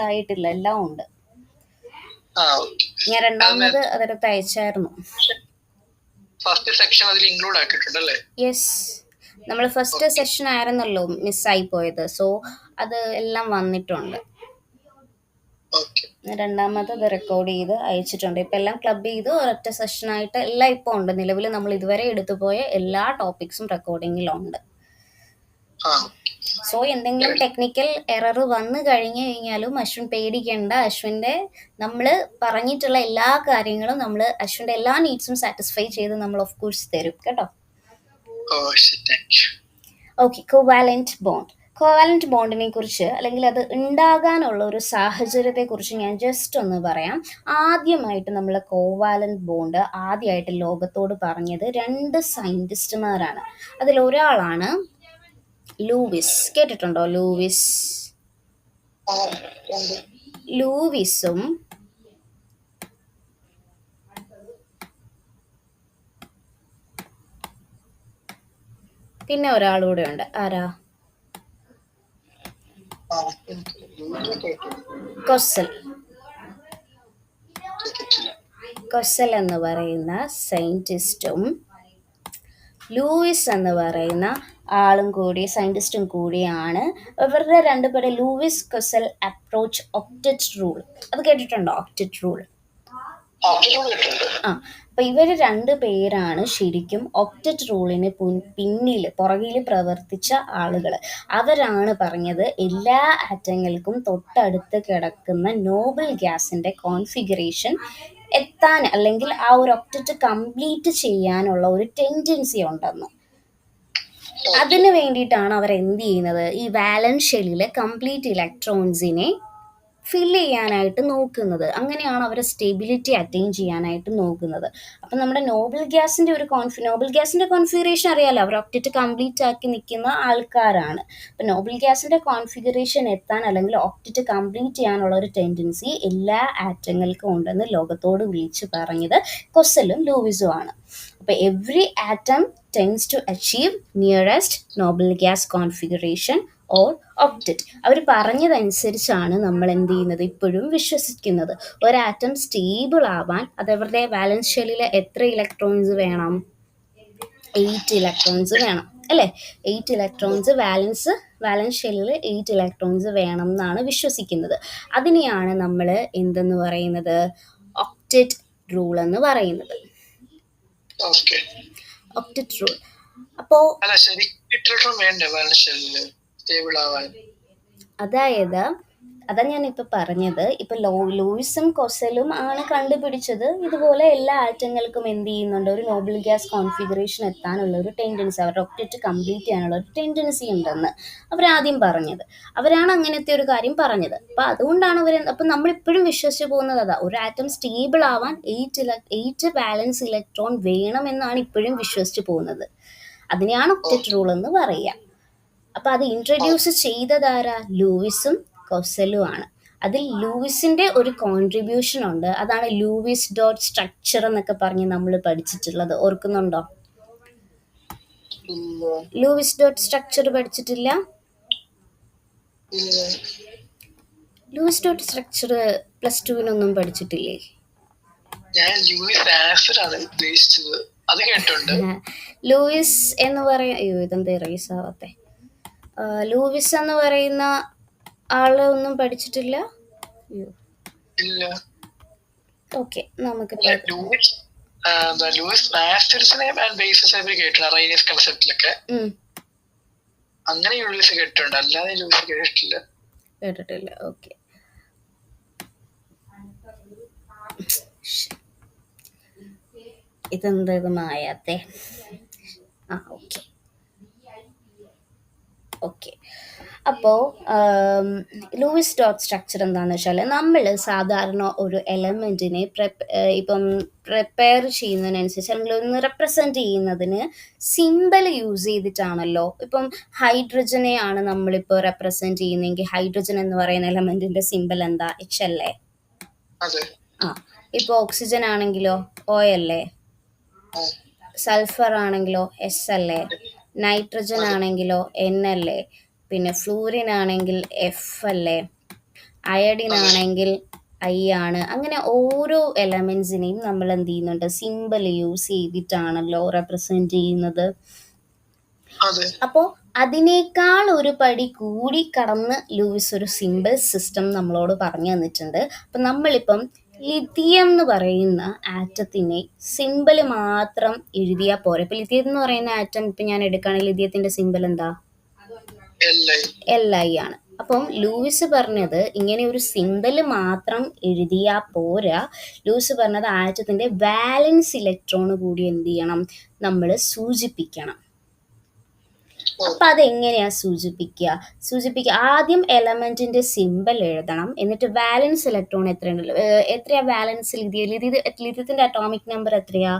ആയിട്ടില്ല, എല്ലാം ഉണ്ട്. ഓക്കെ. ഞാൻ രണ്ടാമത് അതെടുത്ത് അയച്ചായിരുന്നു. ഫസ്റ്റ് സെക്ഷൻ അതിൽ ഇൻക്ലൂഡ് ആക്കിയിട്ടുണ്ടല്ലേ? യെസ്, നമ്മൾ ഫസ്റ്റ് സെഷൻ ആയിരുന്നല്ലോ മിസ്സായി പോയത്. സോ അത് എല്ലാം വന്നിട്ടുണ്ട്. രണ്ടാമത് അത് റെക്കോർഡ് ചെയ്ത് അയച്ചിട്ടുണ്ട്. ഇപ്പം എല്ലാം ക്ലബ് ചെയ്ത് ഒരൊറ്റ സെഷനായിട്ട് എല്ലാം ഇപ്പോൾ ഉണ്ട്. നിലവിൽ നമ്മൾ ഇതുവരെ എടുത്തു പോയ എല്ലാ ടോപ്പിക്സും റെക്കോർഡിങ്ങിലുണ്ട്. സോ എന്തെങ്കിലും ടെക്നിക്കൽ എറർ വന്നു കഴിഞ്ഞു കഴിഞ്ഞാലും അശ്വിൻ പേടിക്കേണ്ട. അശ്വിൻ്റെ നമ്മൾ പറഞ്ഞിട്ടുള്ള എല്ലാ കാര്യങ്ങളും നമ്മൾ അശ്വിൻ്റെ എല്ലാ നീഡ്സും സാറ്റിസ്ഫൈ ചെയ്ത് നമ്മൾ ഓഫ് കോഴ്സ് തരും കേട്ടോ. Okay, covalent bond. കോവാലന്റ് ബോണ്ടിനെ കുറിച്ച്, അല്ലെങ്കിൽ അത് ഉണ്ടാകാനുള്ള ഒരു സാഹചര്യത്തെക്കുറിച്ച് ഞാൻ ജസ്റ്റ് ഒന്ന് പറയാം. ആദ്യമായിട്ട് നമ്മൾ കോവാലന്റ് ബോണ്ട് ആദ്യമായിട്ട് ലോകത്തോട് പറഞ്ഞത് 2 സയൻറ്റിസ്റ്റുമാരാണ്. അതിലൊരാളാണ് ലൂയിസ്. കേട്ടിട്ടുണ്ടോ ലൂയിസ്? ലൂയിസും പിന്നെ ഒരാളൂടെ ഉണ്ട്. ആരാ? കൊസൽ. കൊസൽ എന്ന് പറയുന്ന സയൻറ്റിസ്റ്റും ലൂയിസ് എന്ന് പറയുന്ന ആളും കൂടി, സയൻറ്റിസ്റ്റും കൂടിയാണ്. ഇവരുടെ രണ്ടുപേരുടെ ലൂയിസ് കൊസൽ അപ്രോച്ച് ഒക്ടറ്റ് റൂൾ, അത് കേട്ടിട്ടുണ്ടോ? Octet rule. അപ്പൊ ഇവർ 2 പേരാണ് ശരിക്കും ഒക്ടറ്റ് റൂളിന് പുറകിൽ പ്രവർത്തിച്ച ആളുകൾ. അവരാണ് പറഞ്ഞത് എല്ലാ ആറ്റങ്ങൾക്കും തൊട്ടടുത്ത് കിടക്കുന്ന നോബിൾ ഗ്യാസിന്റെ കോൺഫിഗറേഷൻ എത്താൻ, അല്ലെങ്കിൽ ആ ഒരു ഒക്ടറ്റ് കംപ്ലീറ്റ് ചെയ്യാനുള്ള ഒരു ടെൻഡൻസി ഉണ്ടെന്ന്. അതിന് വേണ്ടിയിട്ടാണ് അവർ എന്ത് ചെയ്യുന്നത്, ഈ വാലൻസ് ഷെല്ലിലെ കംപ്ലീറ്റ് ഇലക്ട്രോൺസിനെ ഫില്ല് ചെയ്യാനായിട്ട് നോക്കുന്നത്. അങ്ങനെയാണ് അവർ സ്റ്റെബിലിറ്റി അറ്റൈൻ ചെയ്യാനായിട്ട് നോക്കുന്നത്. അപ്പം നമ്മുടെ നോബിൾ ഗ്യാസിന്റെ കോൺഫിഗറേഷൻ അറിയാലോ, അവർ ഒക്ടറ്റ് കംപ്ലീറ്റ് ആക്കി നിൽക്കുന്ന ആൾക്കാരാണ്. അപ്പം നോബിൾ ഗ്യാസിന്റെ കോൺഫിഗറേഷൻ എത്താൻ, അല്ലെങ്കിൽ ഒക്ടറ്റ് കംപ്ലീറ്റ് ചെയ്യാനുള്ള ഒരു ടെൻഡൻസി എല്ലാ ആറ്റങ്ങൾക്കും ഉണ്ടെന്ന് ലോകത്തോട് വിളിച്ചു പറഞ്ഞത് കൊസലും ലൂയിസും ആണ്. അപ്പോൾ every atom tends to achieve nearest noble gas configuration or octet. അവർ പറഞ്ഞതനുസരിച്ചാണ് നമ്മൾ എന്ത് ചെയ്യുന്നത്, ഇപ്പോഴും വിശ്വസിക്കുന്നത്. ഒരാറ്റം സ്റ്റേബിൾ ആവാൻ അതവരുടെ വാലൻസ് ഷെല്ലിൽ എത്ര ഇലക്ട്രോൺസ് വേണം? 8 ഇലക്ട്രോൺസ് വേണം അല്ലേ? 8 ഇലക്ട്രോൺസ് വാലൻസ് ഷെല്ലിൽ 8 ഇലക്ട്രോൺസ് വേണം എന്നാണ് വിശ്വസിക്കുന്നത്. അതിനെയാണ് നമ്മൾ എന്തെന്ന് പറയുന്നത്, ഒക്ടറ്റ് റൂൾ എന്ന് പറയുന്നത്. Octet rule. അപ്പോ അതായത് അതാ ഞാനിപ്പോ പറഞ്ഞത്, ഇപ്പൊ ലൂയിസും കൊസലും ആണ് കണ്ടുപിടിച്ചത് ഇതുപോലെ എല്ലാ ആറ്റങ്ങൾക്കും എന്ത് ചെയ്യുന്നുണ്ട്, ഒരു നോബിൾ ഗ്യാസ് കോൺഫിഗറേഷൻ എത്താനുള്ള ഒരു ടെൻഡൻസി, അവരുടെ ഒക്ടറ്റ് കംപ്ലീറ്റ് ചെയ്യാനുള്ള ഒരു ടെൻഡൻസി ഉണ്ടെന്ന് അവരാദ്യം പറഞ്ഞത്. അവരാണ് അങ്ങനത്തെ ഒരു കാര്യം പറഞ്ഞത്. അപ്പൊ അതുകൊണ്ടാണ് അപ്പൊ നമ്മളിപ്പോഴും വിശ്വസിച്ച് പോകുന്നത് അതാ, ഒരു ആറ്റം സ്റ്റേബിൾ ആവാൻ 8 വാലൻസ് ഇലക്ട്രോൺ വേണമെന്നാണ് ഇപ്പോഴും വിശ്വസിച്ച് പോകുന്നത്. അതിനെയാണ് ഒക്ടറ്റ് റൂൾ എന്ന് പറയുക. അപ്പൊ അത് ഇൻട്രൊഡ്യൂസ് ചെയ്തതാരാ? ലൂയിസും കൊസലും ആണ്. അതിൽ ലൂയിസിന്റെ ഒരു കോൺട്രിബ്യൂഷൻ ഉണ്ട്. അതാണ് ലൂയിസ് ഡോട്ട് സ്ട്രക്ചർ എന്നൊക്കെ പറഞ്ഞ് നമ്മൾ പഠിച്ചിട്ടുള്ളത്. ഓർക്കുന്നുണ്ടോ? ലൂയിസ് ഡോട്ട് സ്ട്രക്ചർ പഠിച്ചിട്ടില്ല? ലൂയിസ് ഡോട്ട് സ്ട്രക്ചർ +2-നൊന്നും പഠിച്ചിട്ടില്ലേ? ലൂയിസ് എന്ന് പറയാ, ഇതെന്താ ഇറേസ് ആവാത്തെ? ലൂയിസ് എന്ന് പറയുന്ന ആള് ഒന്നും പഠിച്ചിട്ടില്ല? ഓക്കെ, നമുക്ക് കേട്ടിട്ടില്ല. ഓക്കെ, ഇതെന്താ ഇത് മായാത്തെ? Okay okay. അപ്പോൾ ലൂയിസ് ഡോട്ട് സ്ട്രക്ചർ എന്താണെന്ന് വെച്ചാൽ, നമ്മൾ സാധാരണ ഒരു എലമെൻറ്റിനെ ഇപ്പം പ്രിപ്പയർ ചെയ്യുന്നതിനനുസരിച്ച്, അല്ലെങ്കിൽ ഒന്ന് റെപ്രസെൻറ്റ് ചെയ്യുന്നതിന് സിമ്പൽ യൂസ് ചെയ്തിട്ടാണല്ലോ. ഇപ്പം ഹൈഡ്രജനെ ആണ് നമ്മളിപ്പോൾ റെപ്രസെൻറ്റ് ചെയ്യുന്നതെങ്കിൽ, ഹൈഡ്രജൻ എന്ന് പറയുന്ന എലമെൻറ്റിൻ്റെ സിമ്പൽ എന്താ? H അല്ലേ? ഇപ്പോൾ ഓക്സിജൻ ആണെങ്കിലോ O അല്ലേ? സൾഫർ ആണെങ്കിലോ S അല്ലേ? നൈട്രജൻ ആണെങ്കിലോ N അല്ലേ? പിന്നെ ഫ്ലൂറിൻ ആണെങ്കിൽ F അല്ലേ? അയഡിൻ ആണെങ്കിൽ ഐ ആണ്. അങ്ങനെ ഓരോ എലമെന്റ്സിനെയും നമ്മൾ എന്ത് ചെയ്യുന്നുണ്ട്, സിമ്പിൾ യൂസ് ചെയ്തിട്ടാണല്ലോ റെപ്രസെന്റ് ചെയ്യുന്നത്. അപ്പോൾ അതിനേക്കാൾ ഒരു പടി കൂടി കടന്ന് ലൂയിസ് ഒരു സിമ്പിൾ സിസ്റ്റം നമ്മളോട് പറഞ്ഞു തന്നിട്ടുണ്ട്. അപ്പം നമ്മളിപ്പം ലിഥിയം എന്ന് പറയുന്ന ആറ്റത്തിനെ സിമ്പിൾ മാത്രം എഴുതിയാൽ പോരെ. ഇപ്പം ലിഥിയം എന്ന് പറയുന്ന ആറ്റം ഇപ്പം ഞാൻ എടുക്കുകയാണെങ്കിൽ ലിഥിയത്തിന്റെ സിമ്പിൾ എന്താ? Li ആണ്. അപ്പം ലൂയിസ് പറഞ്ഞത് ഇങ്ങനെ ഒരു സിമ്പിൾ മാത്രം എഴുതിയാൽ പോരാ. ലൂയിസ് പറഞ്ഞത് ആറ്റത്തിന്റെ വാലൻസ് ഇലക്ട്രോൺ കൂടി എന്ത് ചെയ്യണം, നമ്മൾ സൂചിപ്പിക്കണം. അപ്പൊ അതെങ്ങനെയാ സൂചിപ്പിക്കുക? ആദ്യം എലമെന്റിന്റെ സിമ്പിൾ എഴുതണം, എന്നിട്ട് വാലൻസ് ഇലക്ട്രോൺ എത്രയാ വാലൻസ് ലിഥിയത്തിന്റെ അറ്റോമിക് നമ്പർ എത്രയാ?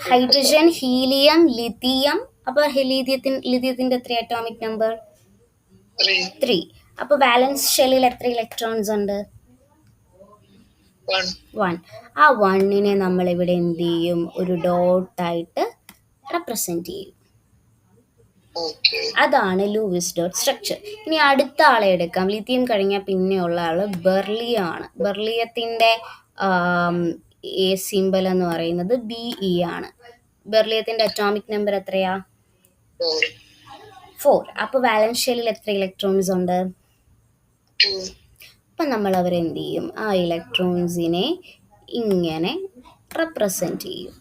Hydrogen, helium, lithium. അപ്പൊ ലിഥിയത്തിന്റെ എത്ര അറ്റോമിക് നമ്പർ? 3. അപ്പൊ വാലൻസ് ഷെല്ലിൽ എത്ര ഇലക്ട്രോൺസ് ഉണ്ട്? 1. ആ 1നെ നമ്മൾ ഇവിടെ എന്ത് ചെയ്യും, ഒരു ഡോട്ടായിട്ട് റെപ്രസെന്റ് ചെയ്യും. അതാണ് ലൂയിസ് ഡോട്ട് സ്ട്രക്ചർ. ഇനി അടുത്ത ആളെ എടുക്കാം. ലിഥിയം കഴിഞ്ഞാൽ പിന്നെയുള്ള ആള് ബെർലിയം ആണ്. ബെർലിയത്തിന്റെ സിമ്പൽ എന്ന് പറയുന്നത് Be ആണ്. ബെർലിയത്തിന്റെ അറ്റോമിക് നമ്പർ എത്രയാ? 4. അപ്പൊ വാലൻസ് ഷെല്ലിൽ എത്ര ഇലക്ട്രോൺസ് ഉണ്ട്? 2. അപ്പൊ നമ്മൾ അവരെന്ത് ചെയ്യും, ആ ഇലക്ട്രോൺസിനെ ഇങ്ങനെ റെപ്രസെന്റ് ചെയ്യും.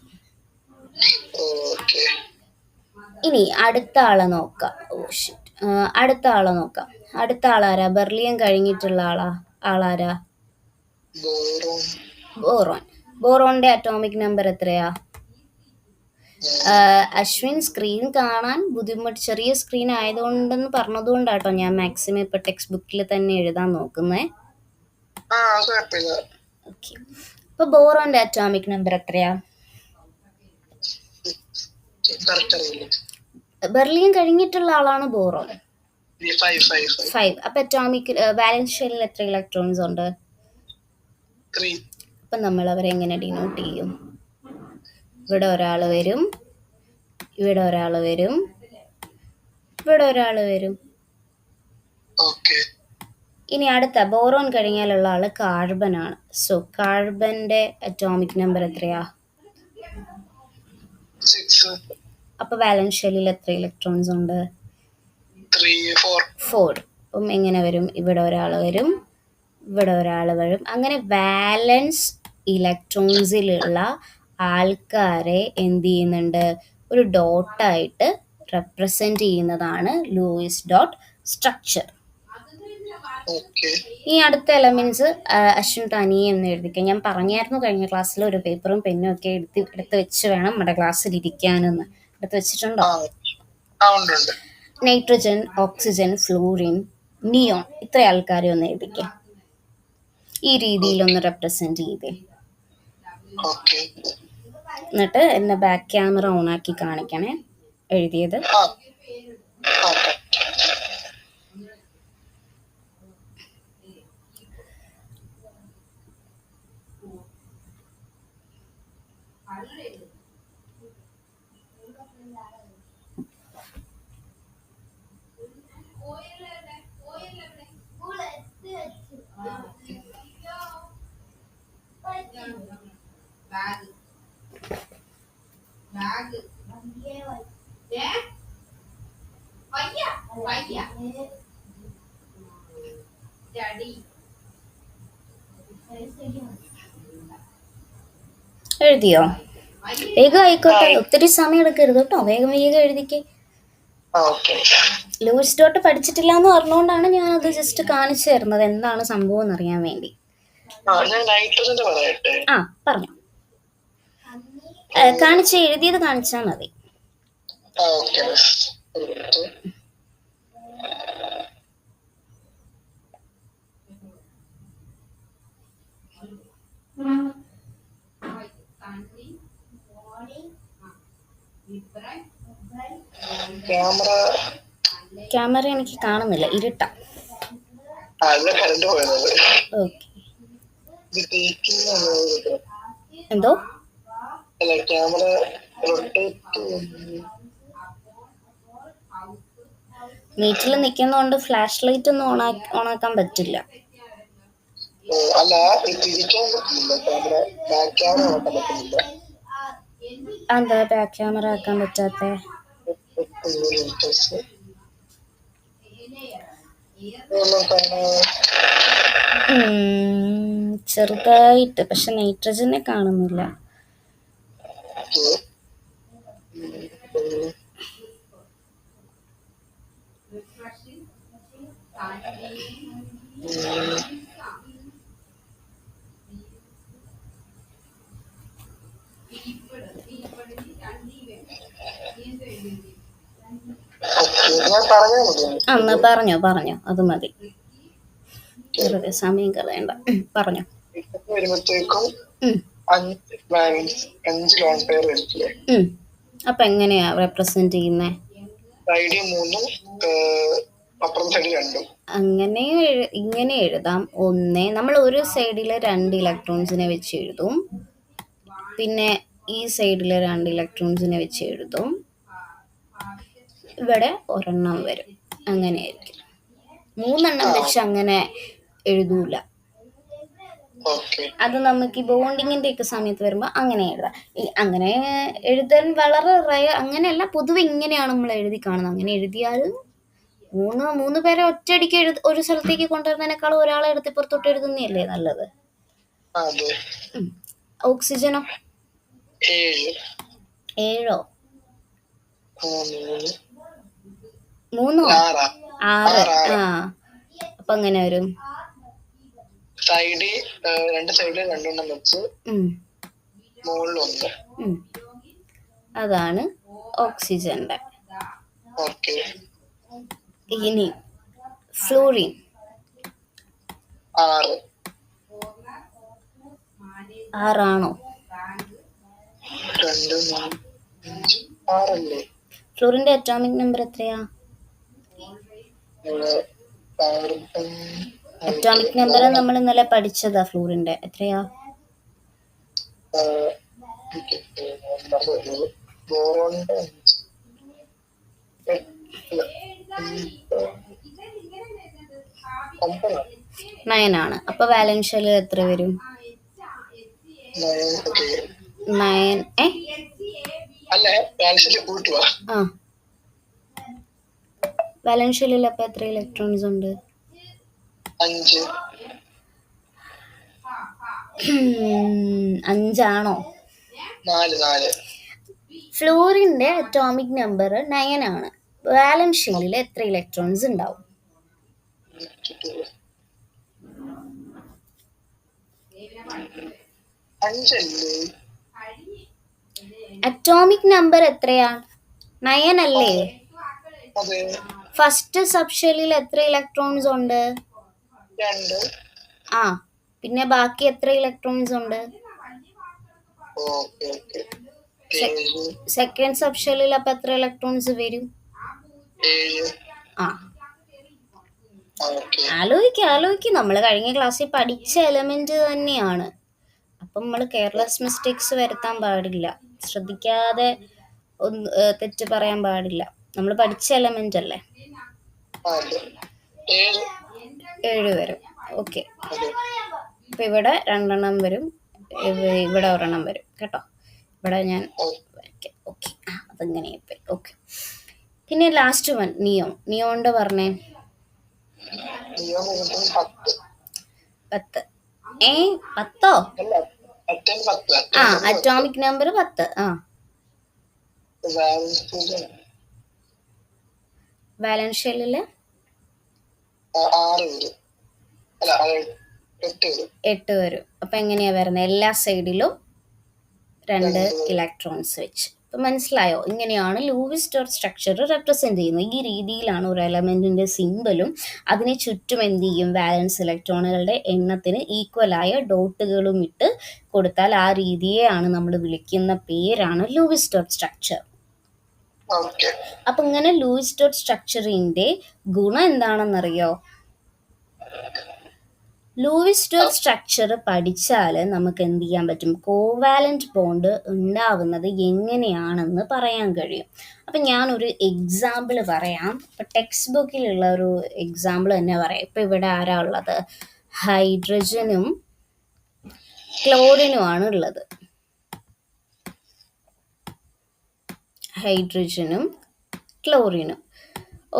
ഇനി അടുത്ത ആളെ നോക്കാം. അടുത്ത ആളാരാ? ബെർലിയം കഴിഞ്ഞിട്ടുള്ള ആളാരാ? ബോറോന്റെ അറ്റോമിക് നമ്പർ എത്രയാ? അശ്വിൻ, സ്ക്രീൻ കാണാൻ ബുദ്ധിമുട്ട്, ചെറിയ സ്ക്രീൻ ആയതുകൊണ്ടെന്ന് പറഞ്ഞതുകൊണ്ടാട്ടോ ഞാൻ മാക്സിമം ഇപ്പൊ ടെക്സ്റ്റ് ബുക്കിൽ തന്നെ എഴുതാൻ നോക്കുന്നേ. ഓക്കെ. അപ്പൊ ബോറോന്റെ അറ്റോമിക് നമ്പർ എത്രയാ? ബെർലിയം കഴിഞ്ഞിട്ടുള്ള ആളാണ് ബോറോൺ. 5. അപ്പൊ അറ്റോമിക് വാലൻസ് ഷെല്ലിൽ എത്ര ഇലക്ട്രോൺസ് ഉണ്ട്? 3. അപ്പൊ നമ്മൾ അവരെ എങ്ങനെ ഡിനോട്ട് ചെയ്യും? ഇവിടെ ഒരാൾ വരും, ഇവിടെ ഒരാൾ വരും, ഇവിടെ ഒരാൾ വരും. ഇനി അടുത്ത ബോറോൺ കഴിഞ്ഞാലുള്ള ആള് കാർബൺ ആണ്. സോ കാർബന്റെ അറ്റോമിക് നമ്പർ എത്രയാ? 6. അപ്പൊ വാലൻസ് ഷെല്ലിൽ എത്ര ഇലക്ട്രോൺസ് ഉണ്ട്? 4. അപ്പം എങ്ങനെ വരും? ഇവിടെ ഒരാൾ വരും, ഇവിടെ ഒരാൾ വരും. അങ്ങനെ വാലൻസ് ഇലക്ട്രോൺസിലുള്ള ആൾക്കാരെ എന്ത് ചെയ്യുന്നുണ്ട്, ഒരു ഡോട്ടായിട്ട് റെപ്രസെന്റ് ചെയ്യുന്നതാണ് ലൂയിസ് ഡോട്ട് സ്ട്രക്ചർ. ഈ അടുത്ത എലമെന്റ്സ് അശ്വിൻ തനിയെ എന്ന് എഴുതിക്കാം. ഞാൻ പറഞ്ഞായിരുന്നു കഴിഞ്ഞ ക്ലാസ്സിൽ ഒരു പേപ്പറും പെന്നും ഒക്കെ എടുത്ത് വെച്ച് വേണം നമ്മുടെ ക്ലാസ്സിൽ ഇരിക്കാനെന്ന്. എടുത്ത് വെച്ചിട്ടുണ്ടോ? നൈട്രജൻ, ഓക്സിജൻ, ഫ്ലൂറിൻ, നിയോൺ, ഇത്ര ആൾക്കാരെ ഒന്ന് എഴുതിക്കാം. ഈ രീതിയിലൊന്ന് റെപ്രസെന്റ് ചെയ്തേ. എന്നിട്ട് എന്നെ ബാക്ക് ക്യാമറ ഓൺ ആക്കി കാണിക്കണേ എഴുതിയത്. എഴുതിയോ? വേഗം ആയിക്കോട്ടെ, ഒത്തിരി സമയം എടുക്കരുത് കേട്ടോ. വേഗം എഴുതിക്കേ. ലൂയിസ് ഡോട്ട് പഠിച്ചിട്ടില്ല എന്ന് പറഞ്ഞുകൊണ്ടാണ് ഞാൻ അത് ജസ്റ്റ് കാണിച്ചു തരുന്നത്, എന്താണ് സംഭവം എന്നറിയാൻ വേണ്ടി. ആ പറഞ്ഞു, എഴുതിയത് കാണിച്ചാൽ മതി. ക്യാമറ എനിക്ക് കാണുന്നില്ല, ഇരുട്ടാ. എന്തോ നീറ്റിൽ നിൽക്കുന്നതുകൊണ്ട് ഫ്ലാഷ് ലൈറ്റ് ഒന്നും ഓണാക്കാൻ പറ്റില്ല. അല്ല, തിരിക്കാൻ പറ്റുന്നില്ല, ക്യാമറ ബാക്ക് ക്യാമറ നോക്കാൻ പറ്റുന്നില്ല. എന്താ ബാക്ക് ക്യാമറ ആക്കാൻ പറ്റാത്ത? ചെറുതായിട്ട്, പക്ഷെ നൈട്രജനെ കാണുന്നില്ല. എന്നാ പറഞ്ഞോ, അത് മതി, വെറുതെ സമയം കളയണ്ട. പറഞ്ഞോ. വരുമ്പോഴത്തേക്കും 5 ബാലൻസ് 5 ലോൺ പെയർ വരില്ലേ? അപ്പൊ എങ്ങനെയാ റെപ്രസെന്റ് ചെയ്യുന്നേ? സൈഡിൽ 3 അപ്പുറം സൈഡിൽ 2. അങ്ങനെ ഇങ്ങനെ എഴുതാം. നമ്മൾ ഒരു സൈഡിൽ 2 ഇലക്ട്രോൺസിനെ വെച്ച് എഴുതും, പിന്നെ ഈ സൈഡിൽ 2 ഇലക്ട്രോൺസിനെ വെച്ച് എഴുതും, ഇവിടെ ഒരെണ്ണം വരും. അങ്ങനെയായിരിക്കും. 3 എണ്ണം വെച്ച് അങ്ങനെ എഴുതൂല. അത് നമുക്ക് ഈ ബോണ്ടിങ്ങിന്റെ ഒക്കെ സമയത്ത് വരുമ്പോൾ അങ്ങനെ എഴുതാം. അങ്ങനെ എഴുതാൻ വളരെ അങ്ങനെയല്ല, പൊതുവെ ഇങ്ങനെയാണ് നമ്മൾ എഴുതി കാണുന്നത്. അങ്ങനെ എഴുതിയാൽ 3 പേരെ ഒറ്റയടിക്ക് ഒരു സ്ഥലത്തേക്ക് കൊണ്ടുവരുന്നതിനേക്കാളും ഒരാളെ എടുത്ത് പുറത്തോട്ട് എഴുതുന്നതല്ലേ നല്ലത്. ഓക്സിജനോ? 7 3 6. അപ്പൊ അങ്ങനെ വരും. സൈഡിൽ 2 സൈഡിൽ 2 എണ്ണം വെച്ച് മുകളിൽ 1. അതാണ് ഓക്സിജന്റെ. ഇനി ഫ്ലൂറിൻ 6 ആണോ? 2 6 ഫ്ലൂറിന്റെ അറ്റോമിക് നമ്പർ എത്രയാ? അറ്റോമിക് നമ്പർ നമ്മൾ ഇന്നലെ പഠിച്ചതാ. ഫ്ലൂറിന്റെ എത്രയാ? ബോറോണിന്റെ 9 ആണ്. അപ്പൊ വാലൻസ് ഷെല്ലിൽ എത്ര വരും? 9. വാലൻസ് ഷെല്ലിൽ അപ്പൊ എത്ര ഇലക്ട്രോൺസ് ഉണ്ട്? 5 ആണോ? 4. ഫ്ലൂറിന്റെ അറ്റോമിക് നമ്പർ 9 ആണ്. വാലൻസ് ഷെല്ലിൽ എത്ര ഇലക്ട്രോൺസ് ഉണ്ടാവും? അറ്റോമിക് നമ്പർ എത്രയാ? 9 അല്ലേ? ഫസ്റ്റ് സബ് ഷെല്ലിൽ എത്ര ഇലക്ട്രോൺസ് ഉണ്ട്? 2. പിന്നെ ബാക്കി എത്ര ഇലക്ട്രോൺസ് ഉണ്ട്? സെക്കൻഡ് സബ് ഷെല്ലിൽ അപ്പൊ എത്ര ഇലക്ട്രോൺസ് വരും? 7. ആലോചിക്ക്, നമ്മൾ കഴിഞ്ഞ ക്ലാസ്സിൽ പഠിച്ച എലമെന്റ് തന്നെയാണ്. അപ്പം നമ്മൾ കെയർലെസ് മിസ്റ്റേക്സ് വരുത്താൻ പാടില്ല, ശ്രദ്ധിക്കാതെ തെറ്റ് പറയാൻ പാടില്ല. നമ്മൾ പഠിച്ച എലമെന്റ് അല്ലേ. 7 വരും. ഓക്കെ. അപ്പൊ ഇവിടെ 2 എണ്ണം വരും, ഇവിടെ ഒരെണ്ണം വരും കേട്ടോ. ഇവിടെ ഞാൻ ഓക്കെ, അതങ്ങനെ. ഓക്കെ. പിന്നെ ലാസ്റ്റ് വൺ നിയോന്റെ പറഞ്ഞേ. 10. 10ഓ? Atomic number 10. വാലൻസ് ഷെല്ലില് 8 വരും. അപ്പൊ എങ്ങനെയാ വരുന്നത്? എല്ലാ സൈഡിലും 2 ഇലക്ട്രോൺസ് വെച്ച്. ഇപ്പൊ മനസ്സിലായോ? ഇങ്ങനെയാണ് ലൂയിസ് സ്റ്റോർ സ്ട്രക്ചർ റെപ്രസെന്റ് ചെയ്യുന്നത്. ഈ രീതിയിലാണ് ഒരു എലമെന്റിന്റെ സിംബലും അതിനെ ചുറ്റും എന്ത് ചെയ്യും? വാലൻസ് ഇലക്ട്രോണുകളുടെ എണ്ണത്തിന് ഈക്വലായ ഡോട്ടുകളും ഇട്ട് കൊടുത്താൽ ആ രീതിയെയാണ് നമ്മൾ വിളിക്കുന്ന പേരാണ് ലൂയിസ് സ്റ്റോർ സ്ട്രക്ചർ. അപ്പൊ ഇങ്ങനെ ലൂയിസ് സ്റ്റോർ സ്ട്രക്ചറിന്റെ ഗുണം എന്താണെന്നറിയോ? ലൂയിസ് സ്റ്റോർ സ്ട്രക്ചർ പഠിച്ചാൽ നമുക്ക് എന്ത് ചെയ്യാൻ പറ്റും, കോവാലന്റ് ബോണ്ട് ഉണ്ടാവുന്നത് എങ്ങനെയാണെന്ന് പറയാൻ കഴിയും. അപ്പം ഞാനൊരു എക്സാമ്പിൾ പറയാം. ഇപ്പം ടെക്സ്റ്റ് ബുക്കിലുള്ള ഒരു എക്സാമ്പിൾ തന്നെ പറയാം. ഇപ്പം ഇവിടെ ആരാ ഉള്ളത്, ഹൈഡ്രജനും ക്ലോറിനുമാണ് ഉള്ളത്. ഹൈഡ്രജനും ക്ലോറിനും.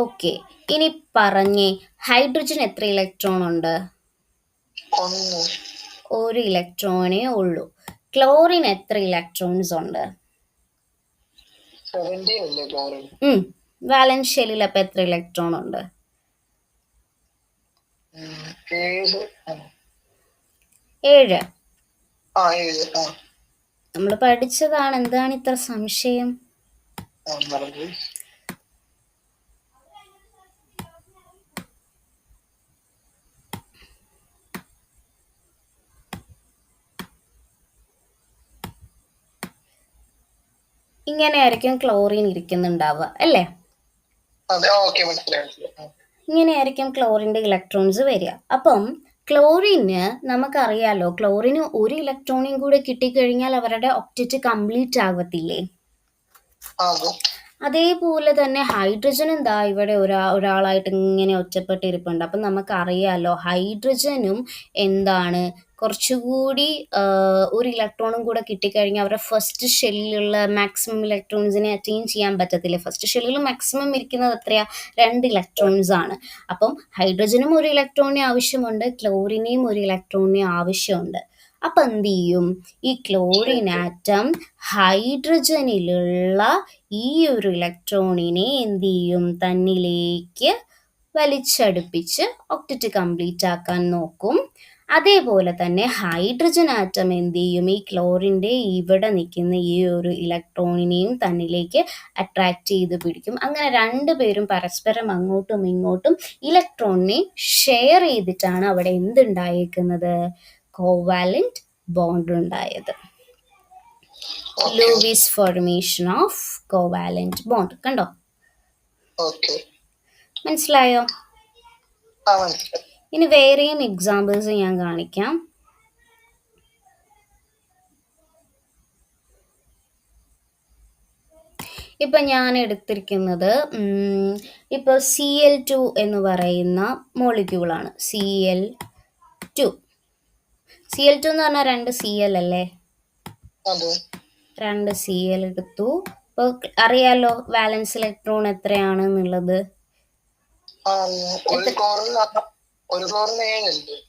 ഓക്കെ, ഇനി പറഞ്ഞേ, ഹൈഡ്രജൻ എത്ര ഇലക്ട്രോൺ ഉണ്ട്? ഒരു ഇലക്ട്രോണേ ഉള്ളൂ. ക്ലോറിൻ എത്ര ഇലക്ട്രോൺസ് ഉണ്ട്? വാലൻസ് ഷെല്ലിൽ അപ്പൊ എത്ര ഇലക്ട്രോൺ ഉണ്ട്? 7. നമ്മൾ പഠിച്ചതാണ്. എന്താണ് ഇത്ര സംശയം? ഇങ്ങനെയായിരിക്കും ക്ലോറിൻ ഇരിക്കുന്നുണ്ടാവുക അല്ലേ? ഇങ്ങനെയായിരിക്കും ക്ലോറിൻ്റെ ഇലക്ട്രോൺസ് വരിക. അപ്പം ക്ലോറിന് നമുക്കറിയാലോ, ക്ലോറിന് ഒരു ഇലക്ട്രോണും കൂടെ കിട്ടിക്കഴിഞ്ഞാൽ അവരുടെ ഒക്റ്ററ്റ് കംപ്ലീറ്റ് ആകത്തില്ലേ? അതേപോലെ തന്നെ ഹൈഡ്രജനും ദാ ഇവിടെ ഒരാളായിട്ട് ഇങ്ങനെ ഒറ്റപ്പെട്ടിരിപ്പുണ്ട്. അപ്പം നമുക്കറിയാലോ, ഹൈഡ്രജനും എന്താണ് കുറച്ചുകൂടി ഒരു ഇലക്ട്രോണും കൂടെ കിട്ടിക്കഴിഞ്ഞാൽ അവരുടെ ഫസ്റ്റ് ഷെല്ലിലുള്ള മാക്സിമം ഇലക്ട്രോൺസിനെ അറ്റൈൻ ചെയ്യാൻ പറ്റത്തില്ല. ഫസ്റ്റ് ഷെല്ലിൽ മാക്സിമം ഇരിക്കുന്നത് എത്രയാ? 2 ഇലക്ട്രോൺസ് ആണ്. അപ്പം ഹൈഡ്രജനും ഒരു ഇലക്ട്രോണിനെ ആവശ്യമുണ്ട്, ക്ലോറിനെയും ഒരു ഇലക്ട്രോണിനെ ആവശ്യമുണ്ട്. അപ്പം എന്ത് ചെയ്യും, ഈ ക്ലോറിൻ ആറ്റം ഹൈഡ്രജനിലുള്ള ഈ ഒരു ഇലക്ട്രോണിനെ എന്ത് ചെയ്യും, തന്നിലേക്ക് വലിച്ചടുപ്പിച്ച് ഒക്റ്ററ്റ് കംപ്ലീറ്റ് ആക്കാൻ നോക്കും. അതേപോലെ തന്നെ ഹൈഡ്രജൻ ആറ്റം എന്ത് ചെയ്യും, ഈ ക്ലോറിൻ്റെ ഇവിടെ നിൽക്കുന്ന ഈ ഒരു ഇലക്ട്രോണിനെയും തന്നിലേക്ക് അട്രാക്റ്റ് ചെയ്ത് പിടിക്കും. അങ്ങനെ രണ്ടുപേരും പരസ്പരം അങ്ങോട്ടും ഇങ്ങോട്ടും ഇലക്ട്രോണിനെ ഷെയർ ചെയ്തിട്ടാണ് അവിടെ എന്തുണ്ടായേക്കുന്നത്, കോവാലന്റ് ബോണ്ട് ഉണ്ടായത്. Lewis formation of covalent bond. കണ്ടോ? മനസ്സിലായോ? ഇനി വേറെയും എക്സാമ്പിൾസ് ഞാൻ കാണിക്കാം. ഇപ്പം ഞാൻ എടുത്തിരിക്കുന്നത് ഇപ്പോൾ Cl2 എന്ന് പറയുന്ന മോളിക്യൂളാണ്. Cl2 എന്ന് പറഞ്ഞാൽ 2 Cl അല്ലേ? 2 Cl എടുത്തു. ഇപ്പോൾ അറിയാലോ വാലൻസ് ഇലക്ട്രോൺ എത്രയാണെന്നുള്ളത്?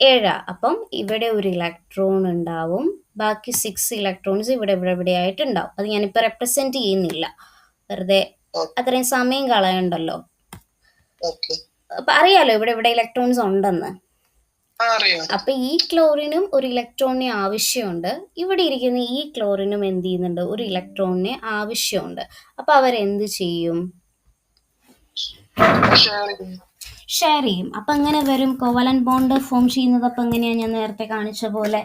7. അപ്പം ഇവിടെ ഒരു ഇലക്ട്രോൺ ഉണ്ടാവും, ബാക്കി 6 ഇലക്ട്രോൺസ് ഇവിടെ ആയിട്ടുണ്ടാവും. അത് ഞാനിപ്പോൾ റെപ്രസെന്റ് ചെയ്യുന്നില്ല, വെറുതെ അത്രയും സമയം കളയണ്ടല്ലോ. അപ്പൊ അറിയാലോ ഇവിടെ ഇലക്ട്രോൺസ് ഉണ്ടെന്ന്. അപ്പൊ ഈ ക്ലോറിനും ഒരു ഇലക്ട്രോണിനെ ആവശ്യമുണ്ട്, ഇവിടെ ഇരിക്കുന്ന ഈ ക്ലോറിനും എന്ത് ചെയ്യുന്നുണ്ട്, ഒരു ഇലക്ട്രോണിനെ ആവശ്യമുണ്ട്. അപ്പൊ അവരെന്ത് ചെയ്യും, ഷെയർ ചെയ്യും. അപ്പൊ അങ്ങനെ വരും കോവാലന്റ് ബോണ്ട് ഫോം ചെയ്യുന്നത്. അപ്പൊ എങ്ങനെയാ, ഞാൻ നേരത്തെ കാണിച്ച പോലെ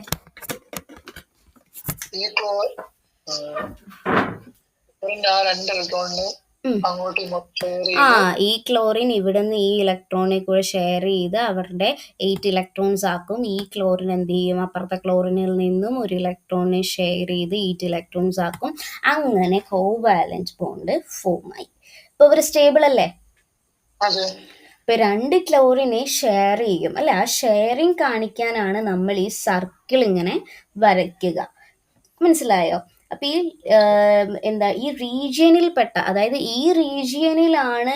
ഈ ക്ലോറിൻ ഇവിടുന്ന് ഈ ഇലക്ട്രോണിനെ കൂടെ ഷെയർ ചെയ്ത് അവരുടെ 8 ഇലക്ട്രോൺസ് ആക്കും. ഈ ക്ലോറിൻ എന്ത് ചെയ്യും, അപ്പുറത്തെ ക്ലോറിനിൽ നിന്നും ഒരു ഇലക്ട്രോണിനെ ഷെയർ ചെയ്ത് 8 ഇലക്ട്രോൺസ് ആക്കും. അങ്ങനെ കോവാലന്റ് ബോണ്ട് ഫോം ആയി. ഇപ്പൊ ഇവർ സ്റ്റേബിൾ അല്ലേ? ഇപ്പൊ 2 ക്ലോറിനെ ഷെയർ ചെയ്യും അല്ലെ? ആ ഷെയറിങ് കാണിക്കാനാണ് നമ്മൾ ഈ സർക്കിൾ ഇങ്ങനെ വരയ്ക്കുക. മനസ്സിലായോ? അപ്പൊ ഈ ഈ റീജിയനിൽപ്പെട്ട, അതായത് ഈ റീജിയനിലാണ്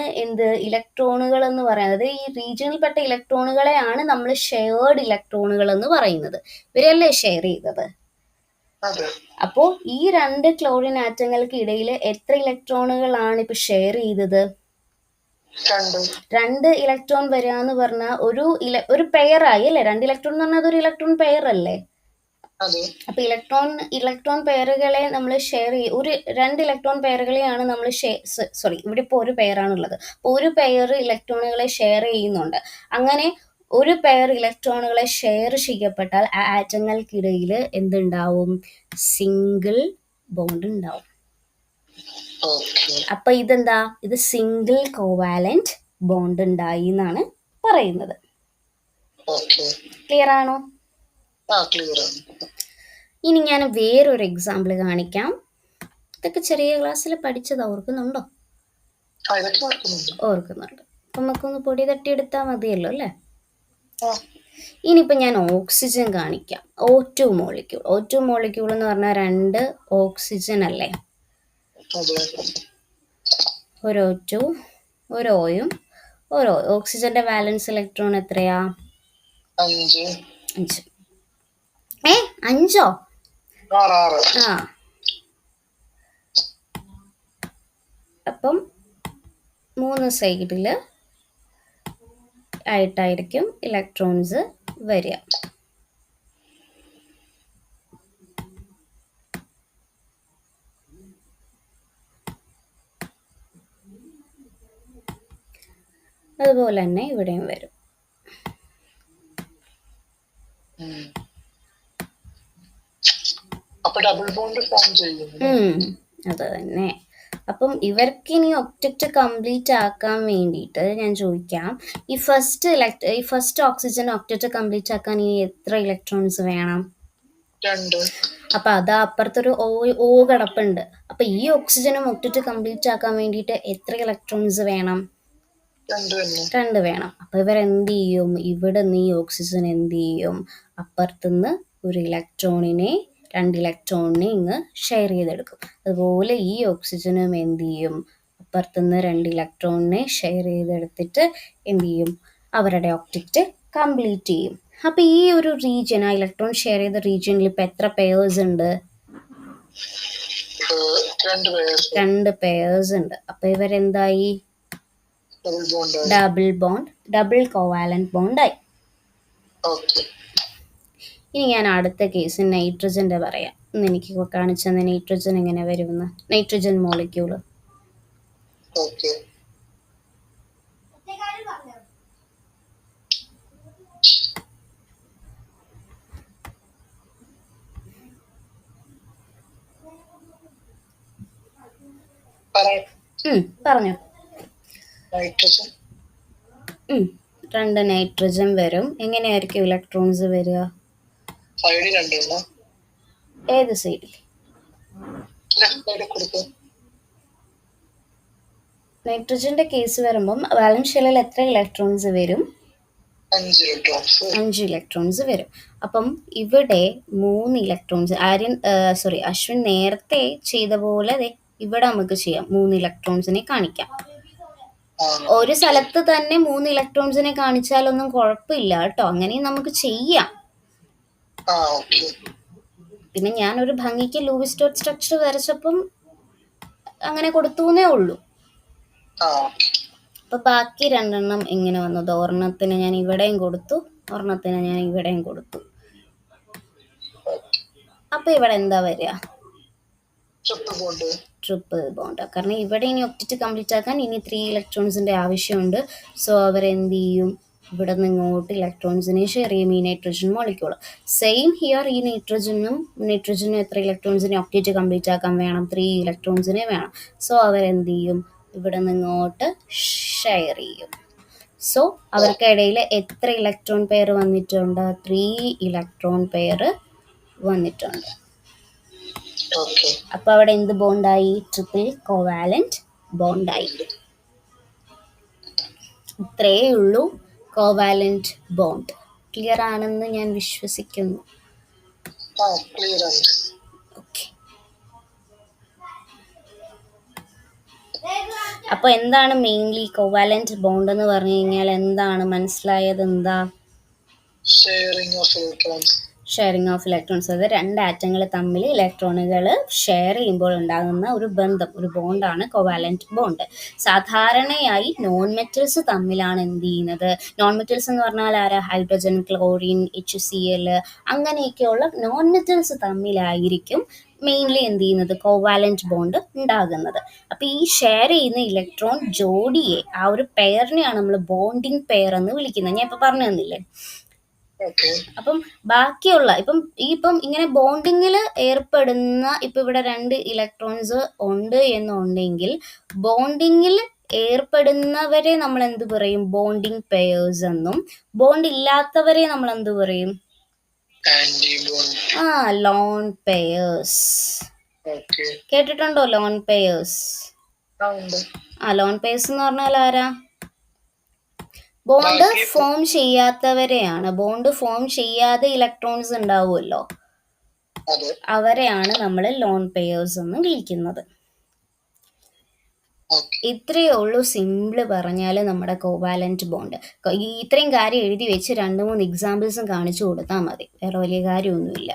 ഇലക്ട്രോണുകൾ എന്ന് പറയുന്നത്. ഈ റീജിയനിൽപ്പെട്ട ഇലക്ട്രോണുകളെയാണ് നമ്മൾ ഷെയർഡ് ഇലക്ട്രോണുകൾ എന്ന് പറയുന്നത്. ഇവരല്ലേ ഷെയർ ചെയ്തത്? അപ്പോ ഈ 2 ക്ലോറിൻ ആറ്റങ്ങൾക്ക് ഇടയിൽ എത്ര ഇലക്ട്രോണുകളാണ് ഇപ്പൊ ഷെയർ ചെയ്തത്? 2 ഇലക്ട്രോൺ വരിക എന്ന് പറഞ്ഞാൽ ഒരു പെയർ ആയി അല്ലെ? 2 ഇലക്ട്രോൺ എന്ന് പറഞ്ഞാൽ അതൊരു ഇലക്ട്രോൺ പെയർ അല്ലേ? അപ്പൊ ഇലക്ട്രോൺ പെയറുകളെ നമ്മൾ ഷെയർ ചെയ്യും. 2 ഇലക്ട്രോൺ പെയറുകളെയാണ് നമ്മൾ ഇവിടെ ഇപ്പോൾ ഒരു പെയറാണുള്ളത്. അപ്പോൾ ഒരു പെയർ ഇലക്ട്രോണുകളെ ഷെയർ ചെയ്യുന്നുണ്ട്. അങ്ങനെ ഒരു പെയർ ഇലക്ട്രോണുകളെ ഷെയർ ചെയ്യപ്പെട്ടാൽ ആ ആറ്റങ്ങൾക്കിടയിൽ എന്തുണ്ടാവും, സിംഗിൾ ബോണ്ട് ഉണ്ടാവും. അപ്പൊ ഇതെന്താ, ഇത് സിംഗിൾ കോവാലന്റ് ബോണ്ട് ഉണ്ടായി എന്നാണ് പറയുന്നത്. ഓക്കെ. ക്ലിയർ ആണോ? ക്ലിയർ ആണ്. ഇനി ഞാൻ വേറൊരു എക്സാമ്പിൾ കാണിക്കാം. ഇതൊക്കെ ചെറിയ ക്ലാസ്സിൽ പഠിച്ചത് ഓർക്കുന്നുണ്ടോ? ഇതൊക്കെ ഓർക്കുന്നുണ്ട്. ഓർക്കുന്നുണ്ട്. അപ്പം നമുക്കൊന്ന് പൊടി തട്ടിയെടുത്താൽ മതിയല്ലോ അല്ലേ? ആ, ഇനിയിപ്പോൾ ഞാൻ ഓക്സിജൻ കാണിക്കാം. O2 molecule. O2 മോളിക്യൂൾ എന്ന് പറഞ്ഞാൽ 2 ഓക്സിജൻ അല്ലേ? അതെ. ഒരു O2 ഒരു ഓയും ഒരു O. ഓക്സിജന്റെ വാലൻസ് ഇലക്ട്രോൺ എത്രയാ? 5. 5. 5ഓ? 6. ആ, അപ്പം 3 സൈഡിൽ ആയിട്ടായിരിക്കും ഇലക്ട്രോൺസ് വരിക. അതുപോലെ തന്നെ ഇവിടെയും വരും. അപ്പൊ ഡബിൾ ബോണ്ട് ഫോം ചെയ്യുന്നു. അത് തന്നെ. അപ്പം ഇവർക്ക് ഇനി ഒബ്ജക്റ്റ് കംപ്ലീറ്റ് ആക്കാൻ വേണ്ടിയിട്ട് ഞാൻ ചോദിക്കാം, ഈ ഫസ്റ്റ് ഓക്സിജൻ ഒബ്ജക്റ്റ് കംപ്ലീറ്റ് ആക്കാൻ ഇനി എത്ര ഇലക്ട്രോൺസ് വേണം? 2. അപ്പൊ അതാ അപ്പുറത്തൊരു O കിടപ്പുണ്ട്. അപ്പൊ ഈ ഓക്സിജനും ഒബ്ജക്റ്റ് കംപ്ലീറ്റ് ആക്കാൻ വേണ്ടിയിട്ട് എത്ര ഇലക്ട്രോൺസ് വേണം? 2 വേണം. അപ്പൊ ഇവരെന്ത് ചെയ്യും? ഇവിടെ നിന്ന് ഈ ഓക്സിജൻ എന്ത് ചെയ്യും? അപ്പുറത്തുനിന്ന് ഒരു ഇലക്ട്രോണിനെ 2 ഇലക്ട്രോണിനെ ഇങ്ങ് ഷെയർ ചെയ്തെടുക്കും. അതുപോലെ ഈ ഓക്സിജനും എന്ത് ചെയ്യും? അപ്പുറത്തുനിന്ന് 2 ഇലക്ട്രോണിനെ ഷെയർ ചെയ്തെടുത്തിട്ട് എന്ത് ചെയ്യും? അവരുടെ ഒബ്ജക്റ്റ് കംപ്ലീറ്റ് ചെയ്യും. അപ്പൊ ഈ ഒരു റീജിയൻ, ആ ഇലക്ട്രോൺ ഷെയർ ചെയ്ത റീജിയനിൽ ഇപ്പൊ എത്ര പെയേഴ്സ് ഉണ്ട്? 2 പെയേഴ്സ് ഉണ്ട്. അപ്പൊ ഇവരെന്തായി? ഡബിൾ ബോണ്ട്, ഡബിൾ കോവാലന്റ് ബോണ്ടായി. ഇനി ഞാൻ അടുത്ത കേസ് നൈട്രജന്റെ പറയാം. ഇന്ന് എനിക്ക് കാണിച്ചു തന്നെ നൈട്രജൻ എങ്ങനെ വരുമെന്ന്. നൈട്രജൻ മോളിക്യൂള് പറഞ്ഞോ. 2 നൈട്രജൻ വരും. എങ്ങനെയായിരിക്കും ഇലക്ട്രോൺസ് വരിക? ഏത് സൈഡിൽ? നൈട്രജന്റെ കേസ് വരുമ്പം വാലൻസ് ഷെല്ലിൽ എത്ര ഇലക്ട്രോൺസ് വരും? 5 ഇലക്ട്രോൺസ് വരും. അപ്പം ഇവിടെ 3 ഇലക്ട്രോൺസ് അശ്വിൻ നേരത്തെ ചെയ്ത പോലെ ഇവിടെ നമുക്ക് ചെയ്യാം. 3 ഇലക്ട്രോൺസിനെ കാണിക്കാം. ഒരു സ്ഥലത്ത് തന്നെ 3 ഇലക്ട്രോൺസിനെ കാണിച്ചാലൊന്നും കുഴപ്പമില്ല കേട്ടോ, അങ്ങനെയും നമുക്ക് ചെയ്യാം. പിന്നെ ഞാൻ ഒരു ഭംഗിക്ക് ലൂയിസ് ഡോട്ട് സ്ട്രക്ചർ വരച്ചപ്പം അങ്ങനെ കൊടുത്തൂന്നേ ഉള്ളൂ. അപ്പൊ ബാക്കി 2 ഇങ്ങനെ വന്നത്. ഒരെണ്ണത്തിന് ഞാൻ ഇവിടെയും കൊടുത്തു, ഒരെണ്ണത്തിന് ഞാൻ ഇവിടെയും കൊടുത്തു. അപ്പൊ ഇവിടെ എന്താ വരിക? Triple bond. കാരണം ഇവിടെ ഇനി ഒബ്ജക്റ്റ് കംപ്ലീറ്റ് ആക്കാൻ ഇനി 3 ഇലക്ട്രോൺസിന്റെ ആവശ്യമുണ്ട്. സോ അവരെന്ത് ചെയ്യും? ഇവിടെ നിന്ന് ഇങ്ങോട്ട് ഇലക്ട്രോൺസിനെ ഷെയർ ചെയ്യും ഈ നൈട്രജൻ മോളിക്യൂൾ. സെയിം ഹിയർ, ഈ നൈട്രജനും എത്ര ഇലക്ട്രോൺസിനെ ഒബ്ജക്റ്റ് കംപ്ലീറ്റ് ആക്കാൻ വേണം? 3 ഇലക്ട്രോൺസിനെ വേണം. സോ അവരെന്ത് ചെയ്യും? ഇവിടെ നിന്ന് ഇങ്ങോട്ട് ഷെയർ ചെയ്യും. സോ അവർക്കിടയിൽ എത്ര ഇലക്ട്രോൺ പെയർ വന്നിട്ടുണ്ട്? 3 ഇലക്ട്രോൺ പെയർ വന്നിട്ടുണ്ട്. അപ്പൊ അവിടെ എന്ത് ബോണ്ടായി? Triple covalent ബോണ്ടായി. ഇത്രയേ ഉള്ളൂ കോവാലന്റ് ബോണ്ട്. ക്ലിയർ ആണെന്ന് ഞാൻ വിശ്വസിക്കുന്നു. ഓക്കെ. അപ്പൊ എന്താണ് മെയിൻലി കോവാലന്റ് ബോണ്ട് എന്ന് പറഞ്ഞു കഴിഞ്ഞാൽ എന്താണ് മനസ്സിലായത്? എന്താ? Sharing of electrons. അത് 2 ആറ്റങ്ങൾ തമ്മിൽ ഇലക്ട്രോണുകൾ ഷെയർ ചെയ്യുമ്പോൾ ഉണ്ടാകുന്ന ഒരു ബന്ധം, ഒരു ബോണ്ടാണ് കോവാലന്റ് ബോണ്ട്. സാധാരണയായി നോൺ മെറ്റൽസ് തമ്മിലാണ് എന്ത് ചെയ്യുന്നത്? നോൺ മെറ്റൽസ് എന്ന് പറഞ്ഞാൽ ആരാ? ഹൈഡ്രജൻ, ക്ലോറിൻ, HCl അങ്ങനെയൊക്കെയുള്ള നോൺ മെറ്റൽസ് തമ്മിലായിരിക്കും മെയിൻലി എന്ത് ചെയ്യുന്നത്? കോവാലന്റ് ബോണ്ട് ഉണ്ടാകുന്നത്. അപ്പൊ ഈ ഷെയർ ചെയ്യുന്ന ഇലക്ട്രോൺ ജോഡിയെ, ആ ഒരു പെയറിനെയാണ് നമ്മൾ ബോണ്ടിങ് പെയർ എന്ന് വിളിക്കുന്നത്. ഞാൻ ഇപ്പൊ പറഞ്ഞു തന്നില്ലേ? അപ്പം ബാക്കിയുള്ള ഇപ്പം ഇങ്ങനെ ബോണ്ടിങ്ങിൽ ഏർപ്പെടുന്ന, ഇപ്പൊ ഇവിടെ 2 ഇലക്ട്രോൺസ് ഉണ്ട് എന്നുണ്ടെങ്കിൽ ബോണ്ടിങ്ങിൽ ഏർപ്പെടുന്നവരെ നമ്മൾ എന്ത് പറയും? ബോണ്ടിങ് പെയേഴ്സ് എന്നും. ബോണ്ട് ഇല്ലാത്തവരെ നമ്മൾ എന്ത് പറയും? Anti bond. Lone pairs. കേട്ടിട്ടുണ്ടോ ലോൺ പെയേഴ്സ്? ലോൺ പെയേഴ്സ് എന്ന് പറഞ്ഞാൽ ആരാ? ബോണ്ട് ഫോം ചെയ്യാത്തവരെയാണ്. ബോണ്ട് ഫോം ചെയ്യാതെ ഇലക്ട്രോൺസ് ഉണ്ടാവുമല്ലോ, അവരെയാണ് നമ്മൾ ലോൺ പെയേഴ്സ് എന്ന് വിളിക്കുന്നത്. ഇത്രയേ ഉള്ളൂ സിമ്പിള് പറഞ്ഞാൽ നമ്മുടെ കോവാലന്റ് ബോണ്ട്. ഇത്രയും കാര്യം എഴുതി വെച്ച് 2-3 എക്സാമ്പിൾസും കാണിച്ചു കൊടുത്താൽ മതി, വേറെ വലിയ കാര്യമൊന്നുമില്ല.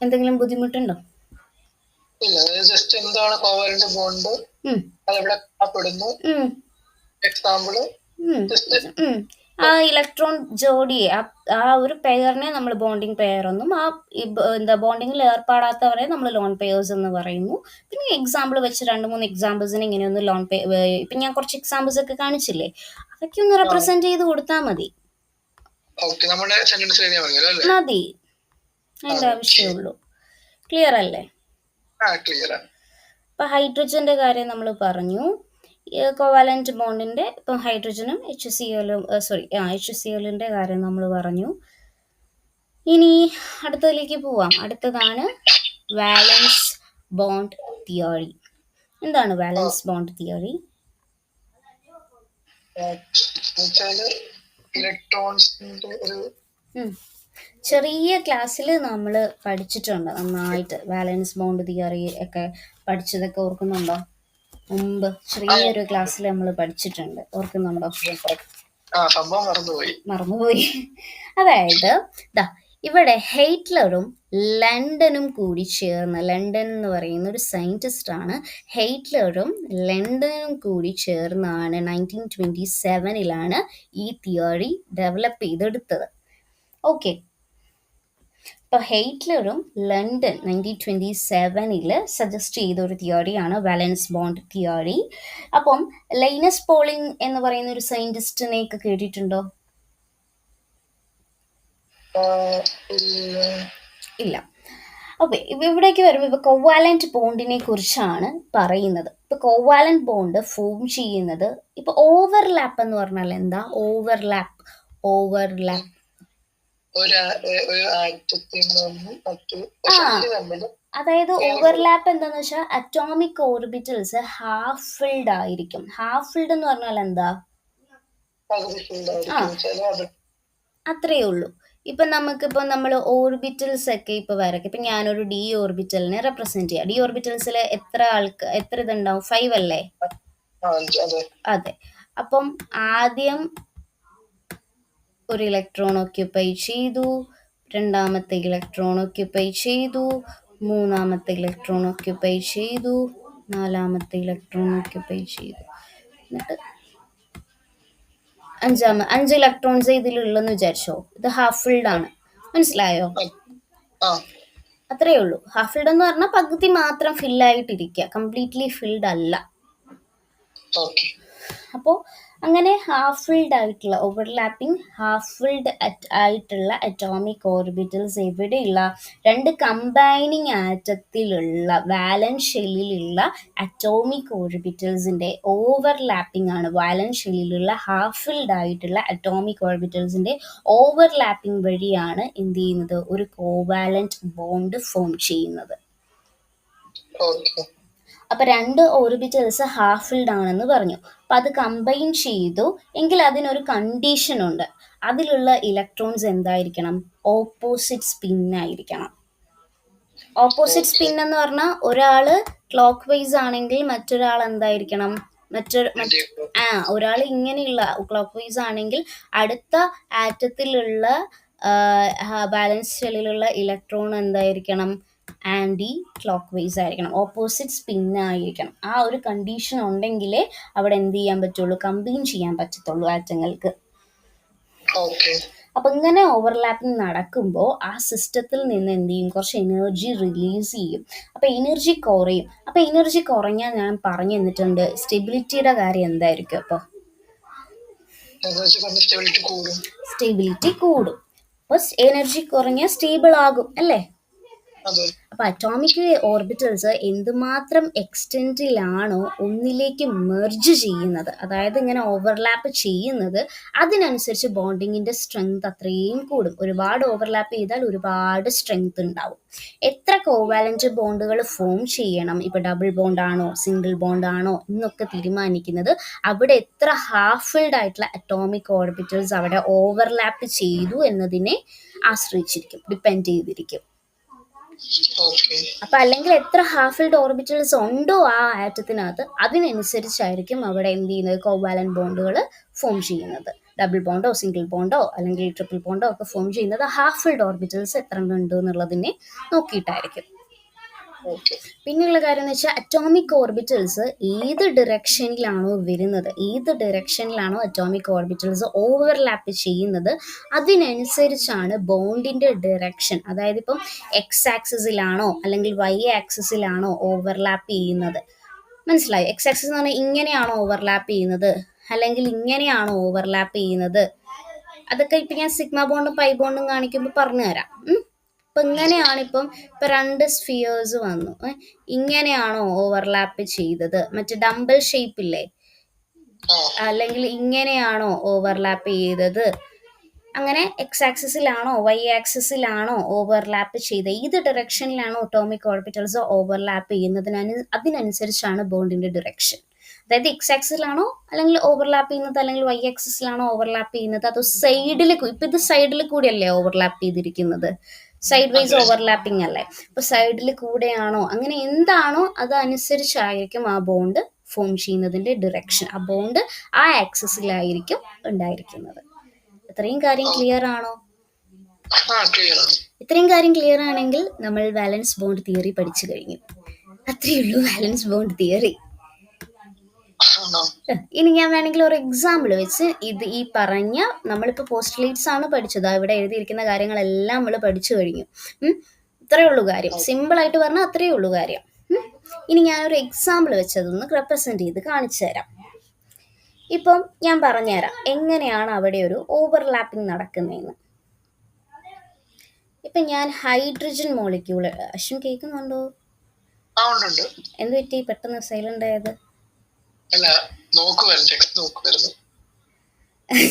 എന്തെങ്കിലും ബുദ്ധിമുട്ടുണ്ടോ? എന്താണ് കോവാലന്റ് ബോണ്ട്, എക്സാമ്പിള്, ആ ഇലക്ട്രോൺ ജോഡിയെ, ആ ഒരു പെയറിനെ നമ്മൾ ബോണ്ടിങ് പെയർ എന്നും, ആ ബോണ്ടിങ്ങിൽ ഏർപ്പെടാത്തവരെ നമ്മൾ ലോൺ പെയേഴ്സ് എന്ന് പറയുന്നു. പിന്നെ എക്സാമ്പിൾ വെച്ച് 2-3 എക്സാമ്പിൾസിന് ഇങ്ങനെയൊന്ന് ലോൺ ഇപ്പം ഞാൻ കുറച്ച് എക്സാമ്പിൾസ് ഒക്കെ കാണിച്ചില്ലേ, അതൊക്കെ ഒന്ന് റെപ്രസെന്റ് ചെയ്ത് കൊടുത്താൽ മതി. മതി, അതിന്റെ ആവശ്യമുള്ളൂ. ക്ലിയർ അല്ലേ? ഇപ്പൊ ഹൈഡ്രജന്റെ കാര്യം നമ്മൾ പറഞ്ഞു. കോവാലന്റ് ബോണ്ടിന്റെ ഇപ്പം ഹൈഡ്രജനും HCl കാര്യം നമ്മൾ പറഞ്ഞു. ഇനി അടുത്തതിലേക്ക് പോവാം. അടുത്തതാണ് വാലൻസ് ബോണ്ട് തിയറി. എന്താണ് വാലൻസ് ബോണ്ട് തിയറി? ചെറിയ ക്ലാസ്സിൽ നമ്മൾ പഠിച്ചിട്ടുണ്ട് നന്നായിട്ട്. വാലൻസ് ബോണ്ട് തിയറി ഒക്കെ പഠിച്ചതൊക്കെ ഓർക്കുന്നുണ്ടോ? മുമ്പ് ചെറിയൊരു ക്ലാസ്സിൽ നമ്മൾ പഠിച്ചിട്ടുണ്ട്, ഓർക്കുന്നുണ്ടോ? മറന്നുപോയി. അതായത് ഇവിടെ ഹിറ്റ്ലറും ലണ്ടനും കൂടി ചേർന്ന്, ലണ്ടൻ എന്ന് പറയുന്ന ഒരു സയന്റിസ്റ്റ് ആണ്, ഹിറ്റ്ലറും ലണ്ടനും കൂടി ചേർന്നാണ് 1927 ഈ തിയറി ഡെവലപ്പ് ചെയ്തെടുത്തത്. ഓക്കെ, ഇപ്പോൾ ഹിറ്റ്ലറും ലണ്ടൻ 1927 സജസ്റ്റ് ചെയ്ത ഒരു തിയറിയാണ് വാലൻസ് ബോണ്ട് തിയറി. അപ്പം ലൈനസ് പോളിംഗ് എന്ന് പറയുന്ന ഒരു സയന്റിസ്റ്റിനെയൊക്കെ കേട്ടിട്ടുണ്ടോ? ഇല്ല. ഓക്കെ, ഇവിടേക്ക് വരുമ്പോൾ ഇപ്പോൾ കോവാലന്റ് ബോണ്ടിനെ കുറിച്ചാണ് പറയുന്നത്. ഇപ്പോൾ കോവാലന്റ് ബോണ്ട് ഫോം ചെയ്യുന്നത്, ഇപ്പോൾ ഓവർലാപ്പ് എന്ന് പറഞ്ഞാൽ എന്താ? ഓവർലാപ്പ് അതായത് ഓവർലാപ്പ് എന്താന്ന് വെച്ചാൽ അറ്റോമിക് ഓർബിറ്റൽസ് ഹാഫ് ഫിൽഡ് ആയിരിക്കും. ഹാഫ് ഫിൽഡ് എന്ന് പറഞ്ഞാൽ എന്താ? അത്രയേ ഉള്ളൂ. ഇപ്പൊ നമ്മൾ ഓർബിറ്റൽസ് ഒക്കെ ഇപ്പൊ വരയ്ക്കും. ഇപ്പൊ ഞാനൊരു ഡി ഓർബിറ്റലിനെ റെപ്രസെന്റ് ചെയ്യാം. ഡി ഓർബിറ്റൽസിൽ എത്ര ഇതുണ്ടാവും? 5 അല്ലേ? അതെ. അപ്പം ആദ്യം ഒരു ഇലക്ട്രോൺ ഓക്യുപ്പൈ ചെയ്തു, രണ്ടാമത്തെ ഇലക്ട്രോൺ ഓക്യുപ്പൈ ചെയ്തു, മൂന്നാമത്തെ ഇലക്ട്രോൺ ഓക്യുപ്പൈ ചെയ്തു, നാലാമത്തെ ഇലക്ട്രോൺ ഓക്യുപ്പൈ ചെയ്തു, എന്നിട്ട് 5 ഇലക്ട്രോൺസ് ഇതിലുള്ളെന്ന് വിചാരിച്ചോ. ഇത് ഹാഫ് ഫിൽഡ് ആണ്, മനസ്സിലായോ? അത്രയേ ഉള്ളൂ. ഹാഫ് ഫിൽഡ് എന്ന് പറഞ്ഞാൽ പകുതി മാത്രം ഫില്ലായിട്ടിരിക്കുക, കംപ്ലീറ്റ്ലി ഫിൽഡ് അല്ല. അപ്പോൾ അങ്ങനെ ഹാഫ് ഫിൽഡ് ആയിട്ടുള്ള, ഓവർലാപ്പിംഗ് ഹാഫ് ഫിൽഡ് ആയിട്ടുള്ള അറ്റോമിക് ഓർബിറ്റൽസ് എവിടെയുള്ള 2 കമ്പൈനിങ് ആറ്റത്തിലുള്ള വാലൻസ് ഷെല്ലിലുള്ള അറ്റോമിക് ഓർബിറ്റൽസിന്റെ ഓവർലാപ്പിംഗ് ആണ്. വാലൻസ് ഷെല്ലിലുള്ള ഹാഫ് ഫിൽഡ് ആയിട്ടുള്ള അറ്റോമിക് ഓർബിറ്റൽസിന്റെ ഓവർലാപ്പിംഗ് വഴിയാണ് എന്ത് ചെയ്യുന്നത്? ഒരു കോവാലന്റ് ബോണ്ട് ഫോം ചെയ്യുന്നത്. അപ്പൊ 2 ഓർബിറ്റൽസ് ഹാഫ് ഫിൽഡ് ആണെന്ന് പറഞ്ഞു. അപ്പൊ അത് കമ്പൈൻ ചെയ്തു എങ്കിൽ അതിനൊരു കണ്ടീഷൻ ഉണ്ട്. അതിലുള്ള ഇലക്ട്രോൺസ് എന്തായിരിക്കണം? ഓപ്പോസിറ്റ് സ്പിൻ ആയിരിക്കണം. ഓപ്പോസിറ്റ് സ്പിൻ എന്ന് പറഞ്ഞാൽ ഒരാള് ക്ലോക്ക് വൈസ് ആണെങ്കിൽ മറ്റൊരാൾ എന്തായിരിക്കണം? ഒരാൾ ഇങ്ങനെയുള്ള ക്ലോക്ക് വൈസ് ആണെങ്കിൽ അടുത്ത ആറ്റത്തിലുള്ള ബാലൻസ് ഷെല്ലിലുള്ള ഇലക്ട്രോൺ എന്തായിരിക്കണം? ആൻറ്റി ക്ലോക്ക് വൈസ് ആയിരിക്കണം, ഓപ്പോസിറ്റ് സ്പിൻ ആയിരിക്കണം. ആ ഒരു കണ്ടീഷൻ ഉണ്ടെങ്കിലേ അവിടെ എന്ത് ചെയ്യാൻ പറ്റുള്ളൂ? കമ്പൈൻ ചെയ്യാൻ പറ്റത്തുള്ളൂ ആറ്റങ്ങൾക്ക്. അപ്പൊ ഇങ്ങനെ ഓവർലാപ്പിംഗ് നടക്കുമ്പോൾ ആ സിസ്റ്റത്തിൽ നിന്ന് എന്ത് ചെയ്യും? കുറച്ച് എനർജി റിലീസ് ചെയ്യും. അപ്പൊ എനർജി കുറയും. അപ്പൊ എനർജി കുറഞ്ഞാൽ ഞാൻ പറഞ്ഞു തന്നിട്ടുണ്ട് സ്റ്റെബിലിറ്റിയുടെ കാര്യം എന്തായിരിക്കും? അപ്പൊ സ്റ്റെബിലിറ്റി കൂടും. അപ്പൊ എനർജി കുറഞ്ഞാൽ സ്റ്റേബിൾ ആകും അല്ലേ? അതെ. അപ്പൊ അറ്റോമിക് ഓർബിറ്റൽസ് എന്തുമാത്രം എക്സ്റ്റെൻറ്റിലാണോ ഒന്നിലേക്ക് മെർജ് ചെയ്യുന്നത്, അതായത് ഇങ്ങനെ ഓവർലാപ്പ് ചെയ്യുന്നത്, അതിനനുസരിച്ച് ബോണ്ടിങ്ങിന്റെ സ്ട്രെങ്ത് അത്രയും കൂടും. ഒരുപാട് ഓവർലാപ്പ് ചെയ്താൽ ഒരുപാട് സ്ട്രെങ്ത് ഉണ്ടാവും. എത്ര കോവാലന്റ് ബോണ്ടുകൾ ഫോം ചെയ്യണം, ഇപ്പൊ ഡബിൾ ബോണ്ട് ആണോ സിംഗിൾ ബോണ്ട് ആണോ എന്നൊക്കെ തീരുമാനിക്കുന്നത് അവിടെ എത്ര ഹാഫ് ഫിൽഡ് ആയിട്ടുള്ള അറ്റോമിക് ഓർബിറ്റൽസ് അവിടെ ഓവർലാപ്പ് ചെയ്തു എന്നതിനെ ആശ്രയിച്ചിരിക്കും, ഡിപ്പെൻഡ് ചെയ്തിരിക്കും. ഓക്കെ. അപ്പൊ അല്ലെങ്കിൽ എത്ര ഹാഫ് ഫിൽഡ് ഓർബിറ്റൽസ് ഉണ്ടോ ആ ആറ്റത്തിനകത്ത്, അതിനനുസരിച്ചായിരിക്കും അവിടെ എന്ത് ചെയ്യുന്നത്, കോവാലന്റ് ബോണ്ടുകൾ ഫോം ചെയ്യുന്നത്. ഡബിൾ ബോണ്ടോ സിംഗിൾ ബോണ്ടോ അല്ലെങ്കിൽ ട്രിപ്പിൾ ബോണ്ടോ ഒക്കെ ഫോം ചെയ്യുന്നത് ഹാഫ് ഫിൽഡ് ഓർബിറ്റൽസ് എത്ര ഉണ്ട് എന്നുള്ളതിനെ നോക്കിയിട്ടായിരിക്കും. ഓക്കെ. പിന്നെയുള്ള കാര്യം എന്ന് വെച്ചാൽ അറ്റോമിക് ഓർബിറ്റൽസ് ഏത് ഡിറക്ഷനിലാണോ വരുന്നത്, ഏത് ഡിറക്ഷനിലാണോ അറ്റോമിക് ഓർബിറ്റൽസ് ഓവർലാപ്പ് ചെയ്യുന്നത്, അതിനനുസരിച്ചാണ് ബോണ്ടിന്റെ ഡിറക്ഷൻ. അതായത് ഇപ്പം എക്സ് ആക്സിസിലാണോ അല്ലെങ്കിൽ വൈ ആക്സിസിലാണോ ഓവർലാപ്പ് ചെയ്യുന്നത്, മനസ്സിലായോ? എക്സ് ആക്സിസ് എന്ന് പറഞ്ഞാൽ ഇങ്ങനെയാണോ ഓവർലാപ്പ് ചെയ്യുന്നത് അല്ലെങ്കിൽ ഇങ്ങനെയാണോ ഓവർലാപ്പ് ചെയ്യുന്നത്, അതൊക്കെ ഇപ്പം ഞാൻ സിഗ്മ ബോണ്ടും പൈ ബോണ്ടും കാണിക്കുമ്പോൾ പറഞ്ഞു തരാം. ഇപ്പൊ ഇങ്ങനെയാണ്, ഇപ്പൊ രണ്ട് സ്ഫിയേഴ്സ് വന്നു, ഇങ്ങനെയാണോ ഓവർലാപ്പ് ചെയ്തത്, മറ്റേ ഡംബൽ ഷേപ്പ് ഇല്ലേ, അല്ലെങ്കിൽ ഇങ്ങനെയാണോ ഓവർലാപ്പ് ചെയ്തത്, അങ്ങനെ എക്സ് ആക്സിസിലാണോ വൈ ആക്സിസിലാണോ ഓവർലാപ്പ് ചെയ്ത്, ഏത് ഡിറക്ഷനിലാണോ അറ്റോമിക് ഓർബിറ്റൽസ് ഓവർലാപ്പ് ചെയ്യുന്നതിന് അതിനനുസരിച്ചാണ് ബോണ്ടിന്റെ ഡിറക്ഷൻ. അതായത് എക്സ് ആക്സിസിലാണോ അല്ലെങ്കിൽ ഓവർലാപ്പ് ചെയ്യുന്നത്, അല്ലെങ്കിൽ വൈ ആക്സിസിലാണോ ഓവർലാപ്പ് ചെയ്യുന്നത്, അതോ സൈഡിൽ, ഇപ്പൊ ഇത് സൈഡിൽ കൂടിയല്ലേ ഓവർലാപ്പ് ചെയ്തിരിക്കുന്നത്, സൈഡ് വൈസ് ഓവർലാപ്പിംഗ് അല്ലേ, അപ്പൊ സൈഡിൽ കൂടെയാണോ, അങ്ങനെ എന്താണോ അതനുസരിച്ചായിരിക്കും ആ ബോണ്ട് ഫോം ചെയ്യുന്നതിന്റെ ഡിറക്ഷൻ. ആ ബോണ്ട് ആ ആക്സിസിലായിരിക്കും ഉണ്ടായിരിക്കുന്നത്. ഇത്രയും കാര്യം ക്ലിയർ ആണോ? ഇത്രയും കാര്യം ക്ലിയർ ആണെങ്കിൽ നമ്മൾ വാലൻസ് ബോണ്ട് തിയറി പഠിച്ചു കഴിഞ്ഞു. അത്രയേ ഉള്ളൂ വാലൻസ് ബോണ്ട് തിയറി. ഇനി ഞാൻ വേണമെങ്കിൽ ഒരു എക്സാമ്പിൾ വെച്ച് ഇത് ഈ പറഞ്ഞ, നമ്മളിപ്പോ പോസ്റ്റ്ലേറ്റ്സ് ആണ് പഠിച്ചത്, ഇവിടെ എഴുതിയിരിക്കുന്ന കാര്യങ്ങളെല്ലാം നമ്മൾ പഠിച്ചു കഴിഞ്ഞു. ഇത്രയേ ഉള്ളൂ കാര്യം, സിമ്പിൾ ആയിട്ട് പറഞ്ഞാൽ അത്രയേ ഉള്ളൂ കാര്യം. ഇനി ഞാനൊരു എക്സാമ്പിൾ വെച്ചതൊന്ന് റെപ്രസെന്റ് ചെയ്ത് കാണിച്ചു തരാം. ഇപ്പം ഞാൻ പറഞ്ഞുതരാം എങ്ങനെയാണ് അവിടെ ഒരു ഓവർലാപ്പിംഗ് നടക്കുന്നതെന്ന്. ഇപ്പൊ ഞാൻ ഹൈഡ്രജൻ മോളിക്യൂള്, അശ്വിൻ കേൾക്കുന്നുണ്ടോ? എന്ത് പറ്റി പെട്ടെന്ന് സൈലന്റ് ആയത്?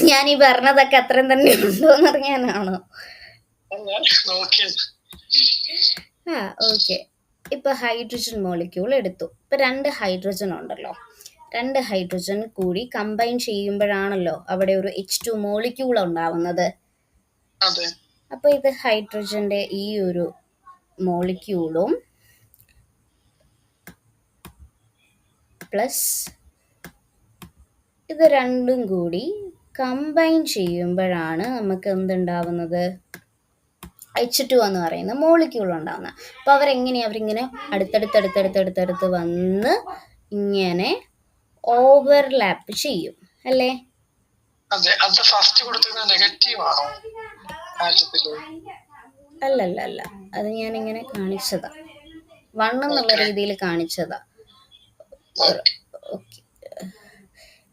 ഞാൻ ഈ പറഞ്ഞതൊക്കെ അത്രയും തന്നെ ഉണ്ടോ എന്ന് അറിയാനാണോ? ഓക്കെ. ഇപ്പൊ ഹൈഡ്രജൻ മോളിക്യൂൾ എടുത്തു. ഇപ്പൊ 2 ഹൈഡ്രജൻ ഉണ്ടല്ലോ, 2 ഹൈഡ്രജൻ കൂടി കമ്പൈൻ ചെയ്യുമ്പോഴാണല്ലോ അവിടെ ഒരു H2 മോളിക്യൂൾ ഉണ്ടാവുന്നത്. അപ്പൊ ഇത് ഹൈഡ്രജന്റെ ഈ ഒരു മോളിക്യൂളും പ്ലസ് ഇത് രണ്ടും കൂടി കമ്പൈൻ ചെയ്യുമ്പോഴാണ് നമുക്ക് എന്തുണ്ടാവുന്നത്, H2 എന്ന് പറയുന്ന മോളിക്യൂൾ ഉണ്ടാവുന്നത്. അപ്പൊ അവരിങ്ങനെ അടുത്തടുത്ത് വന്ന് ഇങ്ങനെ ഓവർലാപ്പ് ചെയ്യും അല്ലേ? അല്ല, അത് ഞാനിങ്ങനെ കാണിച്ചതാ, 1 എന്നുള്ള രീതിയിൽ കാണിച്ചതാ. ഓക്കെ.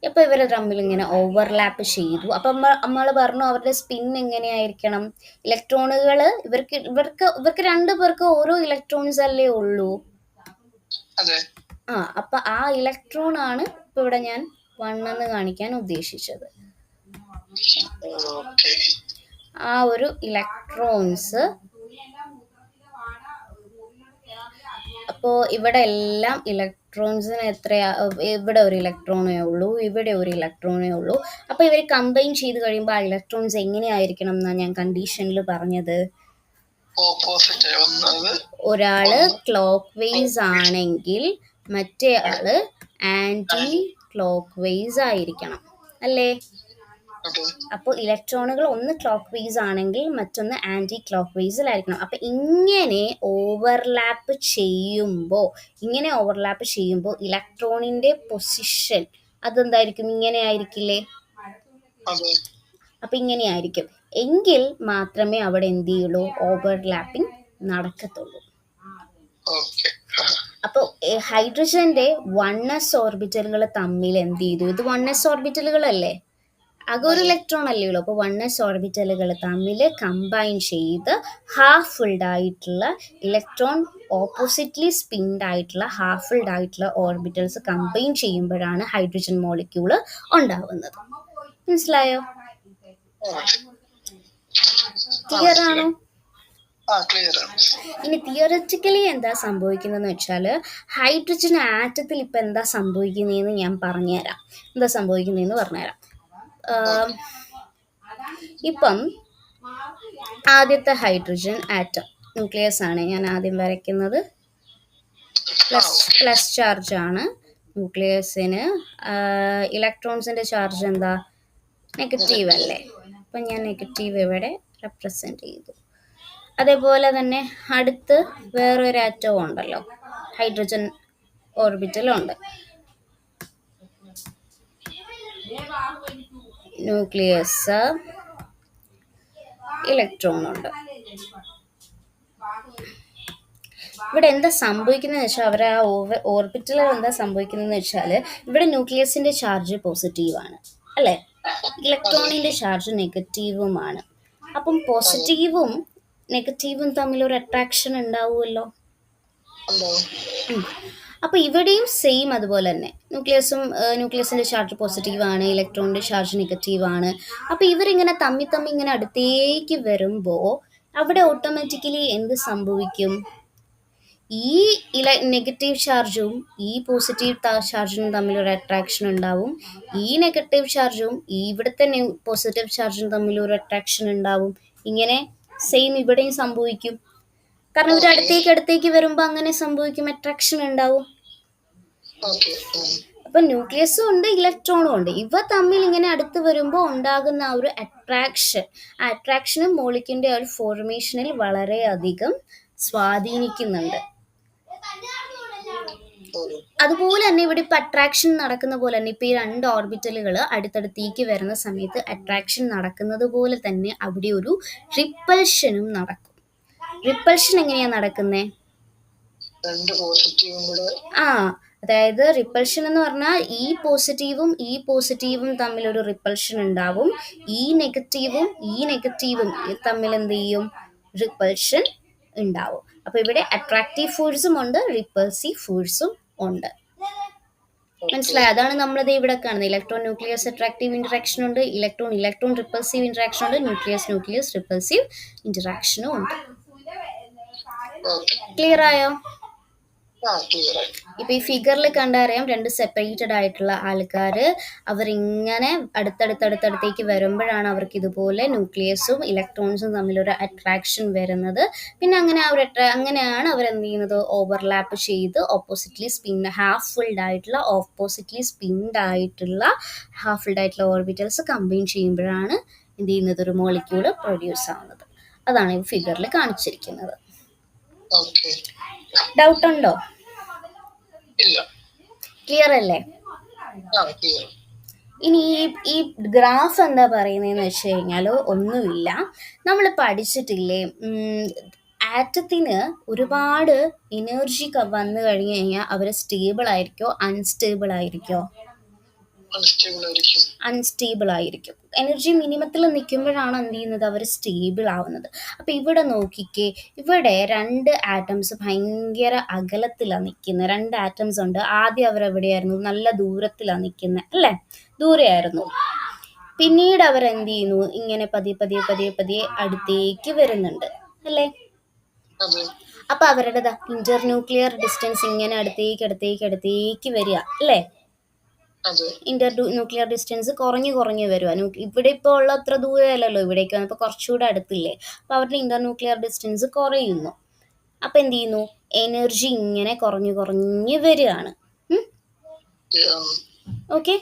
അപ്പൊ ഇവര് തമ്മിൽ ഇങ്ങനെ ഓവർലാപ്പ് ചെയ്തു. അപ്പൊ നമ്മൾ പറഞ്ഞു അവരുടെ സ്പിൻ എങ്ങനെയായിരിക്കണം, ഇലക്ട്രോണുകൾ ഇവർക്ക് 2 പേർക്ക് ഓരോ ഇലക്ട്രോൺസ് അല്ലേ ഉള്ളൂ. അപ്പൊ ആ ഇലക്ട്രോൺ ആണ് ഇപ്പൊ ഇവിടെ ഞാൻ 1 എന്ന് കാണിക്കാൻ ഉദ്ദേശിച്ചത്. ആ ഒരു ഇലക്ട്രോൺസ്, അപ്പോ ഇവിടെ എല്ലാം ഇലക്ട്രോൺസിന് എത്രയാ, ഇവിടെ ഒരു ഇലക്ട്രോണേ ഉള്ളൂ, ഇവിടെ ഒരു ഇലക്ട്രോണേ ഉള്ളൂ. അപ്പൊ ഇവർ കമ്പൈൻ ചെയ്ത് കഴിയുമ്പോൾ ആ ഇലക്ട്രോൺസ് എങ്ങനെയായിരിക്കണം എന്നാ ഞാൻ കണ്ടീഷനിൽ പറഞ്ഞത്, ഒരാള് ക്ലോക്ക് വൈസ് ആണെങ്കിൽ മറ്റേ ആള് ആന്റി ക്ലോക്ക് വൈസ് ആയിരിക്കണം അല്ലേ? അപ്പോൾ ഇലക്ട്രോണുകൾ ഒന്ന് ക്ലോക്ക് വൈസ് ആണെങ്കിൽ മറ്റൊന്ന് ആന്റി ക്ലോക്ക് വൈസിലായിരിക്കണം. അപ്പൊ ഇങ്ങനെ ഓവർലാപ്പ് ചെയ്യുമ്പോൾ ഇലക്ട്രോണിന്റെ പൊസിഷൻ അതെന്തായിരിക്കും, ഇങ്ങനെ ആയിരിക്കില്ലേ? അപ്പൊ ഇങ്ങനെ ആയിരിക്കും. എങ്കിൽ മാത്രമേ അവിടെ എന്ത് ചെയ്യുള്ളൂ, ഓവർലാപ്പിംഗ് നടക്കത്തുള്ളൂ. അപ്പോൾ ഹൈഡ്രജന്റെ 1s ഓർബിറ്റലുകൾ തമ്മിൽ എന്ത് ചെയ്തു, ഇത് 1s ഓർബിറ്റലുകളല്ലേ, ആകെ ഒരു ഇലക്ട്രോൺ അല്ലേ ഉള്ളൂ. അപ്പോൾ 1s ഓർബിറ്റലുകൾ തമ്മിൽ കമ്പൈൻ ചെയ്ത് ഹാഫ് ഫിൽഡ് ആയിട്ടുള്ള ഇലക്ട്രോൺ ഓപ്പോസിറ്റ്ലി സ്പിൻഡ് ആയിട്ടുള്ള ഹാഫ് ഫിൽഡ് ആയിട്ടുള്ള ഓർബിറ്റൽസ് കമ്പൈൻ ചെയ്യുമ്പോഴാണ് ഹൈഡ്രജൻ മോളിക്യൂള് ഉണ്ടാവുന്നത്. മനസ്സിലായോ? ക്ലിയർ ആണോ? ഇനി തിയററ്റിക്കലി എന്താ സംഭവിക്കുന്നതെന്ന് വെച്ചാൽ ഹൈഡ്രജൻ ആറ്റത്തിൽ ഇപ്പം എന്താ സംഭവിക്കുന്നതെന്ന് ഞാൻ പറഞ്ഞുതരാം. എന്താ സംഭവിക്കുന്നതെന്ന് പറഞ്ഞുതരാം. ഇപ്പം ആദ്യത്തെ ഹൈഡ്രജൻ ആറ്റം ന്യൂക്ലിയസ് ആണ് ഞാൻ ആദ്യം വരയ്ക്കുന്നത്. പ്ലസ് ചാർജ് ആണ് ന്യൂക്ലിയസിന്. ഇലക്ട്രോൺസിന്റെ ചാർജ് എന്താ? നെഗറ്റീവ് അല്ലേ? അപ്പം ഞാൻ നെഗറ്റീവ് ഇവിടെ റെപ്രസെന്റ് ചെയ്തു. അതേപോലെ തന്നെ അടുത്ത് വേറൊരു ആറ്റവും ഉണ്ടല്ലോ, ഹൈഡ്രജൻ ഓർബിറ്റലുണ്ട്. ന്യൂക്ലിയസ്, ഇലക്ട്രോൺ ഉണ്ട്. ഇവിടെ എന്താ സംഭവിക്കുന്നതെന്ന് വെച്ചാൽ അവർ ആ ഓർബിറ്റലിൽ എന്താ സംഭവിക്കുന്നതെന്ന് വെച്ചാൽ ഇവിടെ ന്യൂക്ലിയസിന്റെ ചാർജ് പോസിറ്റീവാണ് അല്ലേ, ഇലക്ട്രോണിന്റെ ചാർജ് നെഗറ്റീവുമാണ്. അപ്പം പോസിറ്റീവും നെഗറ്റീവും തമ്മിൽ ഒരു അട്രാക്ഷൻ ഉണ്ടാവുമല്ലോ. അപ്പോൾ ഇവിടെയും സെയിം അതുപോലെ തന്നെ ന്യൂക്ലിയസിന്റെ ചാർജ് പോസിറ്റീവാണ്, ഇലക്ട്രോണിന്റെ ചാർജ് നെഗറ്റീവാണ്. അപ്പോൾ ഇവരിങ്ങനെ തമ്മി ഇങ്ങനെ അടുത്തേക്ക് വരുമ്പോൾ അവിടെ ഓട്ടോമാറ്റിക്കലി എന്ത് സംഭവിക്കും? ഈ നെഗറ്റീവ് ചാർജും ഈ പോസിറ്റീവ് ചാർജും തമ്മിലൊരു അട്രാക്ഷൻ ഉണ്ടാവും. ഈ നെഗറ്റീവ് ചാർജും ഇവിടുത്തെ പോസിറ്റീവ് ചാർജും തമ്മിലൊരു അട്രാക്ഷൻ ഉണ്ടാവും. ഇങ്ങനെ സെയിം ഇവിടെയും സംഭവിക്കും. കാരണം ഇവർ അടുത്തേക്ക് വരുമ്പോൾ അങ്ങനെ സംഭവിക്കും, അട്രാക്ഷൻ ഉണ്ടാവും. അപ്പൊ ന്യൂക്ലിയസും ഉണ്ട് ഇലക്ട്രോണും ഉണ്ട്. ഇവ തമ്മിൽ ഇങ്ങനെ അടുത്ത് വരുമ്പോൾ ഉണ്ടാകുന്ന ആ ഒരു അട്രാക്ഷൻ, ആ അട്രാക്ഷനും മോളിക്യൂളിന്റെ ആ ഒരു ഫോർമേഷനിൽ വളരെയധികം സ്വാധീനിക്കുന്നുണ്ട്. അതുപോലെ തന്നെ ഇവിടെ ഇപ്പൊ അട്രാക്ഷൻ നടക്കുന്ന പോലെ തന്നെ ഇപ്പൊ ഈ രണ്ട് ഓർബിറ്റലുകൾ അടുത്തടുത്തേക്ക് വരുന്ന സമയത്ത് അട്രാക്ഷൻ നടക്കുന്നത് പോലെ തന്നെ അവിടെ ഒരു റിപ്പൽഷനും നടക്കും. റിപ്പൽഷൻ എങ്ങനെയാ നടക്കുന്നേ? അതായത് റിപ്പൽഷൻ എന്ന് പറഞ്ഞാൽ ഈ പോസിറ്റീവും തമ്മിലൊരു റിപ്പൽഷൻ ഉണ്ടാവും. ഈ നെഗറ്റീവും തമ്മിൽ എന്ത് ചെയ്യും? റിപ്പൽഷൻ ഉണ്ടാവും. അപ്പൊ ഇവിടെ അട്രാക്റ്റീവ് ഫോഴ്സും ഉണ്ട്, റിപ്പൾസീവ് ഫോഴ്സും ഉണ്ട്. മനസ്സിലായി? അതാണ് നമ്മളത് ഇവിടെ കാണുന്നത്. ഇലക്ട്രോൺ ന്യൂക്ലിയസ് അട്രാക്റ്റീവ് ഇന്ററാക്ഷൻ ഉണ്ട്, ഇലക്ട്രോൺ റിപ്പൾസീവ് ഇന്ററാക്ഷൻ ഉണ്ട്, ന്യൂക്ലിയസ് റിപ്പൾസീവ് ഇന്ററാക്ഷനും ഉണ്ട്. ക്ലിയർ ആയോ? ഇപ്പൊ ഈ ഫിഗറിൽ കണ്ടറിയാം, രണ്ട് സെപ്പറേറ്റഡ് ആയിട്ടുള്ള ആൾക്കാര് അവരിങ്ങനെ അടുത്തടുത്തേക്ക് വരുമ്പോഴാണ് അവർക്ക് ഇതുപോലെ ന്യൂക്ലിയസും ഇലക്ട്രോൺസും തമ്മിലൊരു അട്രാക്ഷൻ വരുന്നത്. പിന്നെ അങ്ങനെയാണ് അവർ എന്ത് ചെയ്യുന്നത്? ഓവർലാപ്പ് ചെയ്ത് ഹാഫ് ഫിൽഡ് ആയിട്ടുള്ള ഓർബിറ്റൽസ് കമ്പൈൻ ചെയ്യുമ്പോഴാണ് എന്ത് ചെയ്യുന്നത്? ഒരു മോളിക്യൂള് പ്രൊഡ്യൂസ് ആവുന്നത്. അതാണ് ഈ ഫിഗറിൽ കാണിച്ചിരിക്കുന്നത്. ഡൗട്ട് ഉണ്ടോ? ക്ലിയർ അല്ലേ? ഇനി ഈ ഗ്രാഫ് എന്താ പറയുന്നതെന്ന് വെച്ച് കഴിഞ്ഞാൽ ഒന്നുമില്ല, നമ്മൾ പഠിച്ചിട്ടില്ലേ, ആറ്റത്തിന് ഒരുപാട് എനർജി വന്നു കഴിഞ്ഞു കഴിഞ്ഞാൽ അവർ സ്റ്റേബിൾ ആയിരിക്കോ അൺസ്റ്റേബിൾ ആയിരിക്കോ? അൺസ്റ്റേബിൾ ആയിരിക്കും. എനർജി മിനിമത്തിൽ നിൽക്കുമ്പോഴാണ് എന്ത് ചെയ്യുന്നത്? അവർ സ്റ്റേബിൾ ആവുന്നത്. അപ്പൊ ഇവിടെ നോക്കിക്കേ, ഇവിടെ രണ്ട് ആറ്റംസ് ഭയങ്കര അകലത്തിലാണ് നിൽക്കുന്നത്. രണ്ട് ആറ്റംസ് ഉണ്ട്. ആദ്യം അവരെവിടെയായിരുന്നു? നല്ല ദൂരത്തിലാണ് നിൽക്കുന്നത് അല്ലേ? ദൂരെയായിരുന്നു. പിന്നീട് അവർ എന്ത് ചെയ്യുന്നു? ഇങ്ങനെ പതിയെ അടുത്തേക്ക് വരുന്നുണ്ട് അല്ലേ? അപ്പൊ അവരുടെ ഇന്റർന്യൂക്ലിയർ ഡിസ്റ്റൻസ് ഇങ്ങനെ അടുത്തേക്ക് വരിക അല്ലേ? ഇന്റർന്യൂക്ലിയർ ഡിസ്റ്റൻസ് കുറഞ്ഞു വരുക. ഇവിടെ ഇപ്പോൾ ഉള്ള അത്ര ദൂരമല്ലല്ലോ, ഇവിടേക്ക് വന്നപ്പോൾ കുറച്ചുകൂടെ അടുത്തില്ലേ. അപ്പൊ അവരുടെ ഇന്റർന്യൂക്ലിയർ ഡിസ്റ്റൻസ് കുറയുന്നു. അപ്പൊ എന്ത് ചെയ്യുന്നു? എനർജി ഇങ്ങനെ കുറഞ്ഞു വരികയാണ്. ഓക്കെ.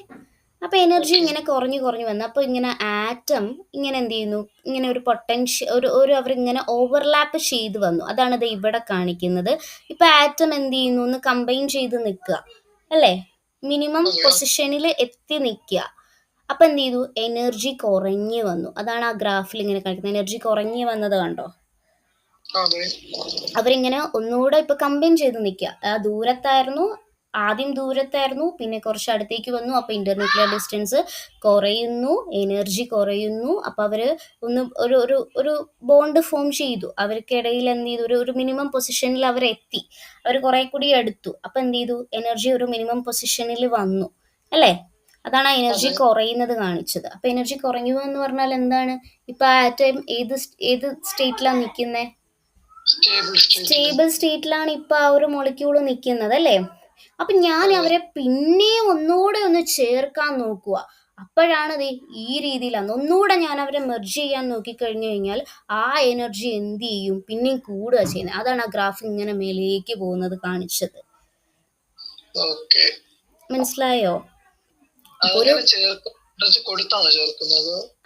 അപ്പൊ എനർജി ഇങ്ങനെ കുറഞ്ഞു വന്നു. അപ്പൊ ഇങ്ങനെ ആറ്റം ഇങ്ങനെ എന്ത് ചെയ്യുന്നു? ഇങ്ങനെ ഒരു അവരിങ്ങനെ ഓവർലാപ്പ് ചെയ്ത് വന്നു. അതാണ് ഇത് ഇവിടെ കാണിക്കുന്നത്. ഇപ്പൊ ആറ്റം എന്ത് ചെയ്യുന്നു? ഒന്ന് കമ്പൈൻ ചെയ്ത് നിൽക്കുക അല്ലേ? മിനിമം പൊസിഷനിൽ എത്തി നിൽക്കുക. അപ്പൊ എന്ത് ചെയ്തു? എനർജി കുറഞ്ഞു വന്നു. അതാണ് ആ ഗ്രാഫിൽ ഇങ്ങനെ കാണിക്കുന്നത്. എനർജി കുറഞ്ഞു വന്നത് കണ്ടോ? അവരിങ്ങനെ ഒന്നുകൂടെ ഇപ്പൊ കമ്പൈൻ ചെയ്ത് നിൽക്കുക. ആ ദൂരത്തായിരുന്നു ആദ്യം ദൂരത്തായിരുന്നു, പിന്നെ കുറച്ച് അടുത്തേക്ക് വന്നു. അപ്പോൾ ഇന്റർന്യൂക്ലിയർ ഡിസ്റ്റൻസ് കുറയുന്നു, എനർജി കുറയുന്നു. അപ്പോൾ അവർ ഒന്ന് ഒരു ഒരു ഒരു ബോണ്ട് ഫോം ചെയ്തു. അവർക്കിടയിൽ എന്ത് ചെയ്തു, ഒരു മിനിമം പൊസിഷനിൽ അവർ എത്തി. അവർ കുറെ കൂടി എടുത്തു. അപ്പോൾ എന്ത് ചെയ്തു, എനർജി ഒരു മിനിമം പൊസിഷനിൽ വന്നു, അല്ലേ? അതാണ് ആ എനർജി കുറയുന്നത് കാണിച്ചത്. അപ്പൊ എനർജി കുറഞ്ഞു എന്ന് പറഞ്ഞാൽ എന്താണ്? ഇപ്പൊ ആറ്റം ഏത് സ്റ്റേറ്റിലാണ് നിൽക്കുന്നത്? സ്റ്റേബിൾ സ്റ്റേറ്റിലാണ് ഇപ്പൊ ആ ഒരു മോളിക്യൂള് നിൽക്കുന്നത്, അല്ലേ? അപ്പൊ ഞാൻ അവരെ പിന്നെയും ഒന്നുകൂടെ ഒന്ന് ചേർക്കാൻ നോക്കുക. അപ്പോഴാണ് ഈ രീതിയിലാണ് ഒന്നുകൂടെ ഞാൻ അവരെ മെർജ് ചെയ്യാൻ നോക്കിക്കഴിഞ്ഞു കഴിഞ്ഞാൽ ആ എനർജി എന്ത് ചെയ്യും, പിന്നെയും കൂടുക ചെയ്യുന്നത്. അതാണ് ആ ഗ്രാഫ് ഇങ്ങനെ മേലേക്ക് പോകുന്നത് കാണിച്ചത്. മനസ്സിലായോ?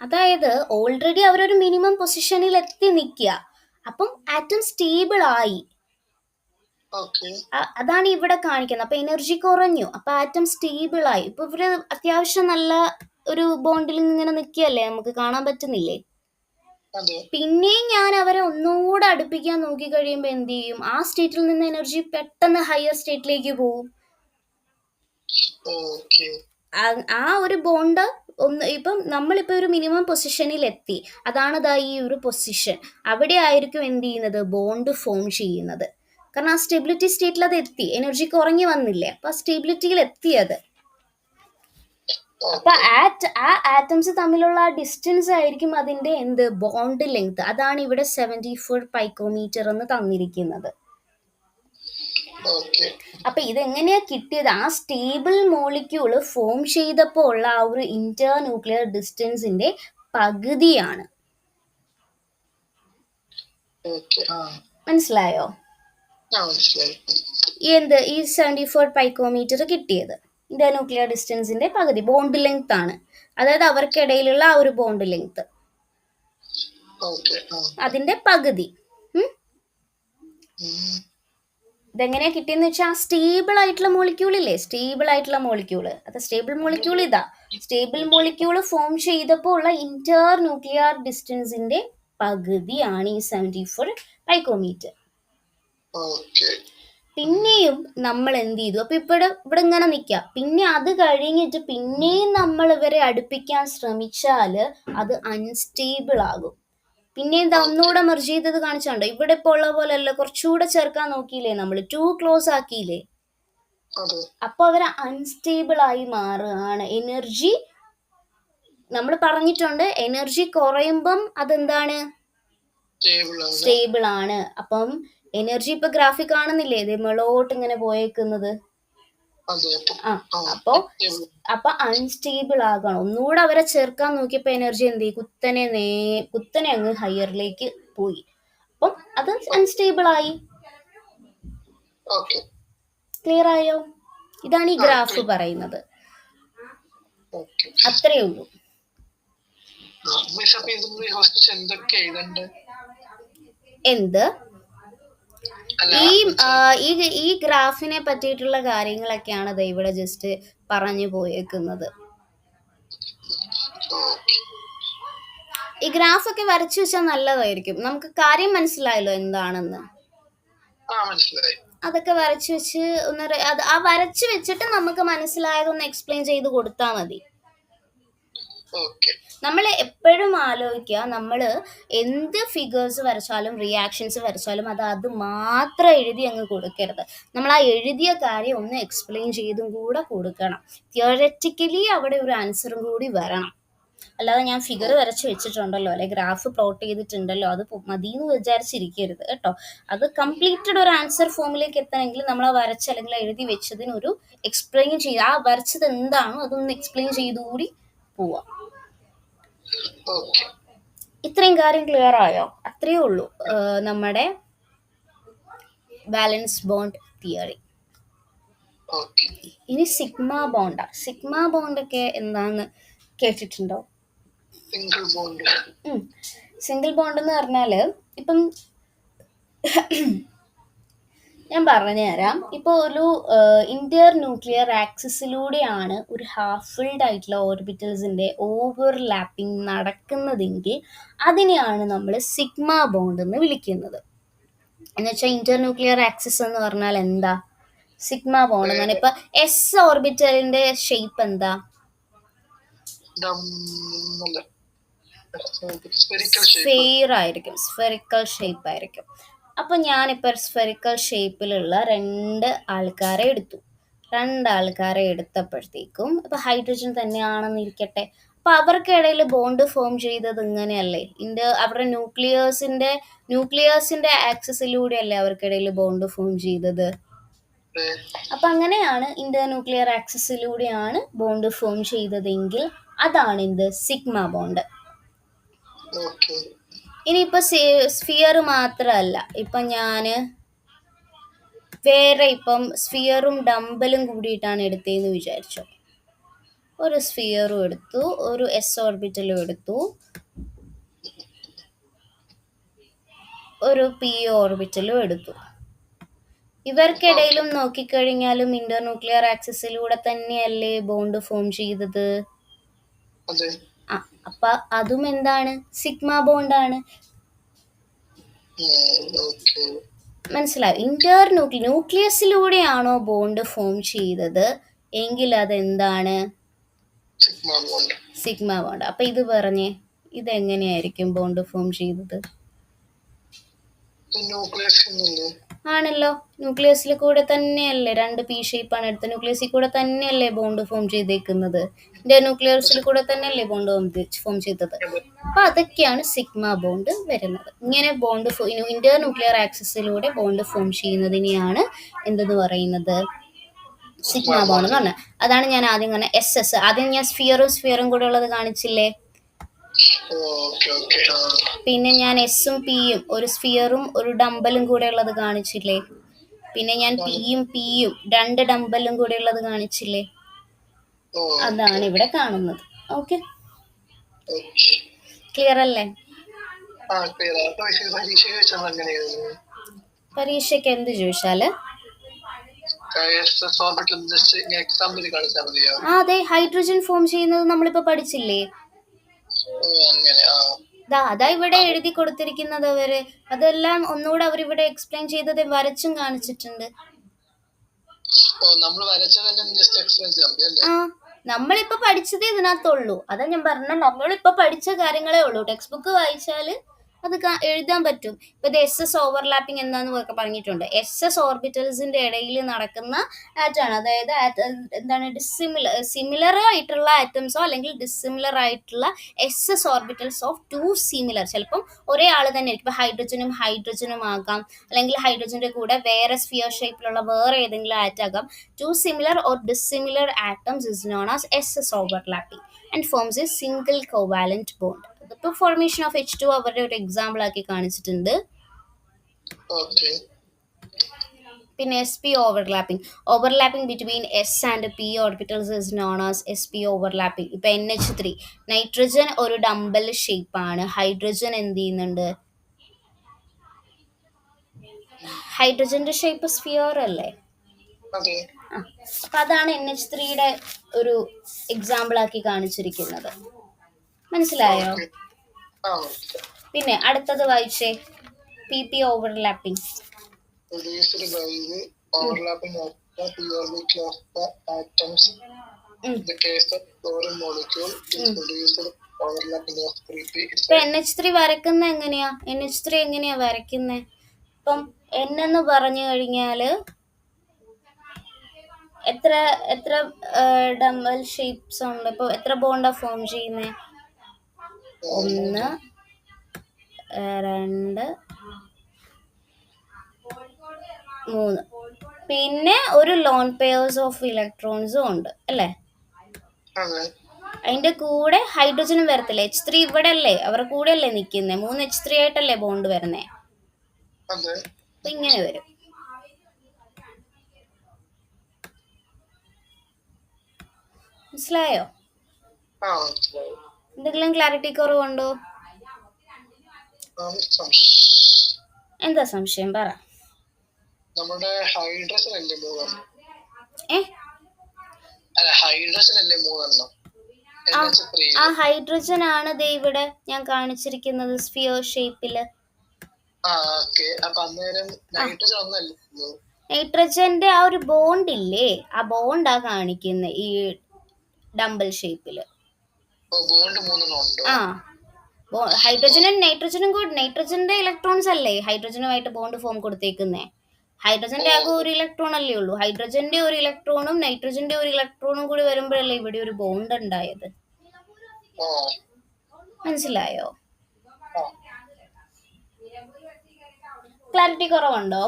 അതായത് ഓൾറെഡി അവരൊരു മിനിമം പൊസിഷനിൽ എത്തി നിൽക്കുക. അപ്പം ആറ്റം സ്റ്റേബിൾ ആയി. അതാണ് ഇവിടെ കാണിക്കുന്നത്. അപ്പൊ എനർജി കുറഞ്ഞു, അപ്പൊ ആറ്റം സ്റ്റേബിൾ ആയി. ഇപ്പൊ ഇവര് അത്യാവശ്യം നല്ല ഒരു ബോണ്ടിൽ ഇങ്ങനെ നിൽക്കുകയല്ലേ, നമുക്ക് കാണാൻ പറ്റുന്നില്ലേ? പിന്നെയും ഞാൻ അവരെ ഒന്നുകൂടെ അടുപ്പിക്കാൻ നോക്കി കഴിയുമ്പോ എന്ത് ചെയ്യും, ആ സ്റ്റേറ്റിൽ നിന്ന് എനർജി പെട്ടെന്ന് ഹയർ സ്റ്റേറ്റിലേക്ക് പോകും. ആ ഒരു ബോണ്ട് ഇപ്പം നമ്മളിപ്പോ ഒരു മിനിമം പൊസിഷനിൽ എത്തി, അതാണ് ഈ ഒരു പൊസിഷൻ. അവിടെ ആയിരിക്കും എന്ത് ചെയ്യുന്നത്, ബോണ്ട് ഫോം ചെയ്യുന്നത്. കാരണം ആ സ്റ്റെബിലിറ്റി സ്റ്റേറ്റിൽ അത് എത്തി, എനർജി കുറഞ്ഞു വന്നില്ലേ, അപ്പൊ ആ സ്റ്റെബിലിറ്റിയിൽ എത്തിയത്. അപ്പൊ ആ ആറ്റംസ് തമ്മിലുള്ള ഡിസ്റ്റൻസ് ആയിരിക്കും അതിന്റെ എന്ത്, ബോണ്ട് ലെങ്ത്. അതാണ് ഇവിടെ 74 പൈക്കോമീറ്റർ എന്ന് തന്നിരിക്കുന്നത്. അപ്പൊ ഇതെങ്ങനെയാ കിട്ടിയത്? ആ സ്റ്റേബിൾ മോളിക്യൂള് ഫോം ചെയ്തപ്പോൾ ഉള്ള ആ ഒരു ഇന്റർന്യൂക്ലിയർ ഡിസ്റ്റൻസിന്റെ പകുതിയാണ്. മനസ്സിലായോ? ഈ 74 പൈക്കോമീറ്റർ കിട്ടിയത് ഇന്റർന്യൂക്ലിയർ ഡിസ്റ്റൻസിന്റെ പകുതി, ബോണ്ട് ലെങ്ത് ആണ്. അതായത് അവർക്കിടയിലുള്ള ആ ഒരു ബോണ്ട് ലെങ്ത്, അതിന്റെ പകുതി. ഇതെങ്ങനെയാ കിട്ടിയെന്ന് വെച്ചാൽ ആ സ്റ്റേബിൾ ആയിട്ടുള്ള മോളിക്യൂളില്ലേ, സ്റ്റേബിൾ ആയിട്ടുള്ള മോളിക്യൂള്, അത് സ്റ്റേബിൾ മോളിക്യൂൾ ഇതാ. സ്റ്റേബിൾ മോളിക്യൂള് ഫോം ചെയ്തപ്പോൾ ഉള്ള ഇന്റർന്യൂക്ലിയർ ഡിസ്റ്റൻസിന്റെ പകുതിയാണ് ഈ 74 പൈക്കോമീറ്റർ. പിന്നെയും നമ്മൾ എന്ത് ചെയ്തു, അപ്പൊ ഇവിടെ ഇങ്ങനെ നിൽക്കുക. പിന്നെ അത് കഴിഞ്ഞിട്ട് പിന്നെയും നമ്മൾ ഇവരെ അടുപ്പിക്കാൻ ശ്രമിച്ചാല് അത് അൺസ്റ്റേബിൾ ആകും. പിന്നെ എന്താ, ഒന്നുകൂടെ മെർജ് ചെയ്തത് കാണിച്ചുണ്ടോ? ഇവിടെ ഇപ്പോൾ ഉള്ള പോലെ അല്ല, കുറച്ചുകൂടെ ചേർക്കാൻ നോക്കിയില്ലേ നമ്മൾ, ടു ക്ലോസ് ആക്കിയില്ലേ? അപ്പൊ അവര് അൺസ്റ്റേബിൾ ആയി മാറുകയാണ്. എനർജി നമ്മൾ പറഞ്ഞിട്ടുണ്ട്, എനർജി കുറയുമ്പം അതെന്താണ്, സ്റ്റേബിൾ ആണ്. അപ്പം എനർജി ഇപ്പൊ ഗ്രാഫിക് കാണുന്നില്ലേ, ഇത് മേളോട്ട് ഇങ്ങനെ പോയേക്കുന്നത്. അപ്പൊ അൺസ്റ്റേബിൾ ആകണം. ഒന്നുകൂടെ അവരെ ചേർക്കാൻ നോക്കിയപ്പോ എനർജി എന്ത് ചെയ്യും, കുത്തനെ അങ്ങ് ഹയറിലേക്ക് പോയി. അപ്പം അത് അൺസ്റ്റേബിൾ ആയി. ക്ലിയർ ആയോ? ഇതാണ് ഈ ഗ്രാഫ് പറയുന്നത്. അത്രേ ഉള്ളൂ. എന്ത് ഈ ഗ്രാഫിനെ പറ്റിയിട്ടുള്ള കാര്യങ്ങളൊക്കെയാണ് ഇവിടെ ജസ്റ്റ് പറഞ്ഞു പോയേക്കുന്നത്. ഈ ഗ്രാഫ് ഒക്കെ വരച്ചു വെച്ചാൽ നല്ലതായിരിക്കും. നമുക്ക് കാര്യം മനസ്സിലായല്ലോ എന്താണെന്ന്. അതൊക്കെ വരച്ചു വെച്ച് ആ വരച്ചു വെച്ചിട്ട് നമുക്ക് മനസ്സിലായതൊന്ന് എക്സ്പ്ലെയിൻ ചെയ്ത് കൊടുത്താൽ മതി. നമ്മൾ എപ്പോഴും ആലോചിക്കുക, നമ്മൾ എന്ത് ഫിഗേഴ്സ് വരച്ചാലും റിയാക്ഷൻസ് വരച്ചാലും അത് മാത്രം എഴുതി അങ്ങ് കൊടുക്കരുത്. നമ്മൾ ആ എഴുതിയ കാര്യം ഒന്ന് എക്സ്പ്ലെയിൻ ചെയ്തും കൂടെ കൊടുക്കണം. തിയററ്റിക്കലി അവിടെ ഒരു ആൻസറും കൂടി വരണം. അല്ലാതെ ഞാൻ ഫിഗർ വരച്ച് വെച്ചിട്ടുണ്ടല്ലോ, അല്ലെ ഗ്രാഫ് പ്ലോട്ട് ചെയ്തിട്ടുണ്ടല്ലോ, അത് മതിയെന്ന് വിചാരിച്ചിരിക്കരുത് കേട്ടോ. അത് കംപ്ലീറ്റഡ് ഒരു ആൻസർ ഫോമിലേക്ക് എത്തണമെങ്കിൽ നമ്മൾ ആ വരച്ച് അല്ലെങ്കിൽ എഴുതി വെച്ചതിനൊരു എക്സ്പ്ലെയിൻ ചെയ്ത്, ആ വരച്ചത് എന്താണോ അതൊന്ന് എക്സ്പ്ലെയിൻ ചെയ്തുകൂടി പോവാം. ഇത്രയും കാര്യം ക്ലിയർ ആയോ? അത്രയേ ഉള്ളൂ നമ്മുടെ ബാലൻസ് ബോണ്ട് തിയറി. ഇനി സിഗ്മ ബോണ്ടാ. സിഗ്മ ബോണ്ട് ഒക്കെ എന്താന്ന് കേട്ടിട്ടുണ്ടോ? സിംഗിൾ ബോണ്ട് എന്ന് പറഞ്ഞാല് ഇപ്പം ഞാൻ പറഞ്ഞുതരാം. ഇപ്പോൾ ഒരു ഇന്റർന്യൂക്ലിയർ ആക്സിസിലൂടെയാണ് ഒരു ഹാഫ് ഫിൽഡ് ആയിട്ടുള്ള ഓർബിറ്റൽസിന്റെ ഓവർലാപ്പിംഗ് നടക്കുന്നതെങ്കിൽ അതിനെയാണ് നമ്മൾ സിഗ്മ ബോണ്ട് എന്ന് വിളിക്കുന്നത്. എന്നുവെച്ചാൽ ഇന്റർന്യൂക്ലിയർ ആക്സിസ് എന്ന് പറഞ്ഞാൽ എന്താ? സിഗ്മ ബോണ്ട് എന്ന് പറഞ്ഞാൽ ഇപ്പൊ എസ് ഓർബിറ്റലിന്റെ ഷേപ്പ് എന്താ? സ്ഫിയർ ആയിരിക്കും, സ്ഫെറിക്കൽ ഷേപ്പ് ആയിരിക്കും. അപ്പൊ ഞാനിപ്പോ സ്ഫെറിക്കൽ ഷേപ്പിലുള്ള രണ്ട് ആൾക്കാരെ എടുത്തപ്പോഴത്തേക്കും ഇപ്പൊ ഹൈഡ്രജൻ തന്നെയാണെന്ന് ഇരിക്കട്ടെ, അപ്പൊ അവർക്കിടയിൽ ബോണ്ട് ഫോം ചെയ്തത് ഇങ്ങനെയല്ലേ? അവരുടെ ന്യൂക്ലിയസിന്റെ ആക്സിസിലൂടെയല്ലേ അവർക്കിടയിൽ ബോണ്ട് ഫോം ചെയ്തത്? അപ്പൊ അങ്ങനെയാണ് ഇന്റർ ന്യൂക്ലിയർ ആക്സിസിലൂടെയാണ് ബോണ്ട് ഫോം ചെയ്തതെങ്കിൽ അതാണ് എന്ത്? Sigma bond. ഇനിയിപ്പോ സ്ഫിയർ മാത്രമല്ല, ഇപ്പൊ ഞാന് വേറെ ഇപ്പം സ്ഫിയറും ഡംബലും കൂടിയിട്ടാണ് എടുത്തതെന്ന് വിചാരിച്ചോ. ഒരു സ്ഫിയറും എടുത്തു, ഒരു എസ് ഓർബിറ്റലും എടുത്തു, ഒരു പി ഓർബിറ്റലും എടുത്തു. ഇവർക്കിടയിലും നോക്കിക്കഴിഞ്ഞാലും ഇന്റർ ന്യൂക്ലിയർ ആക്സിസിലൂടെ തന്നെയല്ലേ ബോണ്ട് ഫോം ചെയ്തത്? അപ്പൊ അതും എന്താണ്? സിഗ്മ ബോണ്ടാണ്. മനസ്സിലായി? ന്യൂക്ലിയസിലൂടെയാണോ ബോണ്ട് ഫോം ചെയ്തത് എങ്കിൽ അതെന്താണ്? Sigma bond. അപ്പൊ ഇത് പറഞ്ഞേ, ഇതെങ്ങനെയായിരിക്കും ബോണ്ട് ഫോം ചെയ്തത്? ആണല്ലോ, ന്യൂക്ലിയസിൽ കൂടെ തന്നെയല്ലേ. രണ്ട് പി ഷേപ്പാണ് എടുത്തത്, ന്യൂക്ലിയസിൽ കൂടെ തന്നെയല്ലേ ബോണ്ട് ഫോം ചെയ്തേക്കുന്നത്. ഇന്റർ ന്യൂക്ലിയസിൽ കൂടെ തന്നെയല്ലേ ബോണ്ട് ഫോം ചെയ്തത്. അപ്പൊ അതൊക്കെയാണ് സിഗ്മ ബോണ്ട് വരുന്നത്. ഇങ്ങനെ ബോണ്ട് ഇന്റർ ന്യൂക്ലിയർ ആക്സിസിലൂടെ ബോണ്ട് ഫോം ചെയ്യുന്നതിനെയാണ് എന്തെന്ന് പറയുന്നത്? സിഗ്മ ബോണ്ട് എന്ന് പറഞ്ഞത്. അതാണ് ഞാൻ ആദ്യം പറഞ്ഞ എസ്. ആദ്യം ഞാൻ സ്ഫിയറും കൂടെ ഉള്ളത് കാണിച്ചില്ലേ? പിന്നെ ഞാൻ എസും പിയും, ഒരു സ്ഫിയറും ഒരു ഡംബലും കൂടെ ഉള്ളത് കാണിച്ചില്ലേ? പിന്നെ ഞാൻ പിയും രണ്ട് ഡംബലും കൂടെ ഉള്ളത് കാണിച്ചില്ലേ? അതാണ് ഇവിടെ കാണുന്നത്. ഓക്കെ, ക്ലിയർ അല്ലേ? പരീക്ഷയ്ക്ക് എന്ത് ചോദിച്ചാല് അതെ, ഹൈഡ്രജൻ ഫോം ചെയ്യുന്നത് നമ്മളിപ്പോ പഠിച്ചില്ലേ? അതാ ഇവിടെ എഴുതി കൊടുത്തിരിക്കുന്നത്. അതെല്ലാം ഒന്നുകൂടെ അവരിവിടെ എക്സ്പ്ലെയിൻ ചെയ്തത് വരച്ചും കാണിച്ചിട്ടുണ്ട്. നമ്മളിപ്പോ പഠിച്ചതേ ഇതിനകത്തുള്ളൂ. അതാ ഞാൻ പറഞ്ഞ, നമ്മളിപ്പോ പഠിച്ച കാര്യങ്ങളേ ഉള്ളൂ. ടെക്സ്റ്റ് ബുക്ക് വായിച്ചാല് അത് എഴുതാൻ പറ്റും. ഇപ്പൊ ഇത് എസ് ഓവർലാപ്പിംഗ് എന്താന്ന് പറഞ്ഞിട്ടുണ്ട്. എസ് ഓർബിറ്റൽസിന്റെ ഇടയിൽ നടക്കുന്ന ആറ്റാണ്. അതായത് എന്താണ്? സിമിലർ ആയിട്ടുള്ള ആറ്റംസോ അല്ലെങ്കിൽ ഡിസിമിലർ ആയിട്ടുള്ള S orbitals of two similar. ചിലപ്പം ഒരേ ആള് തന്നെ ആയിരിക്കും. ഇപ്പൊ ഹൈഡ്രജനും ആകാം, അല്ലെങ്കിൽ ഹൈഡ്രജന്റെ കൂടെ വേറെ സ്ഫിയർ ഷേപ്പിലുള്ള വേറെ ഏതെങ്കിലും ആറ്റാകാം. Two similar or dissimilar atoms is known as s overlapping and forms a single covalent bond. അതിപ്പോ ഫോർമേഷൻ ഓഫ് H2 അവരുടെ ഒരു എക്സാമ്പിൾ ആക്കി കാണിച്ചിട്ടുണ്ട്. പിന്നെ sp overlapping between s and p orbitals is known as sp overlapping. ഇപ്പൊ NH3, nitrogen ഒരു dumbbell shape ആണ്. Hydrogen എന്ത് ചെയ്യുന്നുണ്ട്? ഹൈഡ്രജന്റെ ഷേപ്പ് സ്ഫിയർ അല്ലേ? അപ്പൊ അതാണ് NH3യുടെ ഒരു എക്സാമ്പിൾ ആക്കി കാണിച്ചിരിക്കുന്നത്. മനസ്സിലായോ? പിന്നെ അടുത്തത് വായിച്ചേ, PP ഓവർലാപ്പിംഗ്. ഇപ്പൊ NH3 വരക്കുന്ന എങ്ങനെയാ? NH3 എങ്ങനെയാ വരയ്ക്കുന്നേ? ഇപ്പം N എന്ന് പറഞ്ഞു കഴിഞ്ഞാല് എത്ര ഡംബൽ ഷേപ്സ് ഉണ്ട്? ഇപ്പൊ എത്ര ബോണ്ടാ ഫോം ചെയ്യുന്നേ? 1, 2, 3. പിന്നെ ഒരു ലോൺ പെയർസ് ഓഫ് ഇലക്ട്രോൺസും ഉണ്ട് അല്ലേ? അതിന്റെ കൂടെ ഹൈഡ്രജനും വരത്തില്ലേ? H3 ഇവിടെ അല്ലേ, അവരുടെ കൂടെ അല്ലേ നിൽക്കുന്നേ? 3 H3 ആയിട്ടല്ലേ ബോണ്ട് വരുന്നേ? അപ്പൊ ഇങ്ങനെ വരും. മനസ്സിലായോ? എന്തെങ്കിലും ക്ലാരിറ്റി കുറവുണ്ടോ? എന്താ സംശയം? പറ. നമ്മുടെ ഹൈഡ്രജൻ അല്ലേ 3? അല്ല, ഹൈഡ്രജൻ അല്ലേ 3? ആ ഹൈഡ്രജൻ ആണ് ദേ ഇവിടെ ഞാൻ കാണിച്ചിരിക്കുന്നത് സ്ഫിയർ ഷേപ്പില്. അപ്പൊ അന്നേരം നൈട്രജൻ ഒന്നല്ലോ? നൈട്രജന്റെ ആ ഒരു ബോണ്ട് ഇല്ലേ, ആ ബോണ്ടാ കാണിക്കുന്നത് ഈ ഡംബൽ ഷേപ്പില്. ബോണ്ട് 3 ഉണ്ടോ? ആ, ഹൈഡ്രജനും നൈട്രജനും കൂടി, നൈട്രജന്റെ ഇലക്ട്രോൺസ് അല്ലേ ഹൈഡ്രജനുമായിട്ട് ബോണ്ട് ഫോം കൊടുത്തേക്കുന്നേ. ഹൈഡ്രജന്റെ ആകെ ഒരു ഇലക്ട്രോൺ അല്ലേ ഉള്ളൂ. ഹൈഡ്രജന്റെ ഒരു ഇലക്ട്രോണും നൈട്രജന്റെ ഒരു ഇലക്ട്രോണും കൂടി വരുമ്പോഴല്ലേ ഇവിടെ ഒരു ബോണ്ട് ഉണ്ടായത്. മനസ്സിലായോ? ക്ലാരിറ്റി കുറവുണ്ടോ?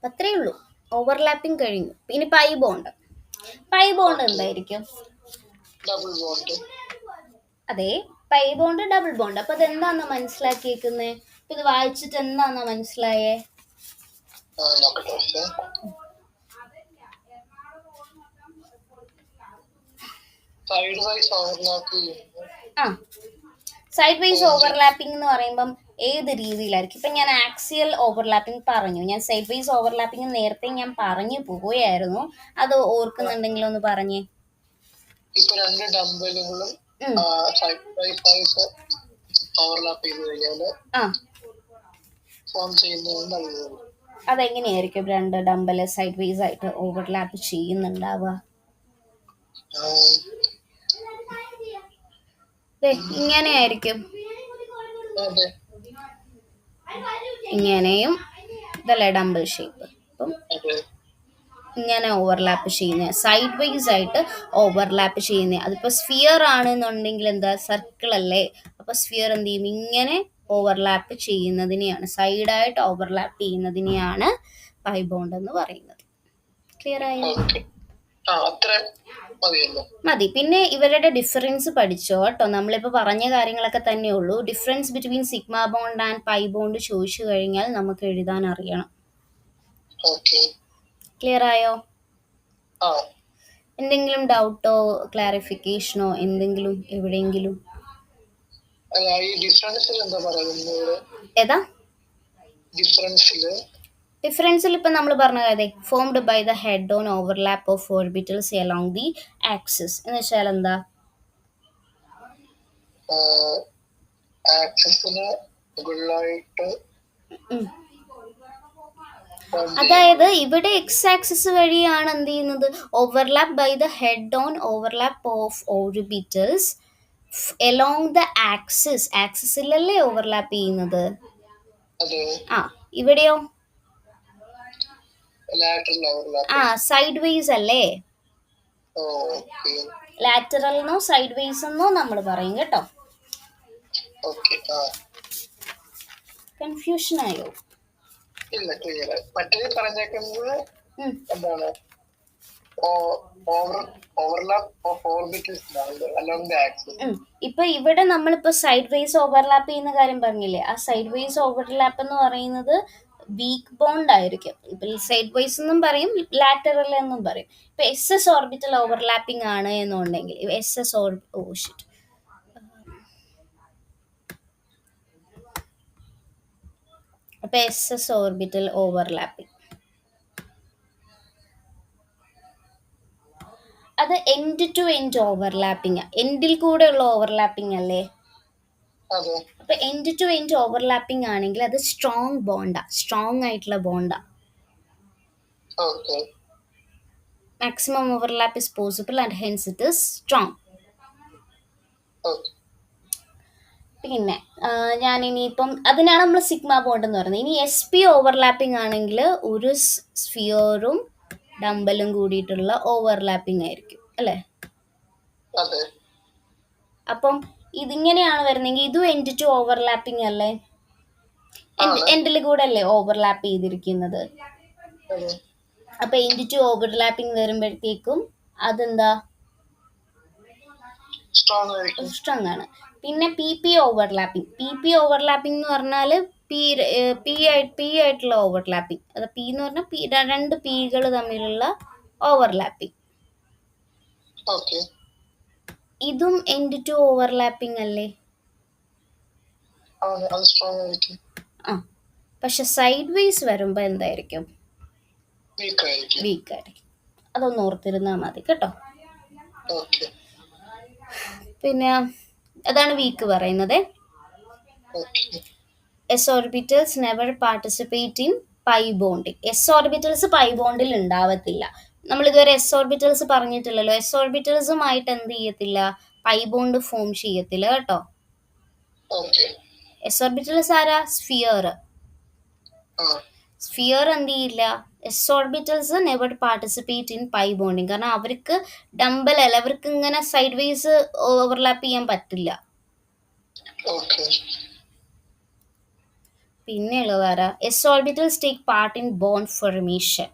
അത്രേ ഉള്ളൂ. ഓവർലാപ്പിംഗ് കഴിഞ്ഞു. ഇനി പൈ ബോണ്ട്. പൈ ബോണ്ട് എന്തായിരിക്കും? Double bond. അതെ, പൈ ബോണ്ട് ഡബിൾ ബോണ്ട്. അപ്പൊ അതെന്താന്നാ മനസ്സിലാക്കിയേക്കുന്നേ? ഇത് വായിച്ചിട്ട് എന്താന്നാ മനസ്സിലായേ? ആ, സൈഡ് വൈസ് ഓവർലാപ്പിംഗ് എന്ന് പറയുമ്പം ഏത് രീതിയിലായിരിക്കും? ഇപ്പൊ ഞാൻ ആക്സിയൽ ഓവർലാപ്പിംഗ് പറഞ്ഞു, ഞാൻ സൈഡ് വൈസ് ഓവർലാപ്പിംഗ് നേരത്തെ ഞാൻ പറഞ്ഞു പോയായിരുന്നു. അത് ഓർക്കുന്നുണ്ടെങ്കിൽ ഒന്ന് പറഞ്ഞേ. ഇപ്പൊ 2 ഡംബലുകളും സൈഡ് ബൈ സൈഡ് ഓവർലാപ്പ് ചെയ്ത് കഴിഞ്ഞാൽ ഫോം ചെയ്യുന്നത്. അതെങ്ങനെയായിരിക്കും 2 ഡംബല് സൈഡ് വൈസ് ആയിട്ട് ഓവർലാപ്പ് ചെയ്യുന്നുണ്ടാവുക? ഇങ്ങനെയായിരിക്കും. ഇങ്ങനെയും ഇതല്ലേ ഡംബിൾ ഷേപ്പ്. അപ്പം ഇങ്ങനെ ഓവർലാപ്പ് ചെയ്യുന്നത്, സൈഡ് വൈസ് ആയിട്ട് ഓവർലാപ്പ് ചെയ്യുന്നത്. അതിപ്പോ സ്ഫിയർ ആണെന്നുണ്ടെങ്കിൽ എന്താ, സർക്കിൾ അല്ലേ, അപ്പൊ സ്ഫിയർ എന്ത് ചെയ്യും, ഇങ്ങനെ ഓവർലാപ്പ് ചെയ്യുന്നതിനെയാണ്, സൈഡായിട്ട് ഓവർലാപ്പ് ചെയ്യുന്നതിനെയാണ് പൈ ബോണ്ട് എന്ന് പറയുന്നത്. ക്ലിയർ ആയോ? മതി. പിന്നെ ഇവരുടെ ഡിഫറൻസ് പഠിച്ചോ കേട്ടോ. നമ്മളിപ്പോ പറഞ്ഞ കാര്യങ്ങളൊക്കെ തന്നെ ഉള്ളൂ. Difference between sigma bond and pi bond ചോദിച്ചു കഴിഞ്ഞാൽ നമുക്ക് എഴുതാൻ അറിയണം. ക്ലിയർ ആയോ? എന്തെങ്കിലും ഡൗട്ടോ ക്ലാരിഫിക്കേഷനോ എന്തെങ്കിലും എവിടെയെങ്കിലും? ഏതാ ഡിഫറൻസിൽ? ഇപ്പൊ നമ്മൾ പറഞ്ഞ അതെ, formed by the head on overlap of orbitals along the axis എന്ന് വെച്ചാൽ എന്താ? അതായത് ഇവിടെ എക്സ് ആക്സിസ് വഴിയാണ് എന്ത് ചെയ്യുന്നത്, overlap by the head on overlap of orbitals along the axis. ആക്സിസിലല്ലേ ഓവർലാപ്പ് ചെയ്യുന്നത്? ആ, ഇവിടെയോ? സൈഡ് വൈസ് അല്ലേ. ലാറ്ററൽ എന്നോ സൈഡ് വൈസ് എന്നോ നമ്മൾ പറയും കേട്ടോ. കൺഫ്യൂഷൻ ആയോ? എന്താണ് ഇപ്പൊ ഇവിടെ നമ്മളിപ്പോ സൈഡ് വൈസ് ഓവർലാപ്പ് ചെയ്യുന്ന കാര്യം പറഞ്ഞില്ലേ, ആ സൈഡ് വൈസ് ഓവർലാപ്പ് എന്ന് പറയുന്നത് വീക്ക് ബോണ്ട് ആയിരിക്കും. ഇപ്പൊ സൈഡ് വൈസ് എന്നും പറയും, ലാറ്ററൽ എന്നും പറയും. ഇപ്പൊ എസ് എസ് ഓർബിറ്റൽ ഓവർലാപ്പിംഗ് ആണ് എന്നുണ്ടെങ്കിൽ എസ് എസ് അപ്പൊ എസ് എസ് ഓർബിറ്റൽ ഓവർലാപ്പിംഗ് അത് എൻഡ് ടു എൻഡ് ഓവർലാപ്പിംഗ്, എൻഡിൽ കൂടെ ഉള്ള ഓവർലാപ്പിംഗ് അല്ലേ. അപ്പൊ എൻഡ് ടു എൻഡ് ഓവർലാപ്പിംഗ് ആണെങ്കിൽ അത് സ്ട്രോങ് ബോണ്ടാ, സ്ട്രോങ് ആയിട്ടുള്ള ബോണ്ടാ. Maximum overlap is possible and hence it is strong. പിന്നെ ഞാൻ ഇനിയിപ്പം അതിനാണ് നമ്മൾ സിഗ്മ ബോണ്ട് എന്ന് പറയുന്നത്. ഇനി എസ് പി ഓവർലാപ്പിംഗ് ആണെങ്കിൽ ഒരു സ്ഫിയറും ഡംബലും കൂടിയിട്ടുള്ള ഓവർലാപ്പിംഗ് ആയിരിക്കും അല്ലേ. അപ്പം ഇതിങ്ങനെയാണ് വരുന്നെങ്കിൽ ഇതും എൻഡ് ടു ഓവർലാപ്പിംഗ് അല്ലേ, എൻഡിൽ കൂടെ അല്ലേ ഓവർലാപ്പ് ചെയ്തിരിക്കുന്നത്. അപ്പൊ എൻഡ് ടു ഓവർലാപ്പിംഗ് വരുമ്പോഴത്തേക്കും അതെന്താ, സ്ട്രോങ് ആണ്. പിന്നെ P P overlapping. P P overlapping എന്ന് പറഞ്ഞാൽ പി ആയിട്ടുള്ള ഓവർലാപ്പിംഗ്. അത് പി എന്ന് പറഞ്ഞാൽ 2 പികൾ തമ്മിലുള്ള ഓവർലാപ്പിംഗ്. ഇതും എൻഡ് ടു ഓവർലാപ്പിംഗ് അല്ലേ. ആ, പക്ഷെ സൈഡ് വൈസ് വരുമ്പോ എന്തായിരിക്കും, വീക്ക് ആയിരിക്കും. അതൊന്ന് ഓർത്തിരുന്നാൽ മതി കേട്ടോ. പിന്നെ അതാണ് വീക്ക് പറയുന്നത്. S orbitals never participate in pi bonding. S orbitals pi ബോണ്ടിൽ ഉണ്ടാവത്തില്ല. നമ്മൾ ഇതുവരെ എസ് ഓർബിറ്റൽസ് പറഞ്ഞിട്ടില്ലല്ലോ. എസ് ഓർബിറ്റൽസുമായിട്ട് എന്ത് ചെയ്യത്തില്ല, പൈ ബോണ്ട് ഫോം ചെയ്യത്തില്ല കേട്ടോ. ഓക്കെ. എസ് ഓർബിറ്റൽസ് ആരാ? സ്ഫിയർ. ആ സ്ഫിയർ എന്ത് ചെയ്യില്ല, s orbitals never participate in pi bonding. കാരണം അവർക്ക് ഡംബൽ അല്ല, അവർക്ക് ഇങ്ങനെ സൈഡ് വേസ് ഓവർലാപ്പ് ചെയ്യാൻ പറ്റില്ല. ഓക്കെ. പിന്നെ ഉള്ളതാരാ? S orbitals take part in bond formation.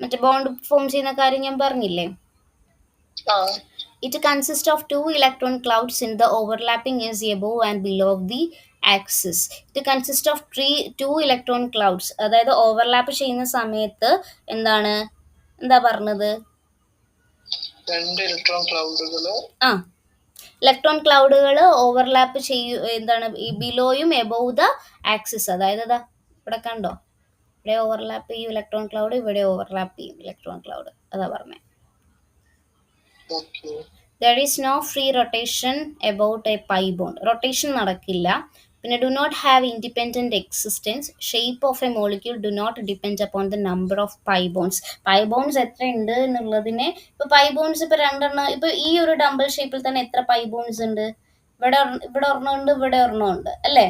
മറ്റേ ബോണ്ട് ഫോം ചെയ്യുന്ന കാര്യം ഞാൻ പറഞ്ഞില്ലേ. ആ It consists of two electron clouds in the overlapping is above and below the axis. It consists of two electron clouds. അതായത് overlap ചെയ്യുന്ന സമയത്ത് എന്താണ്, എന്താ പറഞ്ഞത്? 2 ഇലക്ട്രോൺ ക്ലൗഡുകള്. ആ, ഇലക്ട്രോൺ ക്ലൗഡുകൾ ഓവർലാപ്പ് എന്താണ്, ഈ ബിലോയും എബോവ് ദ ആക്സിസ്. അതായത് ഇതാ ഇവിടെ കണ്ടോ, ഇവിടെ ഓവർലാപ്പ് ചെയ്യും ഇലക്ട്രോൺ ക്ലൗഡ്, ഇവിടെ ഓവർലാപ്പ് ചെയ്യും ഇലക്ട്രോൺ ക്ലൗഡ്. അതാ പറഞ്ഞത്. Okay. There is no free rotation about a pi bond. Rotation നടക്കില്ല. പിന്നെ do not have independent existence. Shape of a molecule do not depend upon the number of pi bonds. Pi bonds എത്ര ഉണ്ട് എന്നുള്ളതിനെ, ഇപ്പൊ pi bones ഇപ്പൊ രണ്ടെണ്ണം, ഇപ്പൊ ഈ ഒരു ഡംബിൾ ഷേപ്പിൽ തന്നെ എത്ര പൈ ബോൺസ് ഉണ്ട്? ഇവിടെ ഒരെണ്ണം ഉണ്ട്, ഇവിടെ ഒരെണ്ണം ഉണ്ട് അല്ലേ.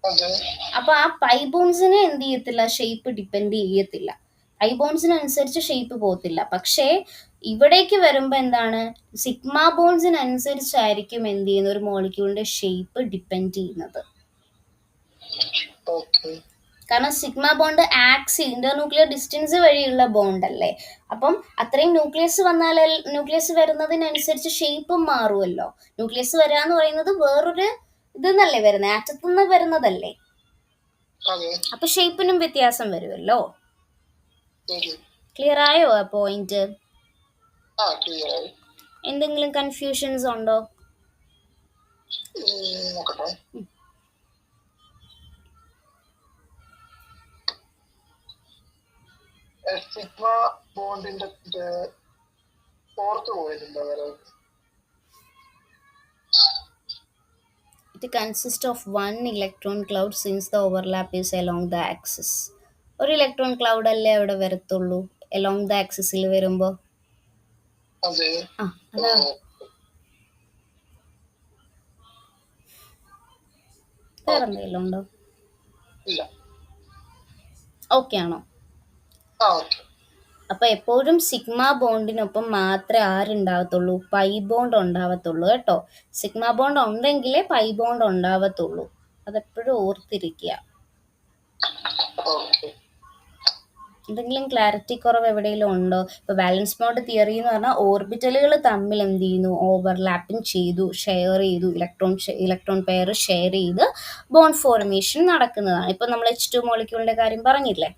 അതെ. അപ്പൊ ആ പൈ ബോൺസിനെ എന്ത് ചെയ്യത്തില്ല, ഷേപ്പ് ഡിപ്പെൻഡ് ചെയ്യത്തില്ല. പൈ ബോൺസിനനുസരിച്ച് ഷേപ്പ് പോകത്തില്ല. പക്ഷേ ഇവിടേക്ക് വരുമ്പോ എന്താണ്, സിഗ്മ ബോൺസിനനുസരിച്ചായിരിക്കും എന്ത് ചെയ്യുന്ന ഒരു മോളിക്യൂളിന്റെ ഷേപ്പ് ഡിപ്പെൻഡ് ചെയ്യുന്നത്. ഓക്കെ. കാരണം sigma bond axis internuclear distance വഴിയുള്ള ബോണ്ട് അല്ലേ. അപ്പം അത്രയും ന്യൂക്ലിയസ് വരുന്നതിനനുസരിച്ച് ഷേപ്പും മാറുമല്ലോ. ന്യൂക്ലിയസ് വരാന്ന് പറയുന്നത് വേറൊരു ഇതെന്നല്ലേ വരുന്നത്, ആറ്റത്തിൽ നിന്ന് വരുന്നതല്ലേ. അതെ. അപ്പൊ ഷേപ്പിനും വ്യത്യാസം വരുമല്ലോ. ശരി. ക്ലിയർ ആയോ ആ പോയിന്റ്? ആ ക്ലിയർ ആയി. എന്തെങ്കിലും കൺഫ്യൂഷൻസ് ഉണ്ടോ? നോക്കട്ടെ. സിഗ്മ ബോണ്ടിന്റെ ഫോർത്ത് പോയിന്റ് എന്താ പറയുക? It consists of one electron cloud since the overlap is along the axis. ഒരു ഇലക്ട്രോൺ ക്ലൗഡ് അല്ലേ അവിടെ വരത്തുള്ളൂ along the axisൽ വരുമ്പോ. അതെ. ആ അതാ. വേറെ എന്തെങ്കിലും ഉണ്ടോ? ഇല്ല. ഓക്കെ ആണോ? ആ ഓക്കെ. അപ്പൊ എപ്പോഴും സിഗ്മ ബോണ്ടിനൊപ്പം മാത്രമേ ആരുണ്ടാവത്തുള്ളൂ, പൈ ബോണ്ട് ഉണ്ടാവത്തുള്ളൂ കേട്ടോ. സിഗ്മ ബോണ്ട് ഉണ്ടെങ്കിലേ പൈ ബോണ്ട് ഉണ്ടാവത്തുള്ളൂ. അതെപ്പോഴും ഓർത്തിരിക്കുക. ഓക്കെ. എന്തെങ്കിലും ക്ലാരിറ്റി കുറവ് എവിടെയെങ്കിലും ഉണ്ടോ? ഇപ്പൊ ബാലൻസ് ബോണ്ട് തിയറി എന്ന് പറഞ്ഞാൽ ഓർബിറ്റലുകൾ തമ്മിൽ എന്ത് ചെയ്യുന്നു, ഓവർലാപ്പിംഗ് ചെയ്തു, ഷെയർ ചെയ്തു, ഇലക്ട്രോൺ പെയർ ഷെയർ ചെയ്ത് ബോണ്ട് ഫോർമേഷൻ നടക്കുന്നതാണ്. ഇപ്പൊ നമ്മൾ H2 മോളിക്യൂളിന്റെ കാര്യം പറഞ്ഞില്ലേ,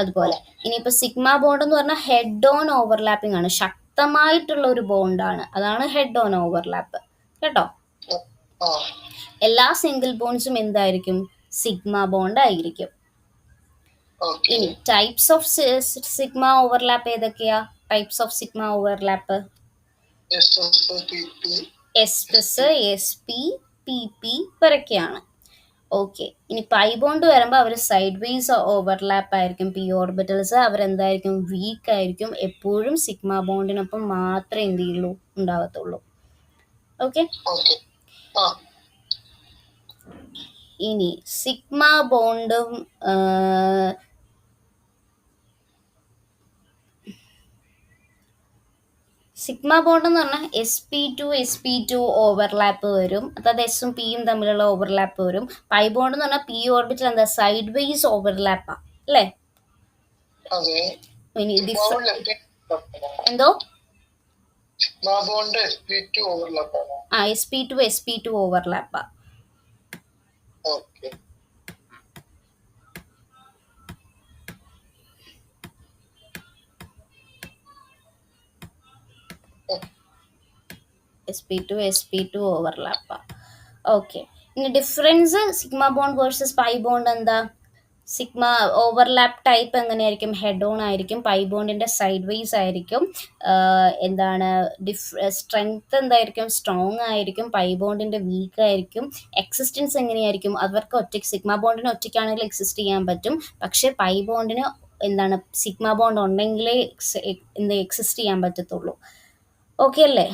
അതുപോലെ. ഇനിയിപ്പോ സിഗ്മ ബോണ്ട് എന്ന് പറഞ്ഞാൽ ഹെഡ് ഓൺ ഓവർലാപ്പിംഗ് ആണ്, ശക്തമായിട്ടുള്ള ഒരു ബോണ്ടാണ്. അതാണ് ഹെഡ് ഓൺ ഓവർലാപ്പ് കേട്ടോ. എല്ലാ സിംഗിൾ ബോൺസും എന്തായിരിക്കും, സിഗ്മ ബോണ്ട് ആയിരിക്കും. ഇനി ടൈപ്സ് ഓഫ് സിഗ്മ ഓവർലാപ്പ് ഏതൊക്കെയാ? Types of sigma overlap S, S P, P P ഇവരൊക്കെയാണ്. ഓക്കെ. ഇനി പൈ ബോണ്ട് വരുമ്പോൾ അവർ സൈഡ് വേസ് ഓവർലാപ്പ് ആയിരിക്കും. പി ഓർബിറ്റൽസ് അവരെന്തായിരിക്കും, വീക്ക് ആയിരിക്കും. എപ്പോഴും സിഗ്മ ബോണ്ടിനൊപ്പം മാത്രമേ എന്ത് ചെയ്യുള്ളൂ, ഉണ്ടാവത്തുള്ളൂ. ഓക്കെ. ഇനി സിഗ്മ ബോണ്ടും സിഗ്മ ബോണ്ട് എന്ന് പറഞ്ഞാൽ sp2 ഓവർലാപ്പ് വരും. അതായത് എസും പിയും തമ്മിലുള്ള ഓവർലാപ്പ് വരും. പൈ ബോണ്ട് എന്ന് പറഞ്ഞാൽ പി ഓർബിറ്റൽ എന്താ, സൈഡ് വേസ് ഓവർലാപ്പാ അല്ലേ. ഇനി എന്തോ sp2 ഓവർലാപ്പാ. sp2 ഓവർലാപ്പാ. ഓക്കെ. ഇനി difference sigma bond versus pi bond എന്താ? സിഗ്മ ഓവർലാപ്പ് ടൈപ്പ് എങ്ങനെയായിരിക്കും? ഹെഡ് ഓൺ ആയിരിക്കും. പൈ ബോണ്ടിന്റെ സൈഡ് വൈസ് ആയിരിക്കും. എന്താണ് സ്ട്രെങ്ത് എന്തായിരിക്കും? സ്ട്രോങ് ആയിരിക്കും. പൈ ബോണ്ടിന്റെ വീക്ക് ആയിരിക്കും. എക്സിസ്റ്റൻസ് എങ്ങനെയായിരിക്കും? അവർക്ക് ഒറ്റയ്ക്ക് സിഗ്മ ബോണ്ടിന് ഒറ്റയ്ക്കാണെങ്കിൽ എക്സിസ്റ്റ് ചെയ്യാൻ പറ്റും. പക്ഷെ പൈ ബോണ്ടിന് എന്താണ് സിഗ്മ ബോണ്ട് ഉണ്ടെങ്കിലേ എക്സിസ്റ്റ് ചെയ്യാൻ പറ്റത്തുള്ളൂ. ഓക്കെ അല്ലേ?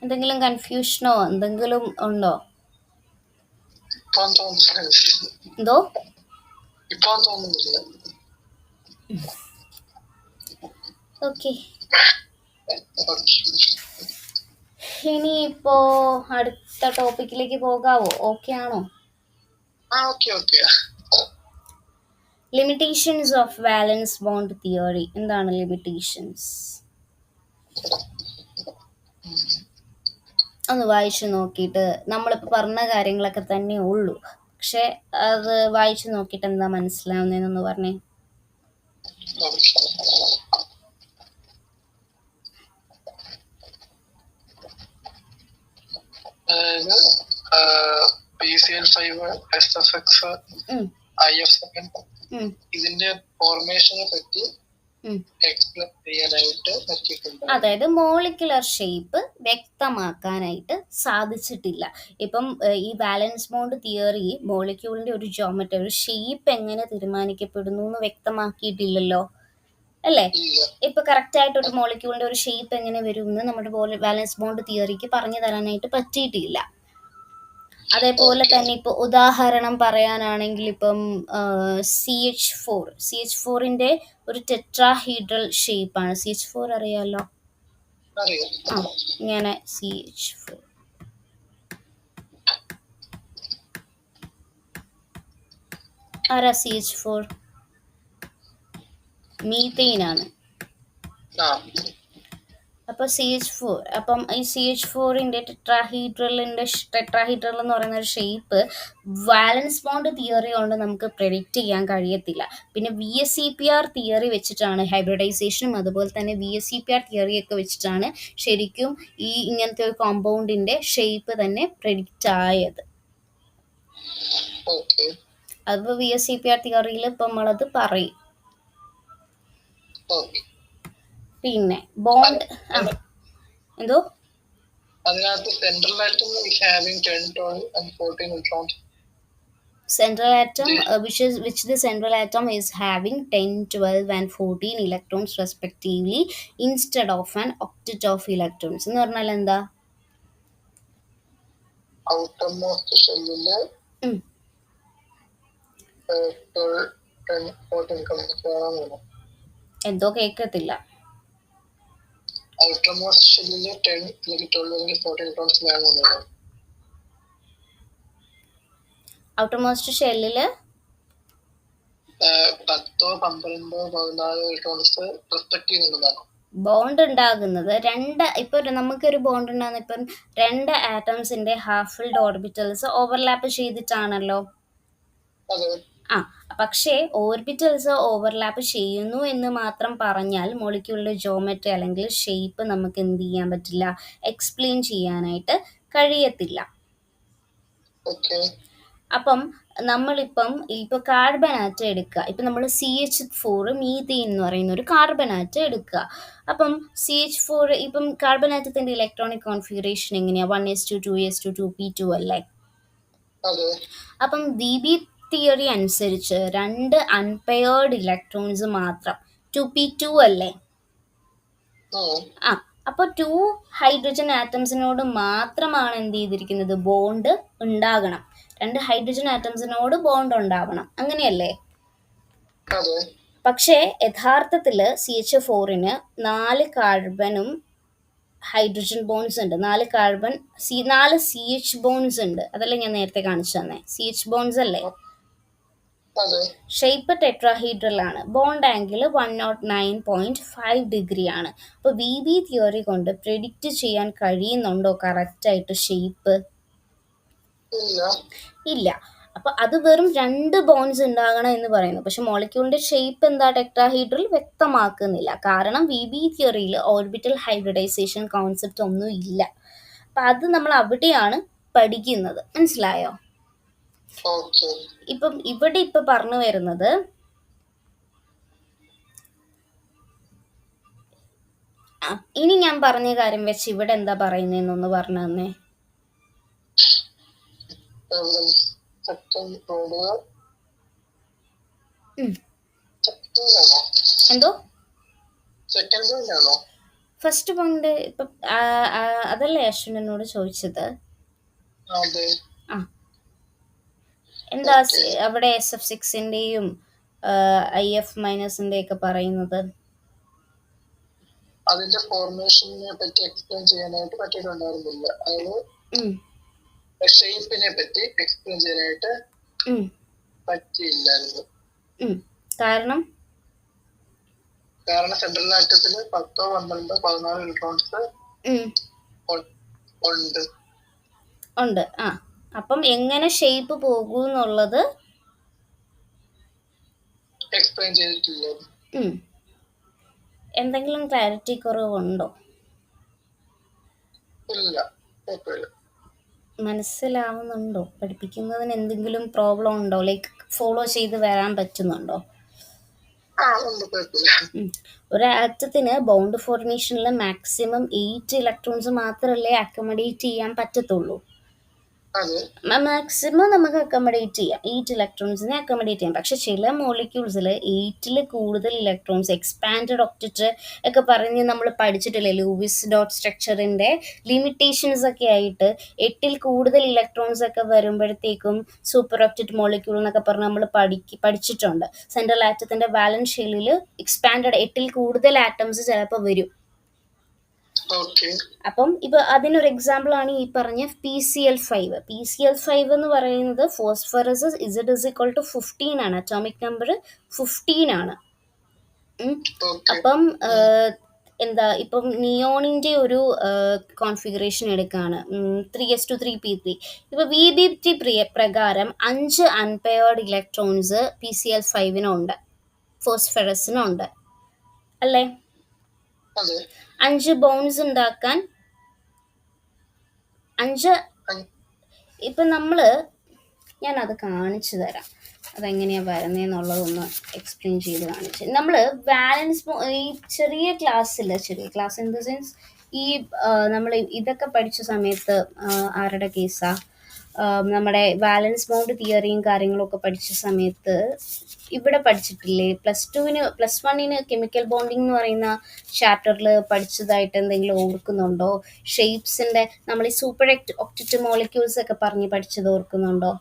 എന്തെങ്കിലും കൺഫ്യൂഷനോ എന്തെങ്കിലും ഉണ്ടോ? എന്തോ? ഓക്കെ, ഇനിയിപ്പോ അടുത്ത ടോപ്പിക്കിലേക്ക് പോകാവോ? ഓക്കെ ആണോ? Limitations of വാലൻസ് bond theory. എന്താണ് ലിമിറ്റേഷൻസ്? ഒന്ന് വായിച്ചു നോക്കിയിട്ട്, നമ്മളിപ്പോൾ പറഞ്ഞ കാര്യങ്ങളൊക്കെ തന്നെ ഉള്ളൂ, പക്ഷെ അത് വായിച്ചു നോക്കിയിട്ട് എന്താ മനസ്സിലാവുന്നതെന്നൊന്ന് പറഞ്ഞേ. ഇതിന്റെ ഫോർമേഷനെ പറ്റി എക്സ്പ്ലെയിൻ ചെയ്യാനായിട്ട് പറ്റിയിട്ടുണ്ട്. അതായത് മോളിക്കുലർ ഷേപ്പ് വ്യക്തമാക്കാനായിട്ട് സാധിച്ചിട്ടില്ല. ഇപ്പം ഈ വാലൻസ് ബോണ്ട് തിയറി മോളിക്യൂളിന്റെ ഒരു ജോമെട്രി, ഒരു ഷേപ്പ് എങ്ങനെ തീരുമാനിക്കപ്പെടുന്നു എന്ന് വ്യക്തമാക്കിയിട്ടില്ലല്ലോ, അല്ലേ? ഇപ്പൊ കറക്റ്റ് ആയിട്ട് ഒരു മോളിക്യൂളിന്റെ ഒരു ഷേപ്പ് എങ്ങനെ വരും എന്ന് നമ്മുടെ വാലൻസ് ബോണ്ട് തിയറിക്ക് പറഞ്ഞു തരാനായിട്ട് പറ്റിയിട്ടില്ല. അതേപോലെ തന്നെ ഇപ്പോൾ ഉദാഹരണം പറയാനാണെങ്കിൽ ഇപ്പം CH4ന്റെ ഒരു ടെട്രാഹീഡ്രൽ ഷേപ്പാണ്. CH4 അറിയാലോ? ഇങ്ങനെ CH4. ആരാ CH4? മീതെയിൻ ആണ്. അപ്പോൾ CH4, അപ്പം ഈ CH4ന്റെ ടെട്രാഹീഡ്രൽ എന്ന് പറയുന്ന ഒരു ഷേപ്പ് വാലൻസ് ബോണ്ട് തിയറി കൊണ്ട് നമുക്ക് പ്രെഡിക്റ്റ് ചെയ്യാൻ കഴിയത്തില്ല. പിന്നെ VSEPR തിയറി വെച്ചിട്ടാണ് ഹൈബ്രിഡൈസേഷനും അതുപോലെ തന്നെ VSEPR തിയറിയൊക്കെ വെച്ചിട്ടാണ് ശരിക്കും ഈ ഇങ്ങനത്തെ ഒരു കോമ്പൗണ്ടിന്റെ ഷേപ്പ് തന്നെ പ്രെഡിക്റ്റ് ആയത്. അപ്പോൾ VSEPR തിയറിയിൽ ഇപ്പം നമ്മളത് പറയും. പിന്നെ ബോണ്ട് എന്തോ അതിനകത്ത് central atom is having 10, 12 and 14 electrons. Central atom which the central atom is having 10, 12 and 14 electrons respectively instead of an octet of electrons. എന്ന് പറഞ്ഞാൽ എന്താ? outermost ഷെല്ലില് 12, 10, 14 electrons. എന്തോ കേൾക്കത്തില്ല. outermost ഷെല്ലില് 10 അല്ലെങ്കിൽ 12 അല്ലെങ്കിൽ 14 electrons വേണമെന്നുള്ളത്. ഔട്ടർമോസ്റ്റ് ഷെല്ലില് 10, 12, 14 ഇലക്ട്രോൺസ് റെസ്പെക്ട് ചെയ്യുന്നുള്ളതാണ്. ബോണ്ട് ഉണ്ടാകുന്നത് ഇപ്പൊ നമുക്കൊരു ബോണ്ട് ഉണ്ടാകുന്ന ഇപ്പം 2 ആറ്റംസിന്റെ ഹാഫ് ഫിൽഡ് ഓർബിറ്റൽസ് ഓവർലാപ്പ് ചെയ്തിട്ടാണല്ലോ. പക്ഷേ ഓർബിറ്റൽസ് ഓവർലാപ്പ് ചെയ്യുന്നു എന്ന് മാത്രം പറഞ്ഞാൽ മോളിക്യൂളിന്റെ ജോമെട്രി അല്ലെങ്കിൽ ഷേപ്പ് നമുക്ക് എന്ത് ചെയ്യാൻ പറ്റില്ല? എക്സ്പ്ലെയിൻ ചെയ്യാനായിട്ട് കഴിയത്തില്ല. അപ്പം നമ്മളിപ്പം കാർബൺ ആറ്റം എടുക്കുക. ഇപ്പം നമ്മൾ CH4 മീതെയിൻ എന്ന് പറയുന്ന ഒരു കാർബൺ ആറ്റം എടുക്കുക. അപ്പം CH4 ഇപ്പം കാർബൺ ആറ്റത്തിന്റെ ഇലക്ട്രോണിക് കോൺഫിഗറേഷൻ എങ്ങനെയാ? 1s2 2s2 2p2 അല്ലേ? അപ്പം VB തിയറി അനുസരിച്ച് 2 അൺപെയർഡ് ഇലക്ട്രോൺസ് മാത്രം 2p2 അല്ലേ? അപ്പോൾ 2 ഹൈഡ്രജൻ ആറ്റംസിനോട് മാത്രമാണ് എന്ത് ചെയ്തിരിക്കുന്നത്? ബോണ്ട് ഉണ്ടാകണം. 2 ഹൈഡ്രജൻ ആറ്റംസിനോട് ബോണ്ട് ഉണ്ടാവണം, അങ്ങനെയല്ലേ? പക്ഷേ യഥാർത്ഥത്തിൽ CH4ന് 4 കാർബണും ഹൈഡ്രജൻ ബോൺസ് ഉണ്ട്. 4 CH ബോൺസ് ഉണ്ട്. അതല്ലേ ഞാൻ നേരത്തെ കാണിച്ചു തന്നെ? CH ബോൺസ് അല്ലേ? ഷേപ്പ് ടെട്രാഹീഡ്രൽ ആണ്. ബോണ്ട് ആംഗിൾ 109.5 ഡിഗ്രി ആണ്. അപ്പോൾ VB തിയറി കൊണ്ട് പ്രെഡിക്റ്റ് ചെയ്യാൻ കഴിയുന്നുണ്ടോ കറക്റ്റായിട്ട് ഷേപ്പ്? ഇല്ല. അപ്പോൾ അത് വെറും 2 ബോൺസ് ഉണ്ടാകണം എന്ന് പറയുന്നു. പക്ഷെ മോളിക്യൂളിന്റെ ഷേപ്പ് എന്താ? ടെട്രാഹീഡ്രൽ വ്യക്തമാക്കുന്നില്ല. കാരണം VB തിയറിയിൽ ഓർബിറ്റൽ ഹൈബ്രിഡൈസേഷൻ കോൺസെപ്റ്റ് ഒന്നും ഇല്ല. അപ്പം അത് നമ്മൾ അവിടെയാണ് പഠിക്കുന്നത്. മനസ്സിലായോ? ഓക്കെ. ഇപ്പം ഇവിടെ ഇപ്പൊ പറഞ്ഞു വരുന്നത് ഇനി ഞാൻ പറഞ്ഞ കാര്യം വെച്ച് ഇവിടെ എന്താ പറയുന്നതെന്നൊന്ന് പറഞ്ഞു തന്നെ. സെക്കൻഡ് റോഡ് ഉം. സെക്കൻഡാണോ? എന്തോ സെക്കൻഡ് പോയിന്റ് ആണോ? ഫസ്റ്റ് പോയിന്റ് ഇപ്പൊ അതല്ലേ അശ്വിൻ എന്നോട് ചോദിച്ചത്. അതെ. ആ എന്താ ഓക്കെ. അവിടെ SF6ന്റെയും IF- ഒക്കെ പറയുന്നത്? അതിന്റെ ഫോർമേഷനെ പറ്റി എക്സ്പ്ലെയിൻ ചെയ്യാനായിട്ട് പറ്റിയിട്ടുണ്ടായിരുന്നില്ല. അതായത് ഉം. ഷേപ്പിനെ പറ്റി എക്സ്പ്ലെയിൻ ചെയ്യാനായിട്ട് ഉം. പറ്റിയില്ലായിരുന്നു. കാരണം സെൻട്രൽ ആറ്റത്തില് 10, 12, 14 ഇലക്ട്രോൺസ് ഉണ്ട്. ഉണ്ട്. അപ്പം എങ്ങനെ ഷേപ്പ് പോകൂന്നുള്ളത് എക്സ്പ്ലെയിൻ ചെയ്തിട്ടില്ല. എന്തെങ്കിലും ക്ലാരിറ്റി കുറവുണ്ടോ? ഇല്ല, കുഴപ്പമില്ല. മനസ്സിലാവുന്നുണ്ടോ? പഠിപ്പിക്കുന്നതിന് എന്തെങ്കിലും പ്രോബ്ലം ഉണ്ടോ? ലൈക്ക് ഫോളോ ചെയ്ത് വരാൻ പറ്റുന്നുണ്ടോ? ഒരു ആറ്റത്തിന് ബോണ്ട് ഫോർമേഷനിൽ മാക്സിമം 8 ഇലക്ട്രോൺസ് മാത്രമല്ലേ അക്കോമഡേറ്റ് ചെയ്യാൻ പറ്റത്തുള്ളൂ. മാക്സിമം നമുക്ക് അക്കോമഡേറ്റ് ചെയ്യാം, 8 ഇലക്ട്രോൺസിനെ അക്കോമഡേറ്റ് ചെയ്യാം. പക്ഷെ ചില മോളിക്യൂൾസിൽ 8ൽ കൂടുതൽ ഇലക്ട്രോൺസ്, എക്സ്പാൻഡഡ് ഒക്ടറ്റ് ഒക്കെ പറഞ്ഞ് നമ്മൾ പഠിച്ചിട്ടില്ലേ, ലൂയിസ് ഡോട്ട് സ്ട്രക്ചറിന്റെ ലിമിറ്റേഷൻസ് ഒക്കെ ആയിട്ട് 8ൽ കൂടുതൽ ഇലക്ട്രോൺസ് ഒക്കെ വരുമ്പോഴത്തേക്കും സൂപ്പർ ഒക്ടറ്റ് മോളിക്യൂൾ എന്നൊക്കെ പറഞ്ഞ് നമ്മൾ പഠിച്ചിട്ടുണ്ട്. സെൻട്രൽ ആറ്റത്തിന്റെ വാലൻസ് ഷെല്ലിൽ എക്സ്പാൻഡഡ് 8ൽ കൂടുതൽ ആറ്റംസ് ചിലപ്പോൾ വരും. അപ്പം ഇപ്പൊ അതിനൊരു എക്സാമ്പിൾ ആണ് ഈ പറഞ്ഞ PCl5. PCl5 എന്ന് പറയുന്നത് ഫോസ്ഫറസ് Z=15 ആണ്, അറ്റോമിക് നമ്പർ 15 ആണ്. അപ്പം എന്താ, ഇപ്പം നിയോണിന്റെ ഒരു കോൺഫിഗറേഷൻ എടുക്കുകയാണ്, 3s2 3p3. ഇപ്പൊ VBT പ്രകാരം 5 അൺപെയർഡ് ഇലക്ട്രോൺസ് PCl5-നുണ്ട്, ഫോസ്ഫറസിനുണ്ട് അല്ലേ? 5 ബോൺസ് ഉണ്ടാക്കാൻ 5. ഇപ്പൊ ഞാനത് കാണിച്ചു തരാം, അതെങ്ങനെയാ വരുന്നതെന്നുള്ളതൊന്ന് എക്സ്പ്ലെയിൻ ചെയ്ത് കാണിച്ചു. നമ്മൾ വാലൻസ് ഈ ചെറിയ ക്ലാസ് ഇൻ ദ സെൻസ് ഈ നമ്മൾ ഇതൊക്കെ പഠിച്ച സമയത്ത് ആരുടെ കേസാ, നമ്മുടെ വാലൻസ് ബോണ്ട് തിയറിയും കാര്യങ്ങളും ഒക്കെ പഠിച്ച സമയത്ത് ഇവിടെ പഠിച്ചിട്ടില്ലേ? +1 കെമിക്കൽ ബോണ്ടിങ് എന്ന് പറയുന്ന ചാപ്റ്ററിൽ പഠിച്ചതായിട്ട് എന്തെങ്കിലും ഓർക്കുന്നുണ്ടോ? ഷേപ്സിന്റെ നമ്മൾ ഈ സൂപ്പർ ഒക്ടറ്റ് മോളിക്യൂൾസ് ഒക്കെ പറഞ്ഞ് പഠിച്ചത് ഓർക്കുന്നുണ്ടോ?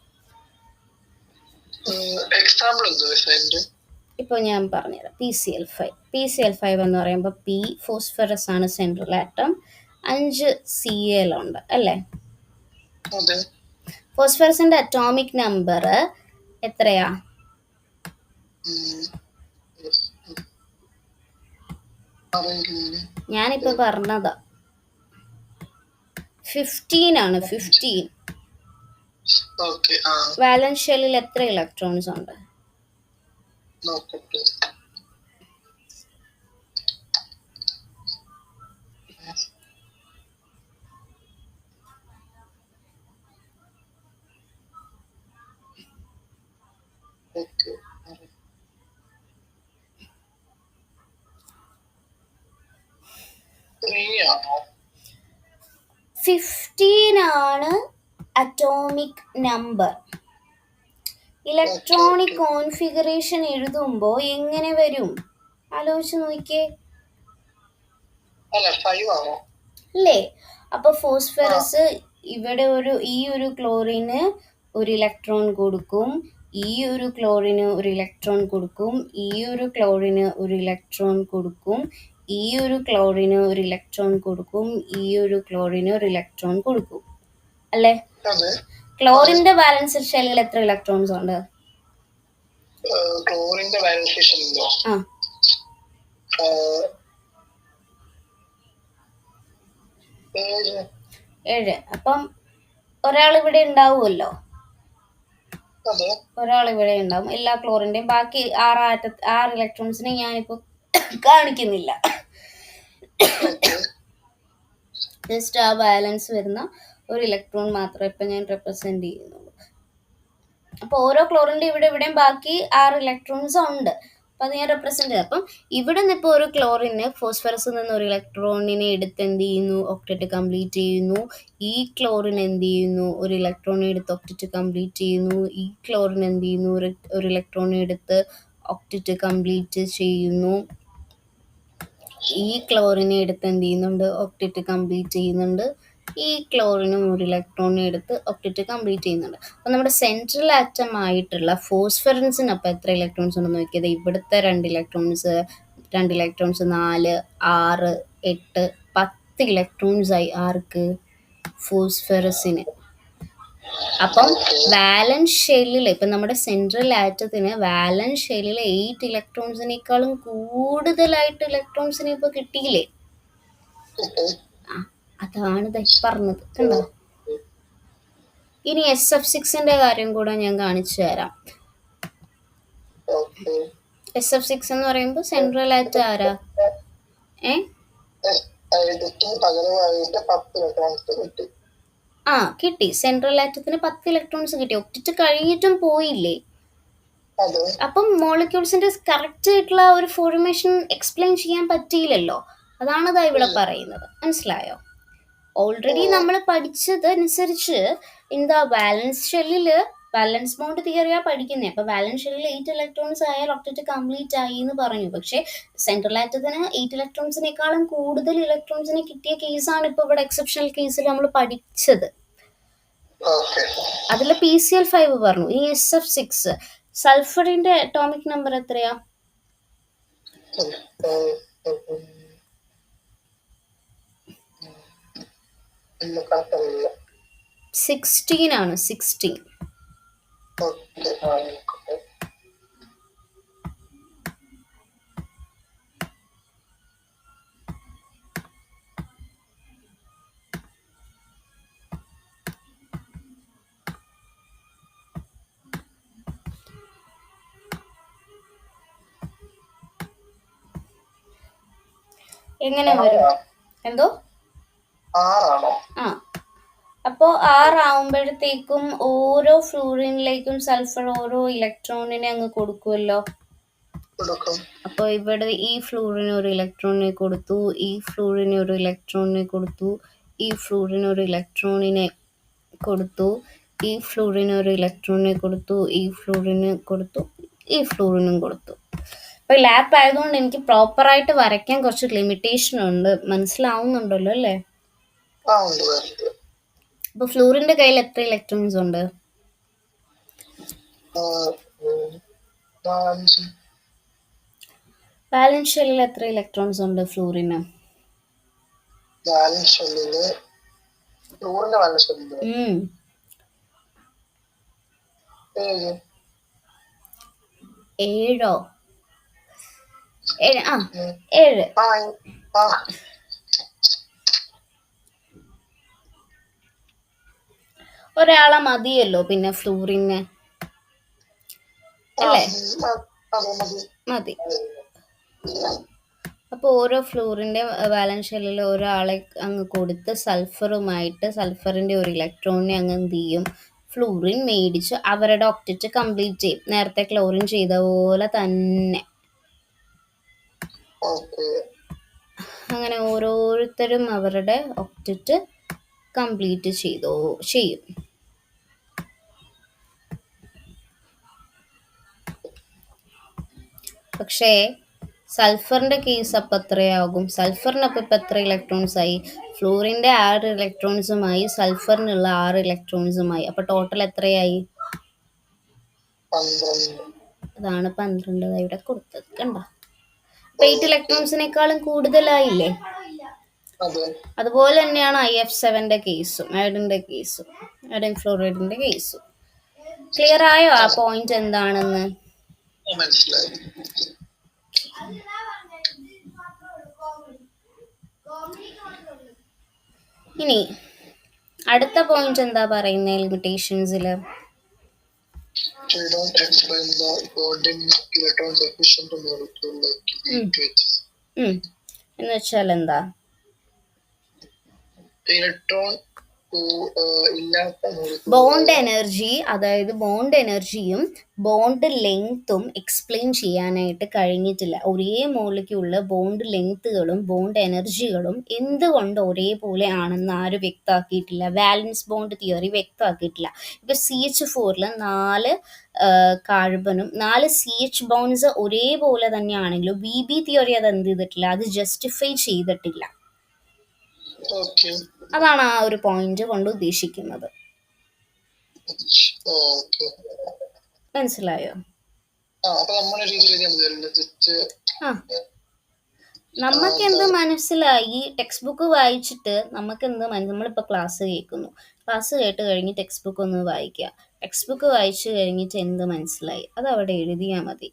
ഇപ്പൊ ഞാൻ പറഞ്ഞുതരാം. PCl5 എന്ന് പറയുമ്പോൾ P ഫോസ്ഫറസ് ആണ് സെൻട്രൽ ആറ്റം, 5 Cl ഉണ്ട് അല്ലേ? ഫോസ്ഫറസിന്റെ അറ്റോമിക് നമ്പർ എത്രയാ? ഞാനിപ്പോ പറഞ്ഞതാ, 15 ആണ്. 15. വാലൻസ് ഷെല്ലിൽ എത്ര ഇലക്ട്രോൺസ് ഉണ്ട്? ആണ് അറ്റോമിക് നമ്പർ. ഇലക്ട്രോണിക് കോൺഫിഗറേഷൻ എഴുതുമ്പോ എങ്ങനെ വരും ആലോചിച്ച് നോക്കിയേ അല്ലേ? അപ്പൊ ഫോസ്ഫറസ് ഇവിടെ ഈ ഒരു ക്ലോറിന് ഒരു ഇലക്ട്രോൺ കൊടുക്കും, ഈ ഒരു ക്ലോറിന് ഒരു ഇലക്ട്രോൺ കൊടുക്കും, ഈ ഒരു ക്ലോറിന് ഒരു ഇലക്ട്രോൺ കൊടുക്കും, ഈ ഒരു ക്ലോറിന് ഒരു ഇലക്ട്രോൺ കൊടുക്കും, ഈ ഒരു ക്ലോറിന് ഒരു ഇലക്ട്രോൺ കൊടുക്കും അല്ലേ? ക്ലോറിന്റെ ബാലൻസ് ഷെല്ലിൽ എത്ര ഇലക്ട്രോൺസ് ഉണ്ട്? ക്ലോറിന്റെ ബാലൻസ് ഷെല്ലിലോ 7. അപ്പം ഒരാൾ ഇവിടെ ഉണ്ടാവുമല്ലോ, ഒരാൾ ഇവിടെ ഉണ്ടാവും, എല്ലാ ക്ലോറിന്റെയും. ബാക്കി 6 ഇലക്ട്രോൺസിനെ ഞാനിപ്പോ കാണിക്കുന്നില്ല, ജസ്റ്റ് ആ ബാലൻസ് വരുന്ന ഒരു ഇലക്ട്രോൺ മാത്രമേ ഇപ്പം ഞാൻ റെപ്രസെന്റ് ചെയ്യുന്നുള്ളൂ. അപ്പോൾ ഓരോ ക്ലോറിൻ്റെ ഇവിടെയും ബാക്കി 6 ഇലക്ട്രോൺസ് ഉണ്ട്. അപ്പം അത് ഞാൻ റെപ്രസെന്റ് ചെയ്തു. അപ്പം ഇവിടെ നിന്ന് ഇപ്പോൾ ഒരു ക്ലോറിന് ഫോസ്ഫറസിൽ നിന്ന് ഒരു ഇലക്ട്രോണിനെ എടുത്ത് എന്ത് ചെയ്യുന്നു, ഒക്ടറ്റ് കംപ്ലീറ്റ് ചെയ്യുന്നു. ഈ ക്ലോറിൻ എന്ത് ചെയ്യുന്നു, ഒരു ഇലക്ട്രോണിനെ എടുത്ത് ഒക്ടറ്റ് കംപ്ലീറ്റ് ചെയ്യുന്നു. ഈ ക്ലോറിൻ എന്ത് ചെയ്യുന്നു, ഒരു ഇലക്ട്രോണിനെ എടുത്ത് ഒക്ടറ്റ് കംപ്ലീറ്റ് ചെയ്യുന്നു. ഈ ക്ലോറിനെ എടുത്ത് എന്ത് ചെയ്യുന്നുണ്ട്, ഒക്ടറ്റ് കംപ്ലീറ്റ് ചെയ്യുന്നുണ്ട്. ഈ ക്ലോറിനും ഒരു ഇലക്ട്രോണിനെ എടുത്ത് ഒക്ടറ്റ് കംപ്ലീറ്റ് ചെയ്യുന്നുണ്ട്. അപ്പം നമ്മുടെ സെൻട്രൽ ആറ്റം ആയിട്ടുള്ള ഫോസ്ഫറൻസിന് അപ്പം എത്ര ഇലക്ട്രോൺസ് ഉണ്ടെന്ന് നോക്കിയത്, ഇവിടുത്തെ 2 ഇലക്ട്രോൺസ് 4, 6, 8, 10 ഇലക്ട്രോൺസ് ആയി. ആർക്ക്? ഫോസ്ഫറസിന്. അപ്പം വാലൻസ് ഷെല്ലിൽ ഇപ്പം നമ്മുടെ സെൻട്രൽ ആറ്റത്തിന് വാലൻസ് ഷെല്ലിൽ 8 ഇലക്ട്രോൺസിനേക്കാളും കൂടുതലായിട്ട് ഇലക്ട്രോൺസിനെ ഇപ്പൊ കിട്ടിയില്ലേ? അതാണ് പറഞ്ഞത്, കണ്ടോ? ഇനി SF6ന്റെ കാര്യം കൂടെ ഞാൻ കാണിച്ചു തരാം. SF6 എന്ന് പറയുമ്പോൾ സെൻട്രൽ ആറ്റം ആരാ? കിട്ടി. സെൻട്രൽ ആറ്റത്തിന് 10 ഇലക്ട്രോൺസ് കിട്ടി. ഒക്ടറ്റ് കഴിഞ്ഞിട്ടും പോയില്ലേ? അപ്പം മോളിക്യൂൾസിന്റെ കറക്റ്റ് ആയിട്ടുള്ള ഒരു ഫോർമേഷൻ എക്സ്പ്ലെയിൻ ചെയ്യാൻ പറ്റിയില്ലല്ലോ. അതാണ് ഇതാ ഇവിടെ പറയുന്നത്. മനസ്സിലായോ? ഓൾറെഡി നമ്മൾ പഠിച്ചതനുസരിച്ച് എന്താ, വാലൻസ് ഷെല്ലില് വാലൻസ് ബോണ്ട് തിയറിയാ പഠിക്കുന്നത്. അപ്പൊ വാലൻസ് ഷെല്ലിൽ 8 ഇലക്ട്രോൺസ് ആയാൽ ഒക്ടറ്റ് കംപ്ലീറ്റ് ആയി എന്ന് പറഞ്ഞു. പക്ഷെ സെൻട്രൽ ആറ്റത്തിന് 8 ഇലക്ട്രോൺസിനേക്കാളും കൂടുതൽ ഇലക്ട്രോൺസിനെ കിട്ടിയ കേസാണ് ഇപ്പൊ ഇവിടെ എക്സെപ്ഷണൽ കേസിൽ നമ്മൾ പഠിച്ചത്. അതിൽ PCl5 പറഞ്ഞു. ഇനി SF6 സൾഫറിന്റെ അറ്റോമിക് നമ്പർ എത്രയാ? 16 ആണ്. 16. എങ്ങനെ വരും? എന്തോ? അപ്പോൾ 6 ആവുമ്പോഴത്തേക്കും ഓരോ ഫ്ലൂറിനിലേക്കും സൾഫർ ഓരോ ഇലക്ട്രോണിനെ അങ്ങ് കൊടുക്കുമല്ലോ. അപ്പോൾ ഇവിടെ ഈ ഫ്ലൂറിന് ഒരു ഇലക്ട്രോണിനെ കൊടുത്തു, ഈ ഫ്ലൂറിന് ഒരു ഇലക്ട്രോണിനെ കൊടുത്തു, ഈ ഫ്ലൂറിന് ഒരു ഇലക്ട്രോണിനെ കൊടുത്തു, ഈ ഫ്ലൂറിന് ഒരു ഇലക്ട്രോണിനെ കൊടുത്തു, ഈ ഫ്ലൂറിന് കൊടുത്തു, ഈ ഫ്ലൂറിനും കൊടുത്തു. അപ്പോൾ ലാപ്പ് ആയതുകൊണ്ട് എനിക്ക് പ്രോപ്പറായിട്ട് വരയ്ക്കാൻ കുറച്ച് ലിമിറ്റേഷൻ ഉണ്ട്. മനസ്സിലാവുന്നുണ്ടല്ലോ അല്ലേ? അപ്പൊ ഫ്ലൂറിന്റെ കയ്യിൽ എത്ര ഇലക്ട്രോൺസ് ഉണ്ട്? വാലൻസ് ഷെല്ലിൽ എത്ര ഇലക്ട്രോൺസ് ഉണ്ട് ഫ്ലൂറിന്? 7. 7. ഒരാളെ മതിയല്ലോ പിന്നെ ഫ്ലൂറിന്, അല്ലേ? മതി. അപ്പോൾ ഓരോ ഫ്ലൂറിന്റെ വാലൻസ് ഷെല്ലിൽ ഒരാളെ അങ്ങ് കൊടുത്ത് സൾഫറിന്റെ ഒരു ഇലക്ട്രോണിനെ അങ്ങ് എന്ത് ചെയ്യും, ഫ്ലൂറിൻ മേടിച്ച് അവരുടെ ഒക്ടറ്റ് കംപ്ലീറ്റ് ചെയ്യും. നേരത്തെ ക്ലോറിൻ ചെയ്ത പോലെ തന്നെ. അങ്ങനെ ഓരോരുത്തരും അവരുടെ ഒക്ടറ്റ് കംപ്ലീറ്റ് ചെയ്യും. പക്ഷേ സൾഫറിന്റെ കേസ് അപ്പം എത്രയാകും? സൾഫറിനപ്പം ഇപ്പം എത്ര ഇലക്ട്രോൺസ് ആയി? ഫ്ലൂറിന്റെ 6 ഇലക്ട്രോൺസുമായി സൾഫറിനുള്ള 6 ഇലക്ട്രോൺസുമായി. അപ്പൊ ടോട്ടൽ എത്രയായി? 12. അതാണ് 12 ഇവിടെ കൊടുത്തത്. കണ്ടോ? 8 ഇലക്ട്രോൺസിനേക്കാളും കൂടുതലായില്ലേ? അതുപോലെ തന്നെയാണ് IF7ന്റെ കേസും അയഡിൻ ഫ്ലോറൈഡിന്റെ കേസും. ക്ലിയർ ആയോ ആ പോയിന്റ് എന്താണെന്ന്? ഇനി അടുത്ത പോയിന്റ് എന്താ പറയുന്നത് ലിമിറ്റേഷൻസില്? എന്ന് വെച്ചാൽ എന്താ? ഇലക്ട്രോൺ ഇല്ലാത്ത molecule ബോണ്ട് എനർജി, അതായത് ബോണ്ട് എനർജിയും ബോണ്ട് ലെങ്ത്തും എക്സ്പ്ലെയിൻ ചെയ്യാനായിട്ട് കഴിഞ്ഞിട്ടില്ല. ഒരേ മോളിക്യൂളില് ബോണ്ട് ലെങ്ത്തുകളും ബോണ്ട് എനർജികളും എന്തുകൊണ്ട് ഒരേപോലെ ആണെന്ന് ആരും വ്യക്തമാക്കിയിട്ടില്ല. വാലൻസ് ബോണ്ട് തിയറി വ്യക്തമാക്കിയിട്ടില്ല. ഇപ്പൊ CH4 4 കാർബണും 4 CH ബോൺസ് ഒരേപോലെ തന്നെയാണെങ്കിലും VB തിയറി അത് എന്ത് ചെയ്തിട്ടില്ല, അത് ജസ്റ്റിഫൈ ചെയ്തിട്ടില്ല. Okay. അതാണ് ആ ഒരു പോയിന്റ് കൊണ്ട് ഉദ്ദേശിക്കുന്നത്. Okay. മനസ്സിലായോ? അപ്പൊ നമ്മുടെ രീതിയിൽ ആ നമുക്ക് എന്ത് മനസ്സിലായി? ടെക്സ്റ്റ് ബുക്ക് വായിച്ചിട്ട് നമുക്ക് എന്ത് നമ്മളിപ്പോൾ ക്ലാസ് കേൾക്കുന്നു, ക്ലാസ് കേട്ട് കഴിഞ്ഞ് ടെക്സ്റ്റ് ബുക്ക് ഒന്ന് വായിക്കുക. ടെക്സ്റ്റ് ബുക്ക് വായിച്ചു കഴിഞ്ഞിട്ട് എന്ത് മനസ്സിലായി അത് അവിടെ എഴുതിയാൽ മതി.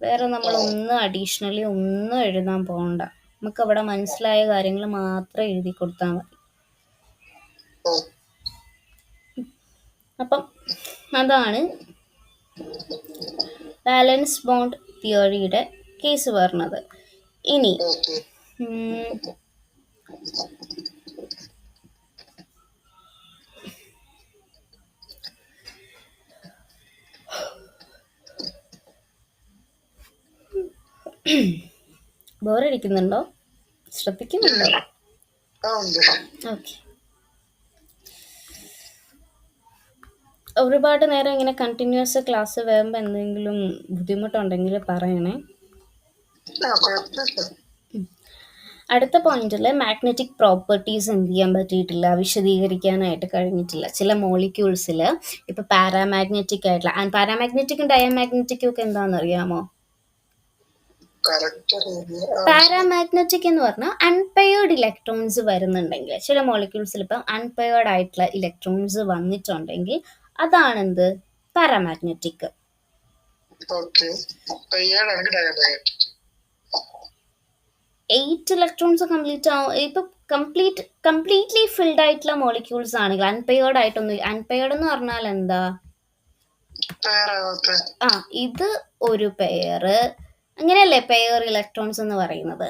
വേറെ നമ്മളൊന്നും അഡീഷണലി ഒന്നും എഴുതാൻ പോകണ്ട. നമുക്ക് അവിടെ മനസ്സിലായ കാര്യങ്ങൾ മാത്രം എഴുതി കൊടുത്താൽ മതി. അപ്പം അതാണ് വാലൻസ് ബോണ്ട് തിയറിയുടെ കേസ് പറഞ്ഞത്. ഇനി ബോറടിക്കുന്നുണ്ടോ? ശ്രദ്ധിക്കുന്നുണ്ടോ? ഓക്കെ. ഒരുപാട് നേരം ഇങ്ങനെ കണ്ടിന്യൂസ് ക്ലാസ് വരുമ്പോൾ എന്തെങ്കിലും ബുദ്ധിമുട്ടുണ്ടെങ്കിൽ പറയണേ. അടുത്ത പോയിന്റിൽ മാഗ്നറ്റിക് പ്രോപ്പർട്ടീസ് എന്ത് ചെയ്യാൻ പറ്റിയിട്ടില്ല, വിശദീകരിക്കാനായിട്ട് കഴിഞ്ഞിട്ടില്ല. ചില മോളിക്യൂൾസിൽ ഇപ്പൊ പാരാമാഗ്നറ്റിക് ആയിട്ടുള്ള, പാരാമാഗ്നറ്റിക്കും ഡയമാഗ്നറ്റിക്കും ഒക്കെ എന്താണെന്ന് അറിയാമോ? പാരാമാഗ്നറ്റിക് എന്ന് പറഞ്ഞാൽ അൺപെയർഡ് ഇലക്ട്രോൺസ് വരുന്നുണ്ടെങ്കിൽ, ചില മോളിക്യൂൾസിൽ ഇപ്പം അൺപെയർഡ് ആയിട്ടുള്ള ഇലക്ട്രോൺസ് വന്നിട്ടുണ്ടെങ്കിൽ അതാണെന്ത്, പാരാമാഗ്നറ്റിക്. 8 ഇലക്ട്രോൺസ് കംപ്ലീറ്റ് ആവും. ഇപ്പൊ കംപ്ലീറ്റ്ലി ഫിൽഡ് ആയിട്ടുള്ള മോളിക്യൂൾസ് ആണെങ്കിൽ, അൺപെയർഡ് ആയിട്ടൊന്നും, അൺപെയർഡ് എന്ന് പറഞ്ഞാൽ എന്താ, ഇത് ഒരു പെയറ്, അങ്ങനെയല്ലേ പെയർ ഇലക്ട്രോൺസ് എന്ന് പറയുന്നത്.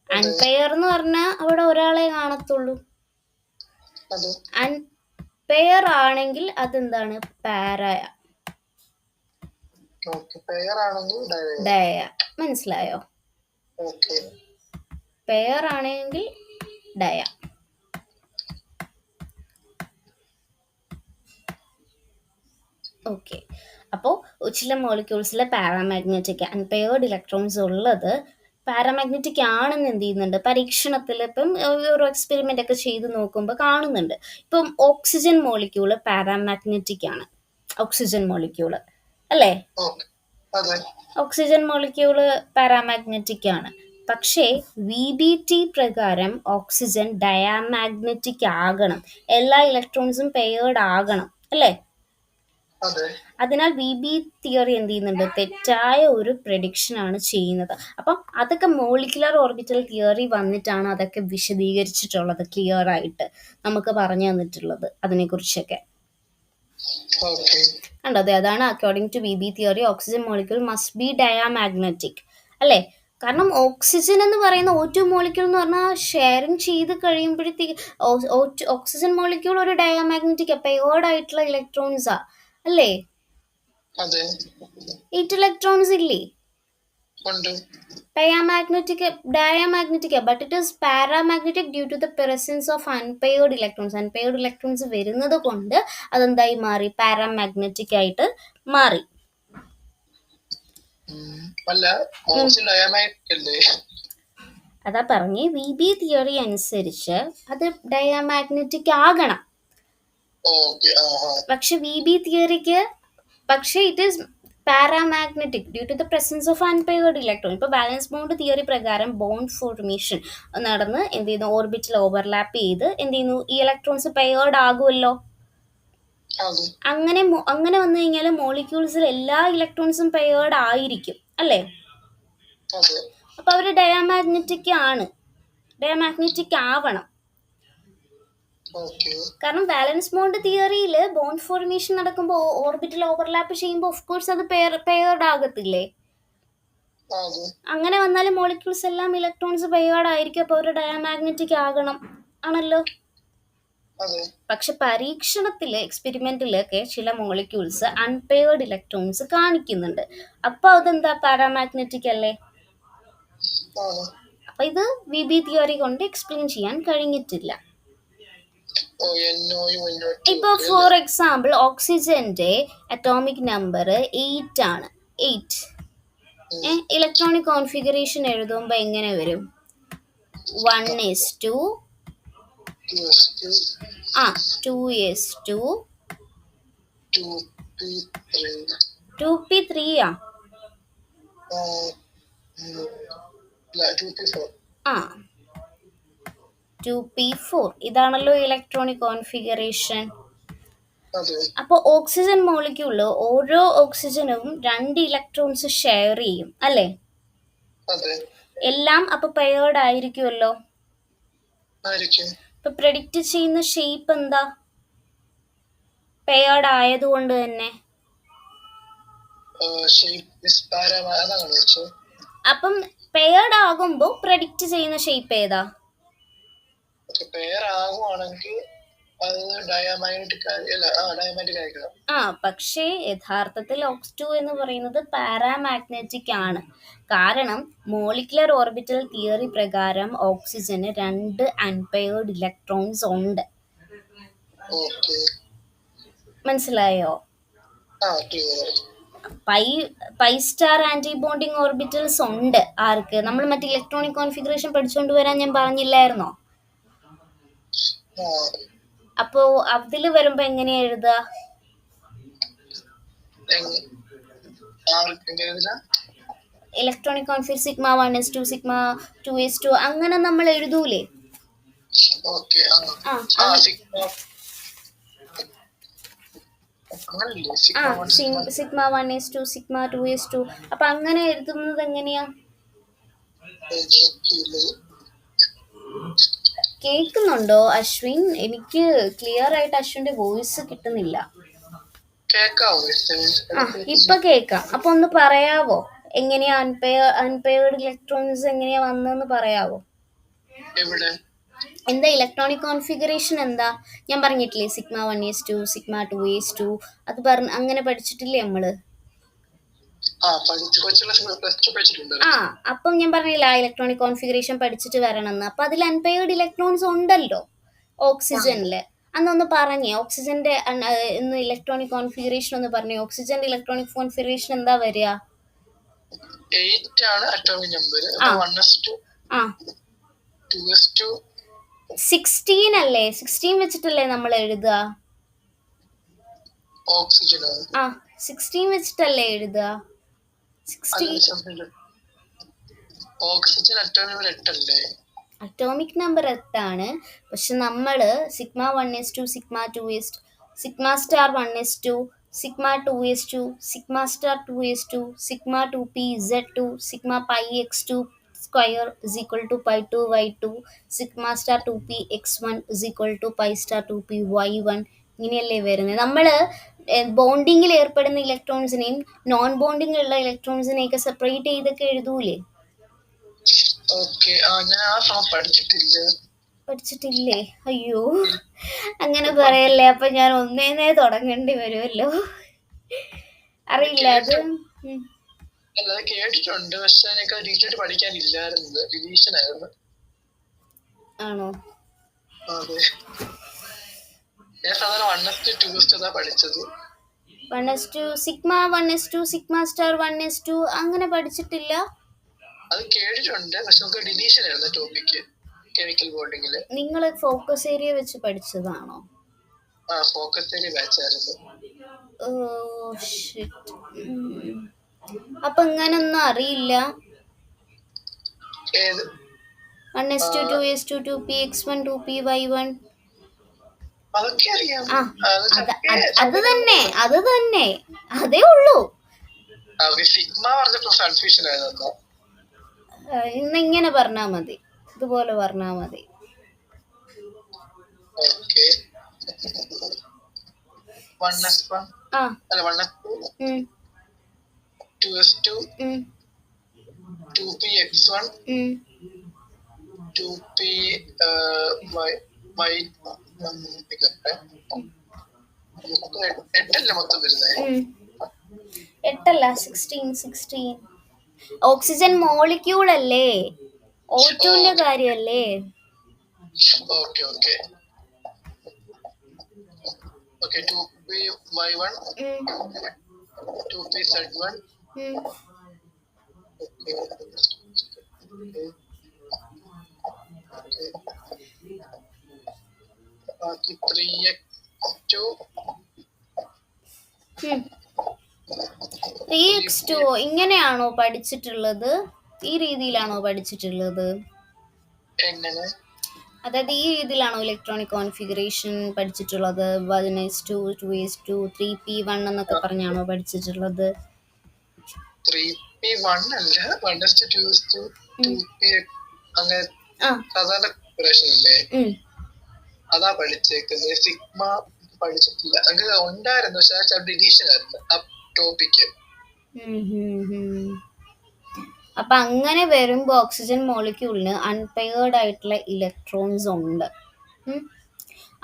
അൺപെയർ എന്ന് പറഞ്ഞാൽ അവിടെ ഒരാളെ കാണത്തുള്ളൂ. അൺപെയർ ആണെങ്കിൽ അതെന്താണ്, പാരയ. ഡയ. മനസ്സിലായോ? പെയർ ആണെങ്കിൽ ഡയ. ഓക്കെ. അപ്പോൾ ചില മോളിക്യൂൾസിലെ പാരാമാഗ്നറ്റിക് അൺപെയർഡ് ഇലക്ട്രോൺസ് ഉള്ളത് പാരാമാഗ്നറ്റിക് ആണെന്ന് എന്ത് ചെയ്യുന്നുണ്ട്, പരീക്ഷണത്തിൽ ഇപ്പം ഒരു എക്സ്പെരിമെൻ്റ് ഒക്കെ ചെയ്ത് നോക്കുമ്പോൾ കാണുന്നുണ്ട്. ഇപ്പം ഓക്സിജൻ മോളിക്യൂള് പാരാമാഗ്നറ്റിക് ആണ്. ഓക്സിജൻ മോളിക്യൂള് അല്ലേ, ഓക്സിജൻ മോളിക്യൂള് പാരാമാഗ്നറ്റിക് ആണ്. പക്ഷേ VBT പ്രകാരം ഓക്സിജൻ ഡയാമാഗ്നറ്റിക് ആകണം, എല്ലാ ഇലക്ട്രോൺസും പെയർഡ് ആകണം അല്ലേ. അതിനാൽ VB തിയറി എന്ത് ചെയ്യുന്നുണ്ട്, തെറ്റായ ഒരു പ്രഡിക്ഷൻ ആണ് ചെയ്യുന്നത്. അപ്പം അതൊക്കെ മോളിക്കുലർ ഓർബിറ്റൽ തിയറി വന്നിട്ടാണ് അതൊക്കെ വിശദീകരിച്ചിട്ടുള്ളത്, ക്ലിയർ ആയിട്ട് നമുക്ക് പറഞ്ഞു തന്നിട്ടുള്ളത് അതിനെക്കുറിച്ചൊക്കെ. കണ്ടോ, അതാണ് according to VB theory oxygen molecule must be diamagnetic അല്ലേ. കാരണം ഓക്സിജൻ എന്ന് പറയുന്ന O2 മോളിക്യൂൾ എന്ന് പറഞ്ഞാൽ ഷെയറിങ് ചെയ്ത് കഴിയുമ്പോഴത്തേക്ക് ഓക്സിജൻ മോളിക്യൂൾ ഒരു ഡയാമാഗ്നറ്റിക് പെയർഡ് ആയിട്ടുള്ള ഇലക്ട്രോൺസാ അല്ലേ. 8 ഇലക്ട്രോൺസ് ഇല്ലേ, diamagnetic, but it is paramagnetic due to the presence of unpaired electrons. Unpaired electrons വരുന്നത് കൊണ്ട് അതെന്തായി മാറി, പാരാമാഗ്നറ്റിക് ആയിട്ട് മാറി. അതാ പറഞ്ഞേ, VB തിയറി അനുസരിച്ച് അത് ഡയാമാഗ്നറ്റിക് ആകണം. പക്ഷെ VB തിയറിക്ക് it is paramagnetic due to the presence of unpaired electron. ഇപ്പോൾ ബാലൻസ് ബോണ്ട് തിയറി പ്രകാരം ബോണ്ട് ഫോർമേഷൻ നടന്ന് എന്ത് ചെയ്യുന്നു, ഓർബിറ്റിൽ ഓവർലാപ്പ് ചെയ്ത് എന്ത് ചെയ്യുന്നു, ഈ ഇലക്ട്രോൺസ് പെയർഡ് ആകുമല്ലോ. അങ്ങനെ വന്നു കഴിഞ്ഞാൽ മോളിക്യൂൾസിൽ എല്ലാ ഇലക്ട്രോൺസും പെയർഡ് ആയിരിക്കും അല്ലേ. അപ്പൊ അവര് ഡയാമാഗ്നറ്റിക് ആണ്, ഡയാമാഗ്നറ്റിക് ആവണം. കാരണം ബാലൻസ് ബോണ്ട് തിയറിയിൽ ബോണ്ട് ഫോർമേഷൻ നടക്കുമ്പോൾ ഓർബിറ്റൽ ഓവർലാപ്പ് ചെയ്യുമ്പോൾ ഓഫ് കോഴ്സ് അത് പെയർഡ് ആകത്തില്ലേ. അങ്ങനെ വന്നാൽ മോളിക്യൂൾസ് എല്ലാം ഇലക്ട്രോൺസ് പെയർഡ് ആയിരിക്കും, അപ്പോൾ അവർ ഡയാമാഗ്നറ്റിക് ആകണം ആണല്ലോ. അതെ. പക്ഷെ പരീക്ഷണത്തിൽ എക്സ്പെരിമെന്റിലൊക്കെ ചില മോളിക്യൂൾസ് അൺപെയർഡ് ഇലക്ട്രോൺസ് കാണിക്കുന്നുണ്ട്. അപ്പോൾ അതെന്താ പാരാമാഗ്നറ്റിക് അല്ലേ? ആണ്. അപ്പൊ ഇത് വി ബി തിയറി കൊണ്ട് എക്സ്പ്ലെയിൻ ചെയ്യാൻ കഴിഞ്ഞിട്ടില്ല. ഇപ്പൊ ഫോർ എക്സാമ്പിൾ ഓക്സിജന്റെ അറ്റോമിക് നമ്പർ 8 ആണ്. 8 ഇലക്ട്രോണിക് കോൺഫിഗറേഷൻ എഴുതുമ്പോ എങ്ങനെ വരും? 1s2 2s2 2p3 2p4 ഇതാണല്ലോ ഇലക്ട്രോണിക് കോൺഫിഗറേഷൻ. അപ്പൊ ഓക്സിജൻ മോളിക്യൂള് ഓരോ ഓക്സിജനും 2 ഇലക്ട്രോൺസ് ഷെയർ ചെയ്യും അല്ലേ? എല്ലാം അപ്പൊ പെയർഡ് ആയിരിക്കുമല്ലോ. ഇപ്പൊ പ്രെഡിക്റ്റ് ചെയ്യുന്ന ഷേപ്പ് എന്താ? പെയർഡ് ആയതുകൊണ്ട് തന്നെ. അപ്പം പെയർഡ് ആകുമ്പോ പ്രെഡിക്റ്റ് ചെയ്യുന്ന ഷേപ്പ് ഏതാ? പക്ഷേ യഥാർത്ഥത്തിൽ OX2 എന്ന് പറയുന്നത് പാരാമാഗ്നറ്റിക് ആണ്. കാരണം മോളിക്കുലർ ഓർബിറ്റൽ തിയറി പ്രകാരം ഓക്സിജന് 2 അൺപെയർഡ് ഇലക്ട്രോൺസ് ഉണ്ട്. മനസ്സിലായോ? Pi star anti bonding orbitals ഉണ്ട്. ആർക്ക്? നമ്മൾ മറ്റേ ഇലക്ട്രോണിക് കോൺഫിഗറേഷൻ പഠിച്ചുകൊണ്ട് വരാൻ ഞാൻ പറഞ്ഞില്ലായിരുന്നോ? അപ്പോ അതില് വരുമ്പോ എങ്ങനെയാ എഴുതുക? Electronic configuration sigma 1s2 sigma 2s2 അങ്ങനെ നമ്മൾ എഴുതൂലേ? സിഗ്മ 1s2 സിഗ്മ 2s2 അപ്പൊ അങ്ങനെ എഴുതുന്നത് എങ്ങനെയാ? കേൾക്കുന്നുണ്ടോ അശ്വിൻ? എനിക്ക് ക്ലിയർ ആയിട്ട് അശ്വിന്റെ വോയിസ് കിട്ടുന്നില്ല. ഇപ്പൊ കേക്കാം. അപ്പൊ ഒന്ന് പറയാവോ എങ്ങനെയാ അൺപെയർഡ് ഇലക്ട്രോൺസ് എങ്ങനെയാ വന്നെന്ന് പറയാവോ? എന്താ ഇലക്ട്രോണിക് കോൺഫിഗറേഷൻ എന്താ? ഞാൻ പറഞ്ഞിട്ടില്ലേ സിഗ്മ 1s2 സിഗ്മ 2s2 അത് അങ്ങനെ പഠിച്ചിട്ടില്ലേ നമ്മള്? അപ്പം ഞാൻ പറഞ്ഞില്ല ഇലക്ട്രോണിക് കോൺഫിഗറേഷൻ പഠിച്ചിട്ട് വരണമെന്ന്. അപ്പൊ അതിൽ അൺപെയർഡ് ഇലക്ട്രോൺസ് ഉണ്ടല്ലോ ഓക്സിജനില്. അന്നൊന്ന് പറഞ്ഞേ ഓക്സിജന്റെ ഇലക്ട്രോണിക് കോൺഫിഗറേഷൻ ഒന്ന് പറഞ്ഞേ. ഓക്സിജന്റെ ഇലക്ട്രോണിക് കോൺഫിഗറേഷൻ എന്താ വരിക? 8 ആണ് അറ്റോമിക് നമ്പർ. 16 അല്ലേ? 16 വെച്ചിട്ടല്ലേ നമ്മൾ എഴുതുക? 16 വെച്ചിട്ടല്ലേ എഴുതുക? അറ്റോമിക് നമ്പർ 8 ആണ്. പക്ഷെ നമ്മള് sigma 1s2 sigma 2s2 sigma star 1s2 sigma 2s2 sigma star 2s2 sigma 2pz2 sigma pi x2 square is equal to pi 2 y2 sigma star 2px1 is equal to pi star 2py1 ഇങ്ങനെയല്ലേ വരുന്നത്. നമ്മള് ബോണ്ടിങ്ങിൽ ഏർപ്പെടുന്ന ഇലക്ട്രോൺസിനെയും non ബോണ്ടിങ്ങിലുള്ള ഇലക്ട്രോൺസിനെയൊക്കെ separate ചെയ്തൊക്കെ എഴുതൂലേ? പഠിച്ചിട്ടില്ലേ? അയ്യോ അങ്ങനെ പറയല്ലേ. അപ്പൊ ഞാൻ ഒന്നേന്നേ തുടങ്ങേണ്ടി വരുമല്ലോ. അറിയില്ല അത്. കേട്ടിട്ടുണ്ട് പക്ഷെ എനിക്ക് ഡീറ്റെയിൽ പഠിക്കാനില്ലായിരുന്നു. ഡിവിഷൻ ആയിരുന്നു. ആണോ? ഞാൻ സാധാരണ 1s2 2s2 പഠിച്ചത്. 1s2 sigma 1s2 sigma star 1s2 അങ്ങനെ പഠിച്ചിട്ടില്ല. അത് കേട്ടിട്ടുണ്ട് പക്ഷെ നമുക്ക് ഡിവിഷൻ ആയിരുന്നു ടോപ്പിക്ക് കെമിക്കൽ ബോണ്ടിങ്ങില്. നിങ്ങൾ ഫോക്കസ് ഏരിയ വെച്ച് പഠിച്ചതാണോ? Focus area ബാച്ചായിരുന്നു. അപ്പൊ ഇങ്ങനൊന്നും അറിയില്ല. 1s2 2s2 2px1 2py1 അത് തന്നെ അതേ ഉള്ളൂ. ഇന്നിങ്ങനെ പറഞ്ഞാ മതി, ഇതുപോലെ പറഞ്ഞാ മതി. എട്ടല്ലേ മൊത്തം വരുന്നത്? 8 അല്ല, 16. ഓക്സിജൻ മോളിക്യൂൾ അല്ലേ, O2ന്റെ കാര്യല്ലേ. Okay okay okay. 2py1, 2pz1. ബാക്കി 3x2. 3x2 ഇങ്ങനെയാണോ പഠിച്ചിട്ടുള്ളത്? ഈ രീതിയിലാണോ പഠിച്ചിട്ടുള്ളത്? എങ്ങനെ? അതായത് ഈ രീതിയിലാണോ ഇലക്ട്രോണിക് കോൺഫിഗറേഷൻ പഠിച്ചിട്ടുള്ളത്? 1s2, 2s2, 3p1 എന്നൊക്കെ പറഞ്ഞാണോ പഠിച്ചിട്ടുള്ളത്? 3p1 അല്ല, 1s2, 2s2, 2p അങ്ങനെ സാധാരണ കോൺഫിഗറേഷൻ ഇല്ലേ, അതാ പഠിച്ചേക്കുന്നത്. സിഗ്മ പഠിച്ചിട്ടില്ല. അങ്ങനെ ഉണ്ടായിരുന്നു, പക്ഷെ ഡിലീഷൻ ആയിരുന്നു ആ ടോപ്പിക്ക്. അപ്പൊ അങ്ങനെ വരുമ്പോ ഓക്സിജൻ മോളിക്യൂളിന് അൺപെയർഡ് ആയിട്ടുള്ള ഇലക്ട്രോൺസ് ഉണ്ട്.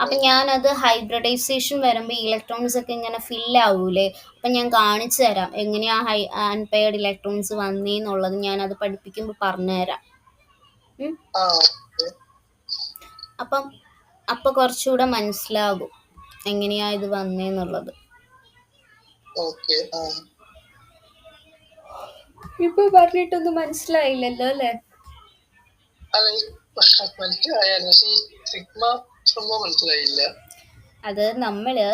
അപ്പൊ ഞാനത് ഹൈബ്രിഡൈസേഷൻ വരുമ്പോൾ ഇലക്ട്രോൺസ് ഒക്കെ ഇങ്ങനെ ഫിൽ ആവൂലേ? അപ്പൊ ഞാൻ കാണിച്ചു തരാം എങ്ങനെയാ അൺപെയർഡ് ഇലക്ട്രോൺസ് വന്നേന്നുള്ളത്. ഞാനത് പഠിപ്പിക്കുമ്പോൾ പറഞ്ഞുതരാം. അപ്പൊ കുറച്ചുകൂടെ മനസ്സിലാകും എങ്ങനെയാ ഇത് വന്നേന്നുള്ളത്. ഇപ്പൊ പറഞ്ഞിട്ടൊന്നും മനസ്സിലായില്ലല്ലോ അല്ലേ? അത് നമ്മള്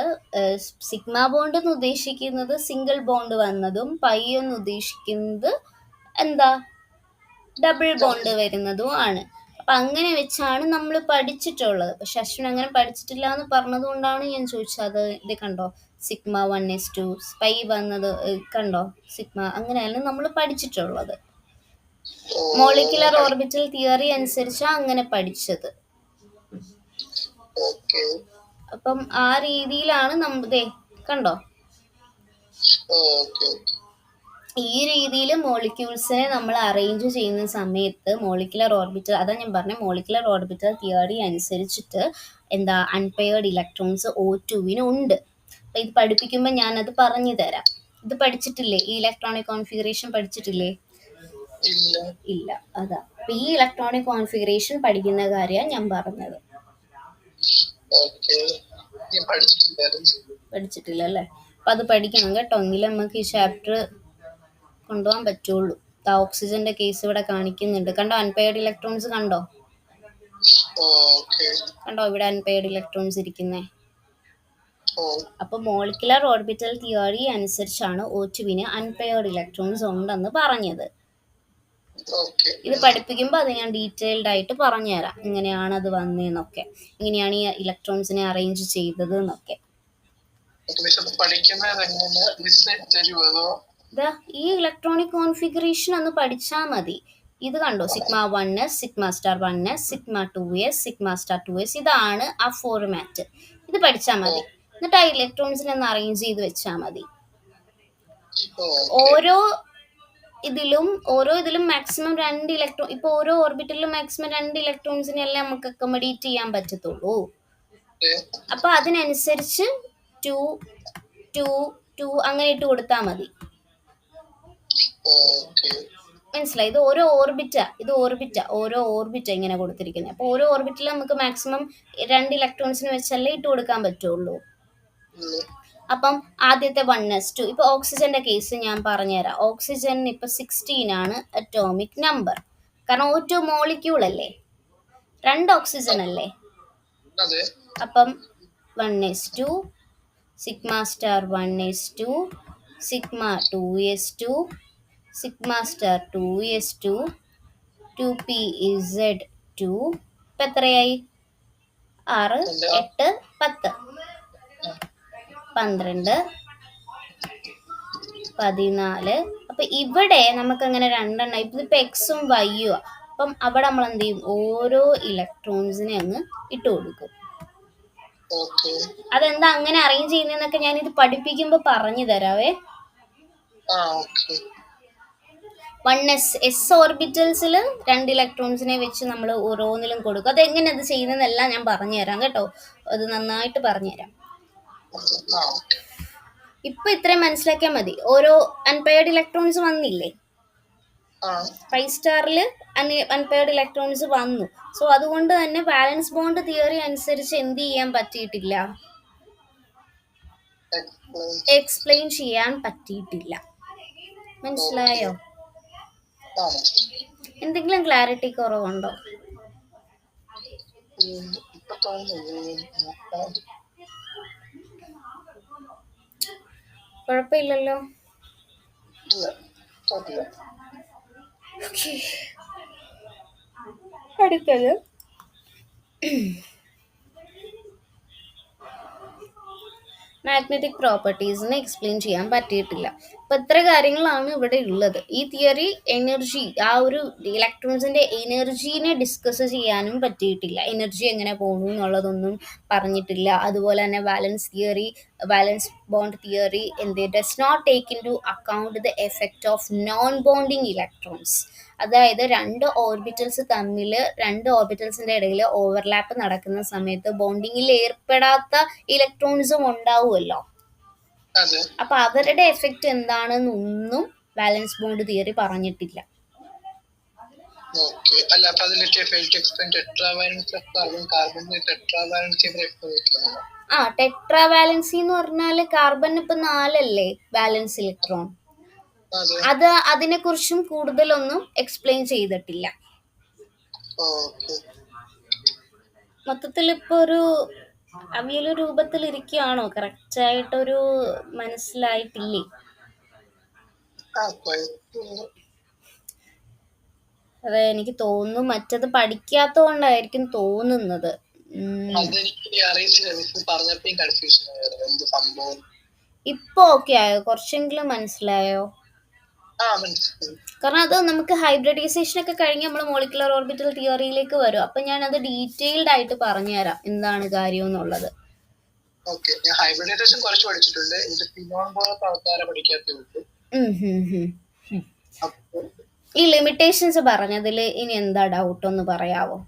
സിഗ്മ ബോണ്ട് എന്ന് ഉദ്ദേശിക്കുന്നത് സിംഗിൾ ബോണ്ട് വന്നതും, പൈ എന്ന് ഉദ്ദേശിക്കുന്നത് എന്താ, ഡബിൾ ബോണ്ട് വരുന്നതും ആണ്. അപ്പൊ അങ്ങനെ വെച്ചാണ് നമ്മൾ പഠിച്ചിട്ടുള്ളത്. പക്ഷെ അശ്വിൻ അങ്ങനെ പഠിച്ചിട്ടില്ല എന്ന് പറഞ്ഞത് കൊണ്ടാണ് ഞാൻ ചോദിച്ചത്. ഇത് കണ്ടോ, സിഗ്മ 1s2 പൈ വന്നത് കണ്ടോ, സിഗ്മ അങ്ങനെയാണ് നമ്മൾ പഠിച്ചിട്ടുള്ളത്. മോളിക്കുലർ ഓർബിറ്റൽ തിയറി അനുസരിച്ചാണ് അങ്ങനെ പഠിച്ചത്. അപ്പം ആ രീതിയിലാണ് നമ്മൾ കണ്ടോ, ഈ രീതിയിൽ മോളിക്യൂൾസിനെ നമ്മൾ അറേഞ്ച് ചെയ്യുന്ന സമയത്ത് മോളിക്കുലർ ഓർബിറ്റൽ, അതാ ഞാൻ പറഞ്ഞ മോളിക്കുലർ ഓർബിറ്റൽ തിയറി അനുസരിച്ചിട്ട് എന്താ അൺപെയർഡ് ഇലക്ട്രോൺസ് O2-ന് ഉണ്ട്. അപ്പൊ ഇത് പഠിപ്പിക്കുമ്പോൾ ഞാനത് പറഞ്ഞു തരാം. ഇത് പഠിച്ചിട്ടില്ലേ? ഈ ഇലക്ട്രോണിക് കോൺഫിഗറേഷൻ പഠിച്ചിട്ടില്ലേ? ഇല്ല. അതാ അപ്പൊ ഈ ഇലക്ട്രോണിക് കോൺഫിഗറേഷൻ പഠിക്കുന്ന കാര്യമാണ് ഞാൻ പറഞ്ഞത്. പഠിച്ചിട്ടില്ല അല്ലേ? അപ്പൊ അത് പഠിക്കണം കേട്ടോ, എങ്കിലും നമുക്ക് ഈ ചാപ്റ്റർ കൊണ്ടുപോകാൻ പറ്റുള്ളൂ. ഓക്സിജന്റെ കേസ് ഇവിടെ കാണിക്കുന്നുണ്ട്. കണ്ടോ, അൺപെയർഡ് ഇലക്ട്രോൺസ് കണ്ടോ? ഇവിടെ അൺപെയർഡ് ഇലക്ട്രോൺസ് ഇരിക്കുന്നേ. അപ്പൊ മോളിക്കുലർ ഓർബിറ്റൽ തിയറി അനുസരിച്ചാണ് O2-ന് അൺപെയർഡ് ഇലക്ട്രോൺസ് ഉണ്ടെന്ന് പറഞ്ഞത്. ഇത് പഠിപ്പിക്കുമ്പോൾ അത് ഞാൻ ഡീറ്റെയിൽഡ് ആയിട്ട് പറഞ്ഞുതരാം, എങ്ങനെയാണ് അത് വന്നതെന്നൊക്കെ, എങ്ങനെയാണ് ഈ ഇലക്ട്രോൺസിനെ അറേഞ്ച് ചെയ്തത് എന്നൊക്കെ. ഈ ഇലക്ട്രോണിക് കോൺഫിഗറേഷൻ ഒന്ന് പഠിച്ചാൽ മതി. ഇത് കണ്ടോ, sigma 1s, sigma star 1s, sigma 2s, sigma star 2s, ഇതാണ് ആ ഫോർമാറ്റ്. ഇത് പഠിച്ചാൽ മതി. എന്നിട്ട് ആ ഇലക്ട്രോൺസിനെ ഒന്ന് അറേഞ്ച് ചെയ്ത് വെച്ചാൽ മതി. ഓരോ ഇതിലും മാക്സിമം 2 ഇലക്ട്രോൺ, ഇപ്പൊ ഓരോ ഓർബിറ്റലിലും മാക്സിമം 2 ഇലക്ട്രോൺസിനെ അല്ലേ നമുക്ക് അക്കോമഡേറ്റ് ചെയ്യാൻ പറ്റത്തുള്ളൂ. അപ്പൊ അതിനനുസരിച്ച് 2, 2, 2 അങ്ങനെ ഇട്ട് കൊടുത്താൽ മതി. മനസ്സിലായി? ഇത് ഓരോ ഓർബിറ്റാ ഇങ്ങനെ കൊടുത്തിരിക്കുന്നത്. അപ്പൊ ഓരോ ഓർബിറ്റിൽ നമുക്ക് മാക്സിമം 2 ഇലക്ട്രോൺസിന് വെച്ചല്ലേ ഇട്ട് കൊടുക്കാൻ പറ്റുള്ളൂ. അപ്പം ആദ്യത്തെ 1s2, ഇപ്പൊ ഓക്സിജന്റെ കേസ് ഞാൻ പറഞ്ഞുതരാം. ഓക്സിജൻ ഇപ്പൊ 16 ആണ് അറ്റോമിക് നമ്പർ. കാരണം O2 മോളിക്യൂൾ അല്ലേ, 2 ഓക്സിജൻ അല്ലേ. അപ്പം 1s2, sigma star 1s2, sigma 2s2, sigma star 2s2, 2pz2. ഇപ്പൊ എത്രയായി? 6, 8, 10, 12, 14. അപ്പൊ ഇവിടെ നമുക്ക് അങ്ങനെ 2 എണ്ണം, ഇതിപ്പോ എക്സും വൈയും. അപ്പം അവിടെ നമ്മൾ എന്ത് ചെയ്യും, ഓരോ ഇലക്ട്രോൺസിനെ അങ്ങ് ഇട്ട് കൊടുക്കും. അതെന്താ അങ്ങനെ അറേഞ്ച് ചെയ്യുന്നതെന്നൊക്കെ ഞാൻ ഇത് പഠിപ്പിക്കുമ്പോ പറഞ്ഞു തരാവേ. എസ് ഓർബിറ്റൽസിൽ 2 ഇലക്ട്രോൺസിനെ വെച്ച് നമ്മൾ ഓരോന്നിലും കൊടുക്കും. അതെങ്ങനെ അത് ചെയ്യുന്നതെന്നെല്ലാം ഞാൻ പറഞ്ഞുതരാം കേട്ടോ. അത് നന്നായിട്ട് പറഞ്ഞുതരാം. ഇപ്പൊ ഇത്രയും മനസ്സിലാക്കിയാൽ മതി. ഓരോ അൺപെയർഡ് ഇലക്ട്രോൺസ് വന്നില്ലേ, പൈ സ്റ്റാറിൽ അൺപെയർഡ് ഇലക്ട്രോൺസ് വന്നു. സോ അതുകൊണ്ട് തന്നെ വാലൻസ് ബോണ്ട് തിയറി അനുസരിച്ച് എന്ത് ചെയ്യാൻ പറ്റിയിട്ടില്ല, എക്സ്പ്ലെയിൻ ചെയ്യാൻ പറ്റിയിട്ടില്ല. മനസ്സിലായോ? എന്തെങ്കിലും ക്ലാരിറ്റി കുറവുണ്ടോ? കുഴപ്പമില്ലല്ലോ. അടുത്തത് മാഗ്നറ്റിക് പ്രോപ്പർട്ടീസിനെ എക്സ്പ്ലെയിൻ ചെയ്യാൻ പറ്റിയിട്ടില്ല. അപ്പം ഇത്ര കാര്യങ്ങളാണ് ഇവിടെ ഉള്ളത്. ഈ തിയറി എനർജി, ആ ഒരു ഇലക്ട്രോൺസിൻ്റെ എനർജീനെ ഡിസ്കസ് ചെയ്യാനും പറ്റിയിട്ടില്ല. എനർജി എങ്ങനെ പോകുന്നു എന്നുള്ളതൊന്നും പറഞ്ഞിട്ടില്ല. അതുപോലെ തന്നെ valence bond theory does not take into account the effect of non bonding electrons. അതായത് രണ്ട് ഓർബിറ്റൽസിൻ്റെ ഇടയിൽ ഓവർലാപ്പ് നടക്കുന്ന സമയത്ത് ബോണ്ടിങ്ങിൽ ഏർപ്പെടാത്ത ഇലക്ട്രോൺസും ഉണ്ടാവുമല്ലോ. അപ്പൊ അവരുടെ എഫക്റ്റ് എന്താണെന്നൊന്നും വാലൻസ് ബോണ്ട് തിയറി പറഞ്ഞിട്ടില്ല. ടെട്രാവാലൻസി എന്ന് പറഞ്ഞാല് കാർബൺ ഇപ്പൊ 4 വാലൻസ് ഇലക്ട്രോൺ. അതിനെ കുറിച്ചും കൂടുതലൊന്നും എക്സ്പ്ലെയിൻ ചെയ്തിട്ടില്ല. മൊത്തത്തിൽ ഇപ്പൊ ഒരു അവിയൽ രൂപത്തിൽ ഇരിക്കുകയാണോ? കറക്റ്റ് ആയിട്ടൊരു മനസ്സിലായിട്ടില്ലേ? അതെ, എനിക്ക് തോന്നുന്നു മറ്റത് പഠിക്കാത്തോണ്ടായിരിക്കും തോന്നുന്നത്. ഇപ്പൊ ഓക്കെ ആയോ? കുറച്ചെങ്കിലും മനസ്സിലായോ? കാരണം അത് നമുക്ക് ഹൈബ്രിഡൈസേഷൻ ഒക്കെ കഴിഞ്ഞ് നമ്മൾ മോളിക്കുലർ ഓർബിറ്റൽ തിയറിയിലേക്ക് വരും. അപ്പൊ ഞാൻ അത് ഡീറ്റെയിൽഡ് ആയിട്ട് പറഞ്ഞുതരാം എന്താണ് കാര്യം എന്നുള്ളത്. ഈ ലിമിറ്റേഷൻസ് പറഞ്ഞതിൽ ഇനി എന്താ ഡൗട്ട് ഒന്ന് പറയാവോ?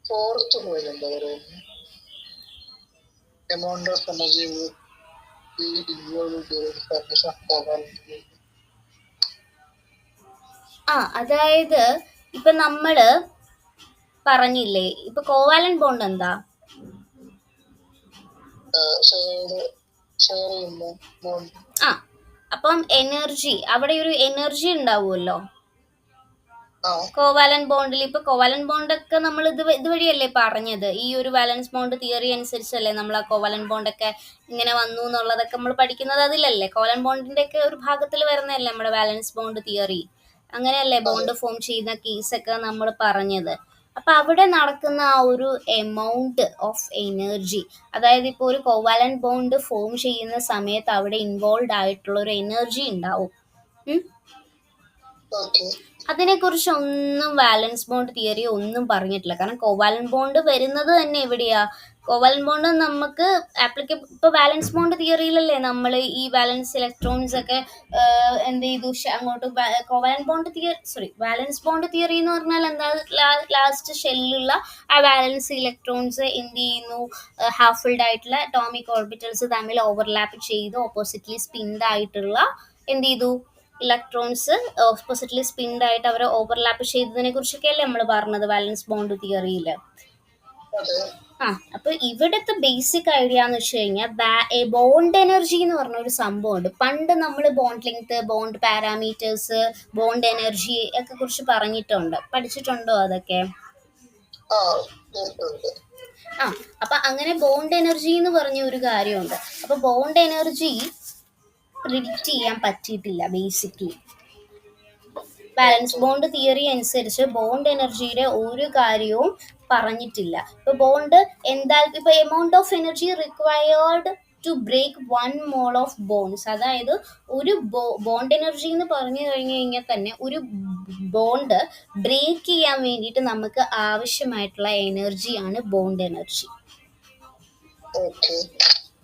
ഫോർത്ത് പോയിന്റ് എന്താ പറയുന്നത്? എമൗണ്ട് ഓഫ് എനർജി അതായത് ഇപ്പൊ നമ്മള് പറഞ്ഞില്ലേ, ഇപ്പൊ കോവാലന്റ് ബോണ്ട് എന്താ? അപ്പം എനർജി, അവിടെ ഒരു എനർജി ഉണ്ടാവുമല്ലോ കോവാലന്റ് ബോണ്ടിൽ. ഇപ്പൊ കോവാലന്റ് ബോണ്ട് ഒക്കെ നമ്മൾ ഇതുവഴിയല്ലേ പറഞ്ഞത്? ഈ ഒരു വാലൻസ് ബോണ്ട് തിയറി അനുസരിച്ചല്ലേ നമ്മൾ ആ കോവാലന്റ് ബോണ്ട് ഒക്കെ ഇങ്ങനെ വന്നു എന്നുള്ളതൊക്കെ നമ്മൾ പഠിക്കുന്നത് അതിലല്ലേ? കോവാലന്റ് ബോണ്ടിന്റെ ഒക്കെ ഒരു ഭാഗത്തിൽ വരുന്നതല്ലേ നമ്മുടെ വാലൻസ് ബോണ്ട് തിയറി. അങ്ങനെയല്ലേ ബോണ്ട് ഫോം ചെയ്യുന്ന കേസൊക്കെ നമ്മൾ പറഞ്ഞത്. അപ്പൊ അവിടെ നടക്കുന്ന ആ ഒരു എമൗണ്ട് ഓഫ് എനർജി, അതായത് ഇപ്പോൾ ഒരു കോവാലന്റ് ബോണ്ട് ഫോം ചെയ്യുന്ന സമയത്ത് അവിടെ ഇൻവോൾവ് ആയിട്ടുള്ള ഒരു എനർജി ഉണ്ടാവും. അതിനെക്കുറിച്ച് ഒന്നും വാലൻസ് ബോണ്ട് തിയറി ഒന്നും പറഞ്ഞിട്ടില്ല. കാരണം കോവാലന്റ് ബോണ്ട് വരുന്നത് തന്നെ എവിടെയാ? കോവാലന്റ് ബോണ്ട് നമുക്ക് ഇപ്പൊ വാലൻസ് ബോണ്ട് തിയറിയിലല്ലേ നമ്മൾ ഈ വാലൻസ് ഇലക്ട്രോൺസ് ഒക്കെ എന്ത് ചെയ്തു അങ്ങോട്ട് വാലൻസ് ബോണ്ട് തിയറി എന്ന് പറഞ്ഞാൽ എന്താ? ലാസ്റ്റ് ഷെല്ലുള്ള ആ വാലൻസ് ഇലക്ട്രോൺസ് എന്ത് ചെയ്യുന്നു? ഹാഫ് ഫിൽഡ് ആയിട്ടുള്ള അറ്റോമിക് ഓർബിറ്റൽസ് തമ്മിൽ ഓവർലാപ്പ് ചെയ്ത് ഓപ്പോസിറ്റ്ലി സ്പിൻഡ് ആയിട്ടുള്ള എന്ത് ചെയ്തു? ഇലക്ട്രോൺസ് ഓപ്പോസിറ്റ്ലി സ്പിൻഡ് ആയിട്ട് അവരെ ഓവർലാപ്പ് ചെയ്തതിനെ കുറിച്ചൊക്കെയല്ലേ നമ്മൾ പറഞ്ഞത് വാലൻസ് ബോണ്ട് തിയറിയിൽ. അപ്പൊ ഇവിടുത്തെ ബേസിക് ഐഡിയ എന്ന് വെച്ച് കഴിഞ്ഞാൽ ബോണ്ട് എനർജി എന്ന് പറഞ്ഞ ഒരു സംഭവമുണ്ട്. പണ്ട് നമ്മൾ bond length, bond parameters, bond energy ഒക്കെ കുറിച്ച് പഠിച്ചിട്ടുണ്ടോ അതൊക്കെ? അപ്പൊ അങ്ങനെ ബോണ്ട് എനർജി എന്ന് പറഞ്ഞ ഒരു കാര്യമുണ്ട്. അപ്പൊ ബോണ്ട് എനർജി പ്രിഡിക്റ്റ് ചെയ്യാൻ പറ്റിയിട്ടില്ല ബേസിക്കലി. ബാലൻസ് ബോണ്ട് തിയറി അനുസരിച്ച് ബോണ്ട് എനർജിയുടെ ഒരു കാര്യവും പറഞ്ഞിട്ടില്ല. ഇപ്പൊ ബോണ്ട് എന്താ, ഇപ്പൊ amount of energy required to break 1 mole of bonds, അതായത് ഒരു ബോണ്ട് എനർജി എന്ന് പറഞ്ഞു കഴിഞ്ഞു കഴിഞ്ഞാൽ തന്നെ ഒരു ബോണ്ട് ബ്രേക്ക് ചെയ്യാൻ വേണ്ടിയിട്ട് നമുക്ക് ആവശ്യമായിട്ടുള്ള എനർജിയാണ് ബോണ്ട് എനർജി.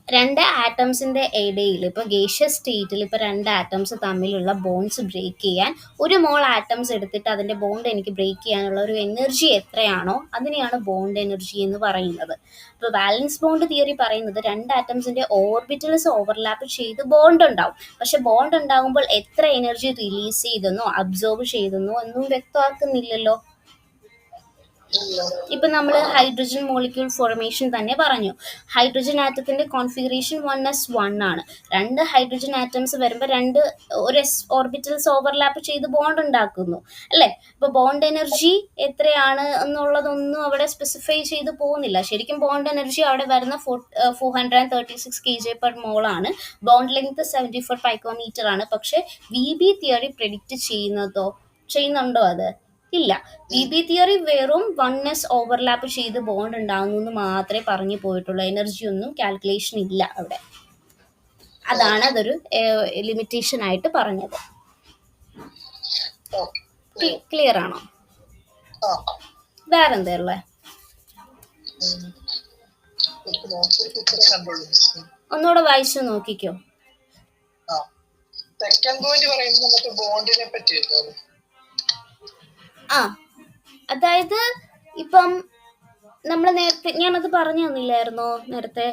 രണ്ട് ആറ്റംസിന്റെ ഇടയിൽ, ഇപ്പോൾ ഗേഷ്യസ് സ്റ്റേറ്റിൽ ഇപ്പോൾ രണ്ട് ആറ്റംസ് തമ്മിലുള്ള ബോണ്ട്സ് ബ്രേക്ക് ചെയ്യാൻ 1 mole ആറ്റംസ് എടുത്തിട്ട് അതിന്റെ ബോണ്ട് എനിക്ക് ബ്രേക്ക് ചെയ്യാനുള്ള ഒരു എനർജി എത്രയാണോ അതിനെയാണ് ബോണ്ട് എനർജി എന്ന് പറയുന്നത്. ഇപ്പോൾ ബാലൻസ് ബോണ്ട് തിയറി പറയുന്നത് രണ്ട് ആറ്റംസിന്റെ ഓർബിറ്റൽസ് ഓവർലാപ്പ് ചെയ്ത് ബോണ്ട് ഉണ്ടാവും. പക്ഷെ ബോണ്ട് ഉണ്ടാകുമ്പോൾ എത്ര എനർജി റിലീസ് ചെയ്തെന്നോ അബ്സോർബ് ചെയ്തെന്നോ ഒന്നും വ്യക്തമാക്കുന്നില്ലല്ലോ. ഇപ്പൊ നമ്മൾ ഹൈഡ്രജൻ മോളിക്യൂൾ ഫോർമേഷൻ തന്നെ പറഞ്ഞു. ഹൈഡ്രജൻ ആറ്റത്തിന്റെ കോൺഫിഗറേഷൻ 1s1 ആണ്. രണ്ട് ഹൈഡ്രജൻ ആറ്റംസ് വരുമ്പോൾ ഒരു ഓർബിറ്റൽസ് ഓവർലാപ്പ് ചെയ്ത് ബോണ്ട് ഉണ്ടാക്കുന്നു അല്ലെ. ഇപ്പൊ ബോണ്ട് എനർജി എത്രയാണ് എന്നുള്ളതൊന്നും അവിടെ സ്പെസിഫൈ ചെയ്ത് പോകുന്നില്ല. ശരിക്കും ബോണ്ട് എനർജി അവിടെ വരുന്ന 436 kJ/mol ആണ്. ബോണ്ട് ലെങ്ത് 74 picometer ആണ്. പക്ഷെ VB തിയറി പ്രെഡിക്റ്റ് ചെയ്യുന്നുണ്ടോ അത്? ഇല്ല. VB തിയറി വെറും 1s ഓവർലാപ്പ് ചെയ്ത് ബോണ്ട് ഉണ്ടാകുന്നു എന്ന് മാത്രമേ പറഞ്ഞു പോയിട്ടുള്ളൂ. എനർജി ഒന്നും കാൽക്കുലേഷൻ ഇല്ല അവിടെ. അതാണ് അതൊരു ലിമിറ്റേഷൻ ആയിട്ട് പറഞ്ഞത്. ക്ലിയർ ആണോ? വേറെന്താ ഉള്ളേ? ഒന്നുകൂടെ വായിച്ചു നോക്കിക്കോ. അതായത് ഇപ്പം നമ്മൾ നേരത്തെ ഞാനത് പറഞ്ഞു തന്നില്ലായിരുന്നോ നേരത്തെ?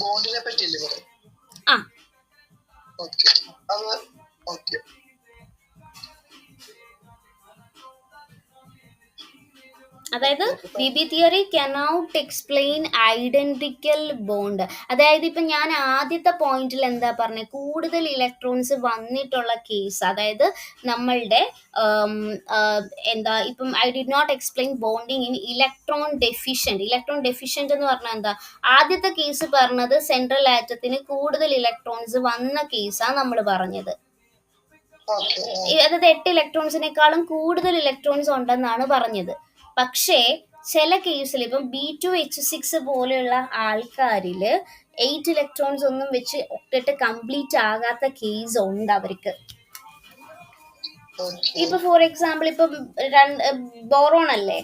ബോണ്ടിനെ പറ്റിയല്ലേ പറഞ്ഞു? അതായത് VB theory cannot explain identical bond. അതായത് ഇപ്പം ഞാൻ ആദ്യത്തെ പോയിന്റിൽ എന്താ പറഞ്ഞത്, കൂടുതൽ ഇലക്ട്രോൺസ് വന്നിട്ടുള്ള കേസ്, അതായത് നമ്മളുടെ ഇപ്പം I did not explain bonding in electron deficient എന്ന് പറഞ്ഞാൽ എന്താ? ആദ്യത്തെ കേസ് പറഞ്ഞത് സെൻട്രൽ ആറ്റത്തിന് കൂടുതൽ ഇലക്ട്രോൺസ് വന്ന കേസാണ് നമ്മൾ പറഞ്ഞത്. അതായത് 8 ഇലക്ട്രോൺസിനേക്കാളും കൂടുതൽ ഇലക്ട്രോൺസ് ഉണ്ടെന്നാണ് പറഞ്ഞത്. പക്ഷേ ചില കേസിൽ ഇപ്പം B2H6 പോലെയുള്ള ആൾക്കാരിൽ 8 ഇലക്ട്രോൺസ് ഒന്നും വെച്ച് ഒക്ടറ്റ് കംപ്ലീറ്റ് ആകാത്ത കേസ് ഉണ്ട് അവർക്ക്. ഇപ്പൊ ഫോർ എക്സാമ്പിൾ ഇപ്പൊ ബോറോൺ അല്ലേ,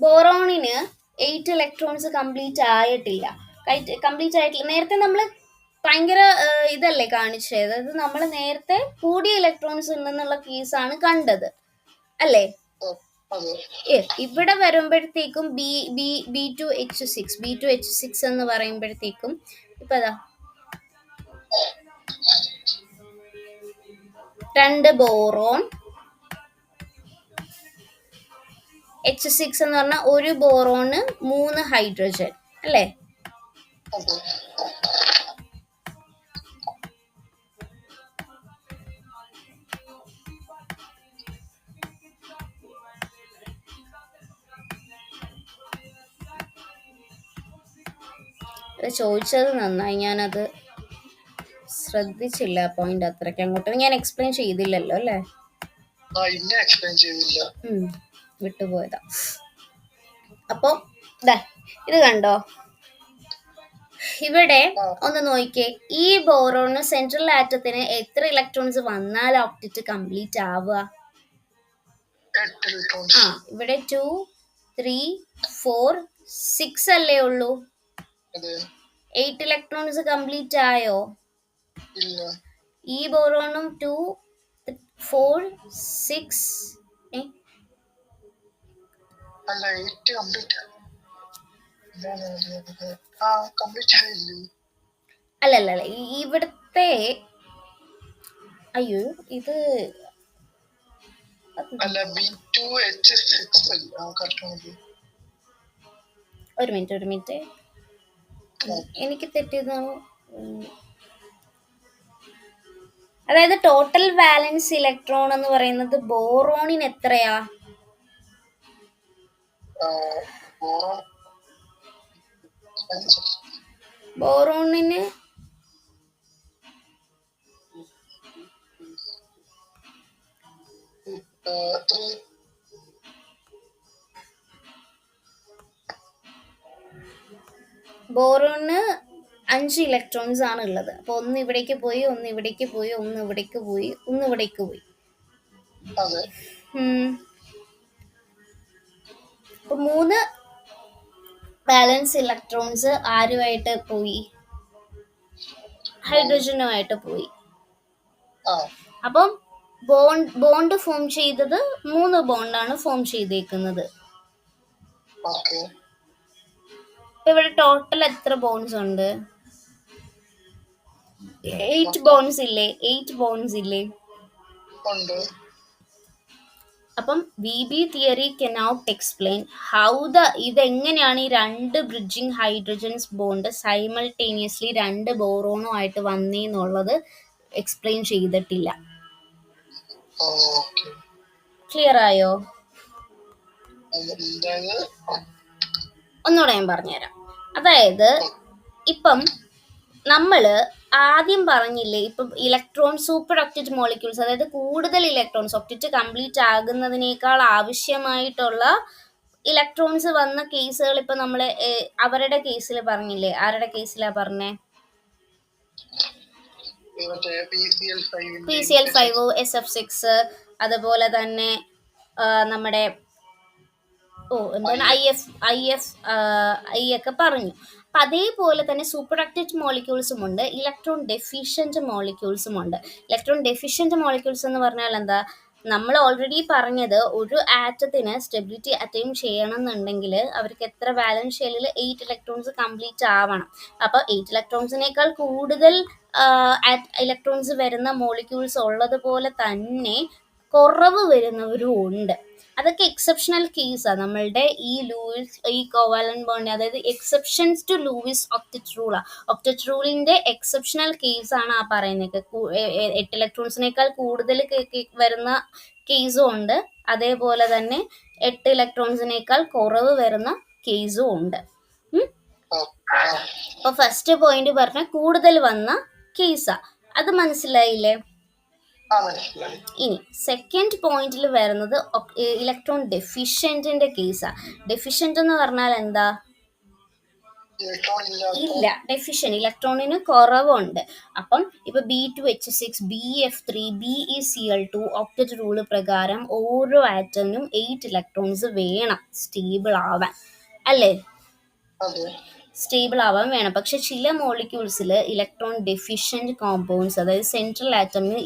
ബോറോണിന് 8 ഇലക്ട്രോൺസ് കംപ്ലീറ്റ് ആയിട്ടില്ല. നേരത്തെ നമ്മൾ ഭയങ്കര ഇതല്ലേ കാണിച്ചത്, അത് നമ്മൾ നേരത്തെ കൂടിയ ഇലക്ട്രോൺസ് ഉണ്ടെന്നുള്ള കേസാണ് കണ്ടത് അല്ലേ. ഇവിടെ വരുമ്പോഴത്തേക്കും B2H6 എന്ന് പറയുമ്പോഴത്തേക്കും ഇപ്പൊ അതാ 2 ബോറോൺ, H6 എന്ന് പറഞ്ഞാൽ 1 ബോറോണ് 3 ഹൈഡ്രജൻ അല്ലേ. ചോദിച്ചത് നന്നായി, ഞാനത് ശ്രദ്ധിച്ചില്ല. പോയിന്റ് അത്രയ്ക്ക് അങ്ങോട്ട് ഞാൻ എക്സ്പ്ലെയിൻ ചെയ്തില്ലല്ലോ അല്ലേ. വിട്ടുപോയതാ. അപ്പൊ ഇത് കണ്ടോ, ഇവിടെ ഒന്ന് നോക്കിയേ. ഈ ബോറോണ് സെൻട്രൽ ആറ്റത്തിന് എത്ര ഇലക്ട്രോൺസ് വന്നാൽ ഒക്ടറ്റ് കംപ്ലീറ്റ് ആവുക? ഇവിടെ 2, 3, 4, 6 അല്ലേ ഉള്ളൂ. 8 ഇലക്ട്രോൺസ് കംപ്ലീറ്റ് ആയോ? ഈ ബോറോണും 2, 4, 6 അല്ലല്ല ഇവിടുത്തെ അയ്യോ ഇത് ഒരു മിനിറ്റ് എനിക്ക് തെറ്റിയതോ. അതായത് ടോട്ടൽ വാലൻസ് ഇലക്ട്രോൺ എന്ന് പറയുന്നത് ബോറോണിന് എത്രയാ? ബോറോണിന് ബോറോണിന് 5 ഇലക്ട്രോൺസ് ആണ് ഉള്ളത്. അപ്പോൾ ഒന്ന് ഇവിടേക്ക് പോയി, ഒന്ന് ഇവിടേക്ക് പോയി, ഒന്ന് ഇവിടേക്ക് പോയി, ഒന്ന് ഇവിടേക്ക് പോയി. അപ്പോൾ 3 ബാലൻസ് ഇലക്ട്രോൺസ് ആരുമായിട്ട് പോയി? ഹൈഡ്രജനുമായിട്ട് പോയി. അപ്പം ബോണ്ട് ഫോം ചെയ്തത് 3 ബോണ്ടാണ് ഫോം ചെയ്തേക്കുന്നത്. ഇവിടെ ടോട്ടൽ എത്ര ബോൺസ് ഉണ്ട്? 8 ബോൺസ് ഇല്ലേ? 8 ബോൺസ് ഇല്ലേ? അപ്പം V B theory cannot explain how ഇതെങ്ങനെയാണ് ഈ 2 ബ്രിഡ്ജിങ് ഹൈഡ്രജൻസ് ബോണ്ട് സൈമൾട്ടേനിയസ്ലി 2 ബോറോണുമായിട്ട് വന്നേന്നുള്ളത് എക്സ്പ്ലെയിൻ ചെയ്തിട്ടില്ല. ക്ലിയർ ആയോ? ഒന്നുകൂടെ ഞാൻ പറഞ്ഞുതരാം. അതായത് ഇപ്പം നമ്മള് ആദ്യം പറഞ്ഞില്ലേ, ഇപ്പം ഇലക്ട്രോൺ സൂപ്പർ ഒക്റ്ററ്റ് മോളിക്യൂൾസ്, അതായത് കൂടുതൽ ഇലക്ട്രോൺസ് ഒക്റ്ററ്റ് കംപ്ലീറ്റ് ആകുന്നതിനേക്കാൾ ആവശ്യമായിട്ടുള്ള ഇലക്ട്രോൺസ് വന്ന കേസുകൾ ഇപ്പൊ നമ്മള് അവരുടെ കേസിൽ പറഞ്ഞില്ലേ. ആരുടെ കേസിലാ പറഞ്ഞേ? PCl5, SF6, അതുപോലെ തന്നെ നമ്മുടെ ഐ ഒക്കെ പറഞ്ഞു. അപ്പം അതേപോലെ തന്നെ സൂപ്പർ ഒക്റ്ററ്റ് മോളിക്യൂൾസും ഉണ്ട്, ഇലക്ട്രോൺ ഡെഫിഷ്യൻറ്റ് മോളിക്യൂൾസും ഉണ്ട്. ഇലക്ട്രോൺ ഡെഫിഷ്യൻറ്റ് മോളിക്യൂൾസ് എന്ന് പറഞ്ഞാൽ എന്താ? നമ്മൾ ഓൾറെഡി പറഞ്ഞത് ഒരു ആറ്റത്തിന് സ്റ്റെബിലിറ്റി അറ്റൈൻ ചെയ്യണം എന്നുണ്ടെങ്കിൽ അവർക്ക് എത്ര വാലൻസ് ഷെല്ലിൽ 8 ഇലക്ട്രോൺസ് കംപ്ലീറ്റ് ആവണം. അപ്പോൾ 8 ഇലക്ട്രോൺസിനേക്കാൾ കൂടുതൽ ഇലക്ട്രോൺസ് വരുന്ന മോളിക്യൂൾസ് ഉള്ളതുപോലെ തന്നെ കുറവ് വരുന്നവരും ഉണ്ട്. അതൊക്കെ എക്സെപ്ഷണൽ കേസാണ്. നമ്മളുടെ ഈ കോവാലന്റ് ബോണ്ട്, അതായത് എക്സെപ്ഷൻസ് ടു ലൂയിസ് ഒക്റ്ററ്റ് റൂളാ. ഒക്റ്ററ്റ് റൂളിന്റെ എക്സെപ്ഷണൽ കേസാണ് ആ പറയുന്നത്. 8 ഇലക്ട്രോൺസിനേക്കാൾ കൂടുതൽ വരുന്ന കേസും ഉണ്ട്, അതേപോലെ തന്നെ 8 ഇലക്ട്രോൺസിനേക്കാൾ കുറവ് വരുന്ന കേസും ഉണ്ട്. അപ്പൊ ഫസ്റ്റ് പോയിന്റ് പറഞ്ഞ കൂടുതൽ വന്ന കേസാ. അത് മനസ്സിലായില്ലേ? ഇനി സെക്കൻഡ് പോയിന്റിൽ വരുന്നത് ഇലക്ട്രോൺ ഡെഫിഷ്യന്റിന്റെ കേസാ. ഡെഫിഷ്യന്റ് എന്ന് പറഞ്ഞാൽ എന്താ? ഇല്ല, ഡെഫിഷ്യന്റ് ഇലക്ട്രോണിന് കുറവുണ്ട്. അപ്പം ഇപ്പൊ B2H6, BF3, BeCl2 octet rule പ്രകാരം ഓരോ ആറ്റമിനും 8 ഇലക്ട്രോൺസ് വേണം സ്റ്റേബിൾ ആവാൻ, അല്ലേ? സ്റ്റേബിൾ ആവാൻ വേണം. പക്ഷെ ചില മോളിക്യൂൾസിൽ ഇലക്ട്രോൺ ഡെഫിഷ്യൻറ്റ് കോമ്പൗണ്ട്സ്, അതായത് സെൻട്രൽ ആറ്റമിന്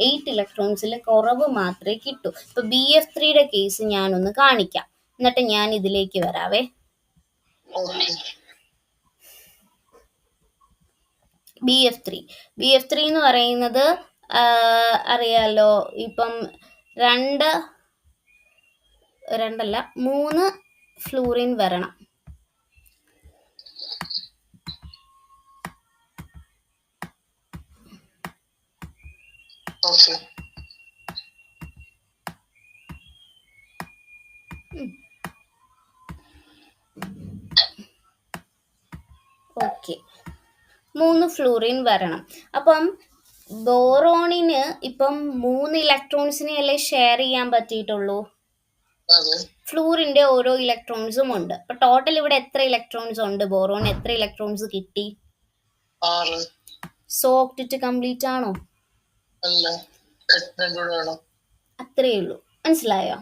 8 ഇലക്ട്രോൺസിൽ കുറവ് മാത്രമേ കിട്ടൂ. ഇപ്പൊ BF3യുടെ കേസ് ഞാനൊന്ന് കാണിക്കാം, എന്നിട്ട് ഞാൻ ഇതിലേക്ക് വരാവേ. BF3 എന്ന് പറയുന്നത് അറിയാലോ, ഇപ്പം 3 ഫ്ലൂറിൻ വരണം. ഓക്കെ, 3 ഫ്ലൂറിൻ വരണം. അപ്പം ബോറോണിന് ഇപ്പം 3 ഇലക്ട്രോൺസിനെ അല്ലേ ഷെയർ ചെയ്യാൻ പറ്റിയിട്ടുള്ളൂ. ഫ്ലൂറിന്റെ ഓരോ ഇലക്ട്രോൺസും ഉണ്ട്. അപ്പൊ ടോട്ടൽ ഇവിടെ എത്ര ഇലക്ട്രോൺസ് ഉണ്ട്? ബോറോൺ എത്ര ഇലക്ട്രോൺസ് കിട്ടി? 6. സോ ഒക്റ്ററ്റ് കംപ്ലീറ്റ് ആണോ? അത്രേ ഉള്ളൂ. മനസ്സിലായോ?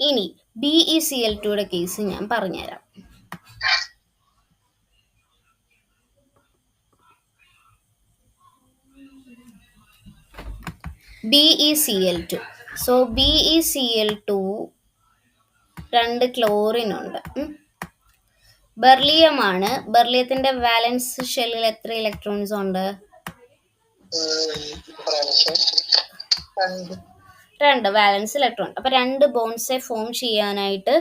ഇനി BeCl2യുടെ കേസ് ഞാൻ പറഞ്ഞുതരാം. BeCl2. സോ BeCl2 2 ക്ലോറിൻ ഉണ്ട്. ബെർലിയമാണ്. ബെർലിയത്തിന്റെ വാലൻസ് ഷെല്ലിൽ എത്ര ഇലക്ട്രോൺസ് ഉണ്ട്? 2 വാലൻസ് ഇലക്ട്രോൺ. അപ്പൊ 2 ബോൺസെ ഫോം ചെയ്യാനായിട്ട്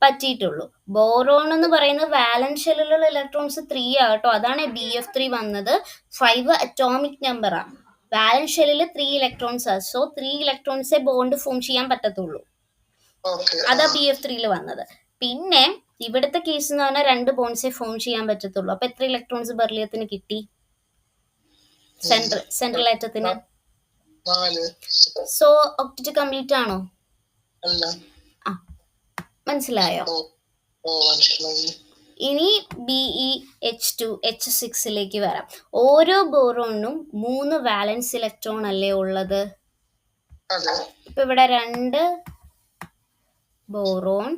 പറ്റിയിട്ടുള്ളൂ. ബോറോൺ എന്ന് പറയുന്നത് വാലൻസ് ഷെല്ലിലുള്ള ഇലക്ട്രോൺസ് 3 ആകട്ടോ. അതാണ് BF3 വന്നത്. 5 അറ്റോമിക് നമ്പറാ. വാലൻസ് ഷെല്ലിൽ 3 ഇലക്ട്രോൺസ്. സോ 3 ഇലക്ട്രോൺസെ ബോണ്ട് ഫോം ചെയ്യാൻ പറ്റത്തുള്ളൂ. അതാ BF3 വന്നത്. പിന്നെ ഇവിടുത്തെ കേസ് എന്ന് പറഞ്ഞാൽ 2 ബോൺസെ ഫോം ചെയ്യാൻ പറ്റത്തുള്ളൂ. അപ്പൊ എത്ര ഇലക്ട്രോൺസ് ബെർലിയത്തിന് കിട്ടി? സെൻട്രൽ ആറ്റത്തിന്. സോ ഒക്റ്ററ്റ് കംപ്ലീറ്റ് ആണോ? മനസ്സിലായോ? മനസ്സിലായി. ഇനി BeH2H6 വരാം. ഓരോ ബോറോണിനും 3 വാലൻസ് ഇലക്ട്രോൺ അല്ലേ ഉള്ളത്? ഇപ്പൊ ഇവിടെ 2 ബോറോൺ,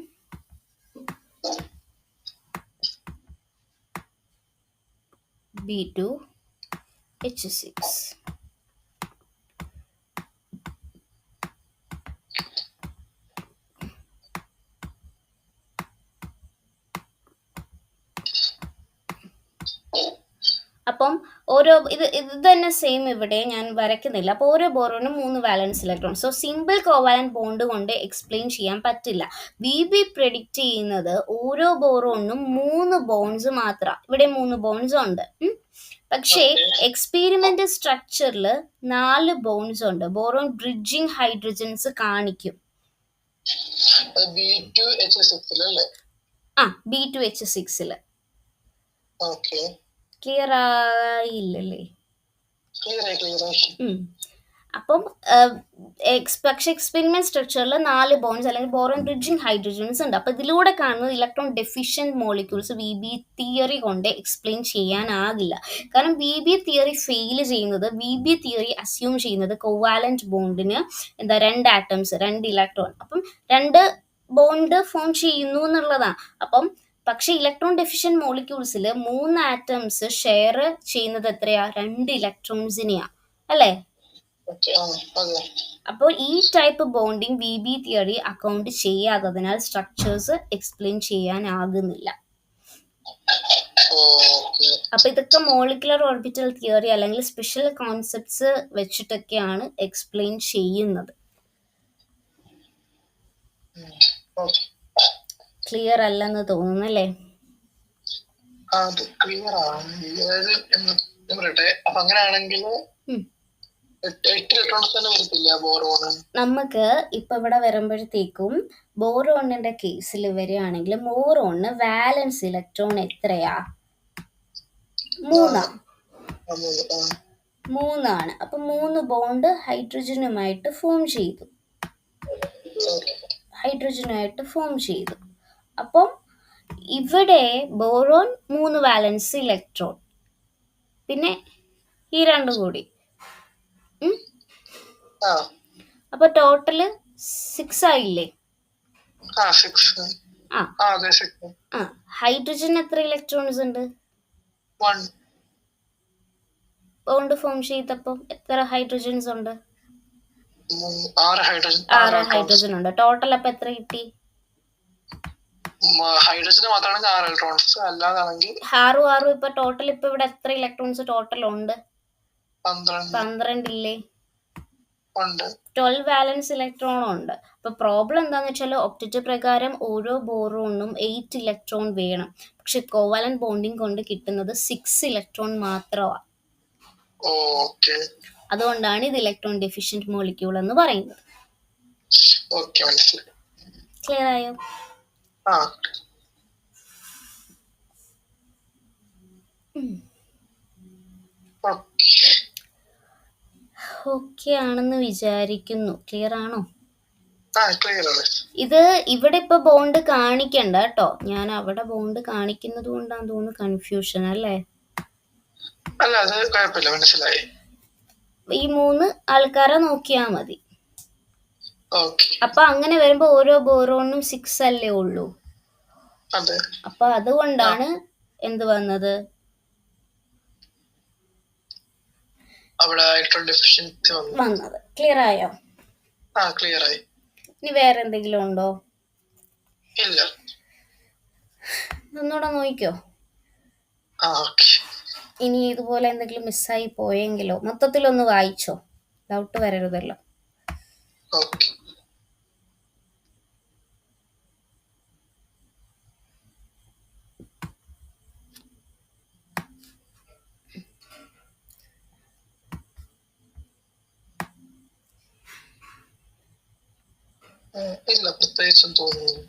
B2H6. അപ്പം ഓരോ ഇത് തന്നെ സെയിം ഇവിടെ ഞാൻ വരയ്ക്കുന്നില്ല. അപ്പോൾ ഓരോ ബോറോണും 3 വാലൻസ് electron. So simple covalent bond കൊണ്ട് എക്സ്പ്ലെയിൻ ചെയ്യാൻ പറ്റില്ല. ബി പ്രെഡിക്റ്റ് ചെയ്യുന്നത് ഓരോ ബോറോണിനും 3 ബോൺസ് മാത്രമാണ്. ഇവിടെ 3 ബോൺസ് ഉണ്ട്. പക്ഷേ എക്സ്പെരിമെന്റ് സ്ട്രക്ചറിൽ 4 ബോൺസ് ഉണ്ട്. ബോറോൺ ബ്രിഡ്ജിങ് ഹൈഡ്രജൻസ് കാണിക്കും. B2H6 clear ആയില്ലല്ലേ? അപ്പം പക്ഷെ എക്സ്പെരിമെന്റ് സ്ട്രക്ചറിൽ 4 ബോൺസ് അല്ലെങ്കിൽ ബോറോൺ ബ്രിഡ്ജിങ് ഹൈഡ്രജൻസ് ഉണ്ട്. അപ്പോൾ ഇതിലൂടെ കാണുന്നത് electron deficient molecules VB theory കൊണ്ട് എക്സ്പ്ലെയിൻ ചെയ്യാനാകില്ല. കാരണം VB തിയറി ഫെയിൽ ചെയ്യുന്നത്, VB തിയറി അസ്യൂം ചെയ്യുന്നത് കോവാലന്റ് ബോണ്ടിന് 2 ആറ്റംസ് 2 ഇലക്ട്രോൺ, അപ്പം 2 ബോണ്ട് ഫോം ചെയ്യുന്നു എന്നുള്ളതാണ്. അപ്പം പക്ഷെ ഇലക്ട്രോൺ ഡെഫിഷ്യന്റ് മോളിക്യൂൾസിൽ 3 ആറ്റംസ് ഷെയർ ചെയ്യുന്നത് എത്രയാ? 2 ഇലക്ട്രോൺസിനെയാ, അല്ലേ? അപ്പോൾ ഈ type bonding VB theory account ചെയ്യാത്തതിനാൽ സ്ട്രക്ചേഴ്സ് എക്സ്പ്ലെയിൻ ചെയ്യാനാകുന്നില്ല. അപ്പൊ ഇതൊക്കെ മോളിക്കുലർ ഓർബിറ്റൽ തിയറി അല്ലെങ്കിൽ സ്പെഷ്യൽ കോൺസെപ്റ്റ്സ് വെച്ചിട്ടൊക്കെയാണ് എക്സ്പ്ലെയിൻ ചെയ്യുന്നത്. ക്ലിയർ അല്ലെന്ന് തോന്നുന്നല്ലേ? നമുക്ക് ഇപ്പൊ ഇവിടെ വരുമ്പോഴത്തേക്കും ബോറോണിന്റെ കേസിൽ വരികയാണെങ്കിൽ ബോറോണിന് വാലൻസ് ഇലക്ട്രോൺ എത്രയാ? 3 അപ്പൊ 3 ബോണ്ട് ഹൈഡ്രജനുമായിട്ട് ഫോം ചെയ്തു. അപ്പം ഇവിടെ ബോറോൺ 3 വാലൻസ് ഇലക്ട്രോൺ, പിന്നെ ഈ 2 കൂടി. അപ്പൊ ടോട്ടല് 6 ആയില്ലേ? ഹൈഡ്രജൻ എത്ര ഇലക്ട്രോൺസ് ഉണ്ട്? ബോണ്ട് ഫോം ചെയ്തപ്പോ എത്ര ഹൈഡ്രജൻസ് ഉണ്ട്? 6 ഹൈഡ്രജൻ ഉണ്ട്. ടോട്ടൽ അപ്പൊ എത്ര കിട്ടി? ഹൈഡ്രജന് മാത്രമാണെങ്കിൽ 6 ഇലക്ട്രോൺസ്, അല്ലാതാണെങ്കിൽ 6 ഇപ്പൊ ടോട്ടൽ ഇപ്പൊ ഇവിടെ എത്ര ഇലക്ട്രോൺസ് ടോട്ടൽ ഉണ്ട്? 12 ഇല്ലേ? 12 വാലൻസ് ഇലക്ട്രോൺ ഉണ്ട്. അപ്പൊ പ്രോബ്ലം എന്താന്ന് വെച്ചാൽ ഒക്ടറ്റ് പ്രകാരം ഓരോ ബോറോണിനും 8 ഇലക്ട്രോൺ വേണം. പക്ഷെ കോവാലന്റ് ബോണ്ടിങ് കൊണ്ട് കിട്ടുന്നത് 6 ഇലക്ട്രോൺ മാത്രമാണ്. അതുകൊണ്ടാണ് ഇത് ഇലക്ട്രോൺ ഡെഫിഷ്യന്റ് മോളിക്യൂൾ എന്ന് പറയുന്നത്. ക്ലിയർ ആയോ? ഓക്കെ ആണെന്ന് വിചാരിക്കുന്നു. ക്ലിയർ ആണോ? ഇത് ഇവിടെ ഇപ്പൊ ബോണ്ട് കാണിക്കണ്ട കേട്ടോ. ഞാൻ അവിടെ ബോണ്ട് കാണിക്കുന്നത് കൊണ്ടാന്ന് തോന്നുന്നു കൺഫ്യൂഷൻ, അല്ലേ? ഈ 3 ആൾക്കാരെ നോക്കിയാ മതി. അപ്പൊ അങ്ങനെ വരുമ്പോ ഓരോ ബോറോണിനും 6 അല്ലേ ഉള്ളൂ. അപ്പൊ അതുകൊണ്ടാണ് എന്ത് വന്നത്? വന്നത്. ക്ലിയർ ആയോ? ഇനി വേറെ എന്തെങ്കിലും ഉണ്ടോ? ഒന്നുകൂടെ നോക്കിക്കോ. ഇനി ഇതുപോലെ എന്തെങ്കിലും മിസ്സായി പോയെങ്കിലോ മൊത്തത്തിലൊന്ന് വായിച്ചോ, ഡൗട്ട് വരരുതല്ലോ. ഇല്ല, പ്രത്യേകിച്ചും തോന്നുന്നു.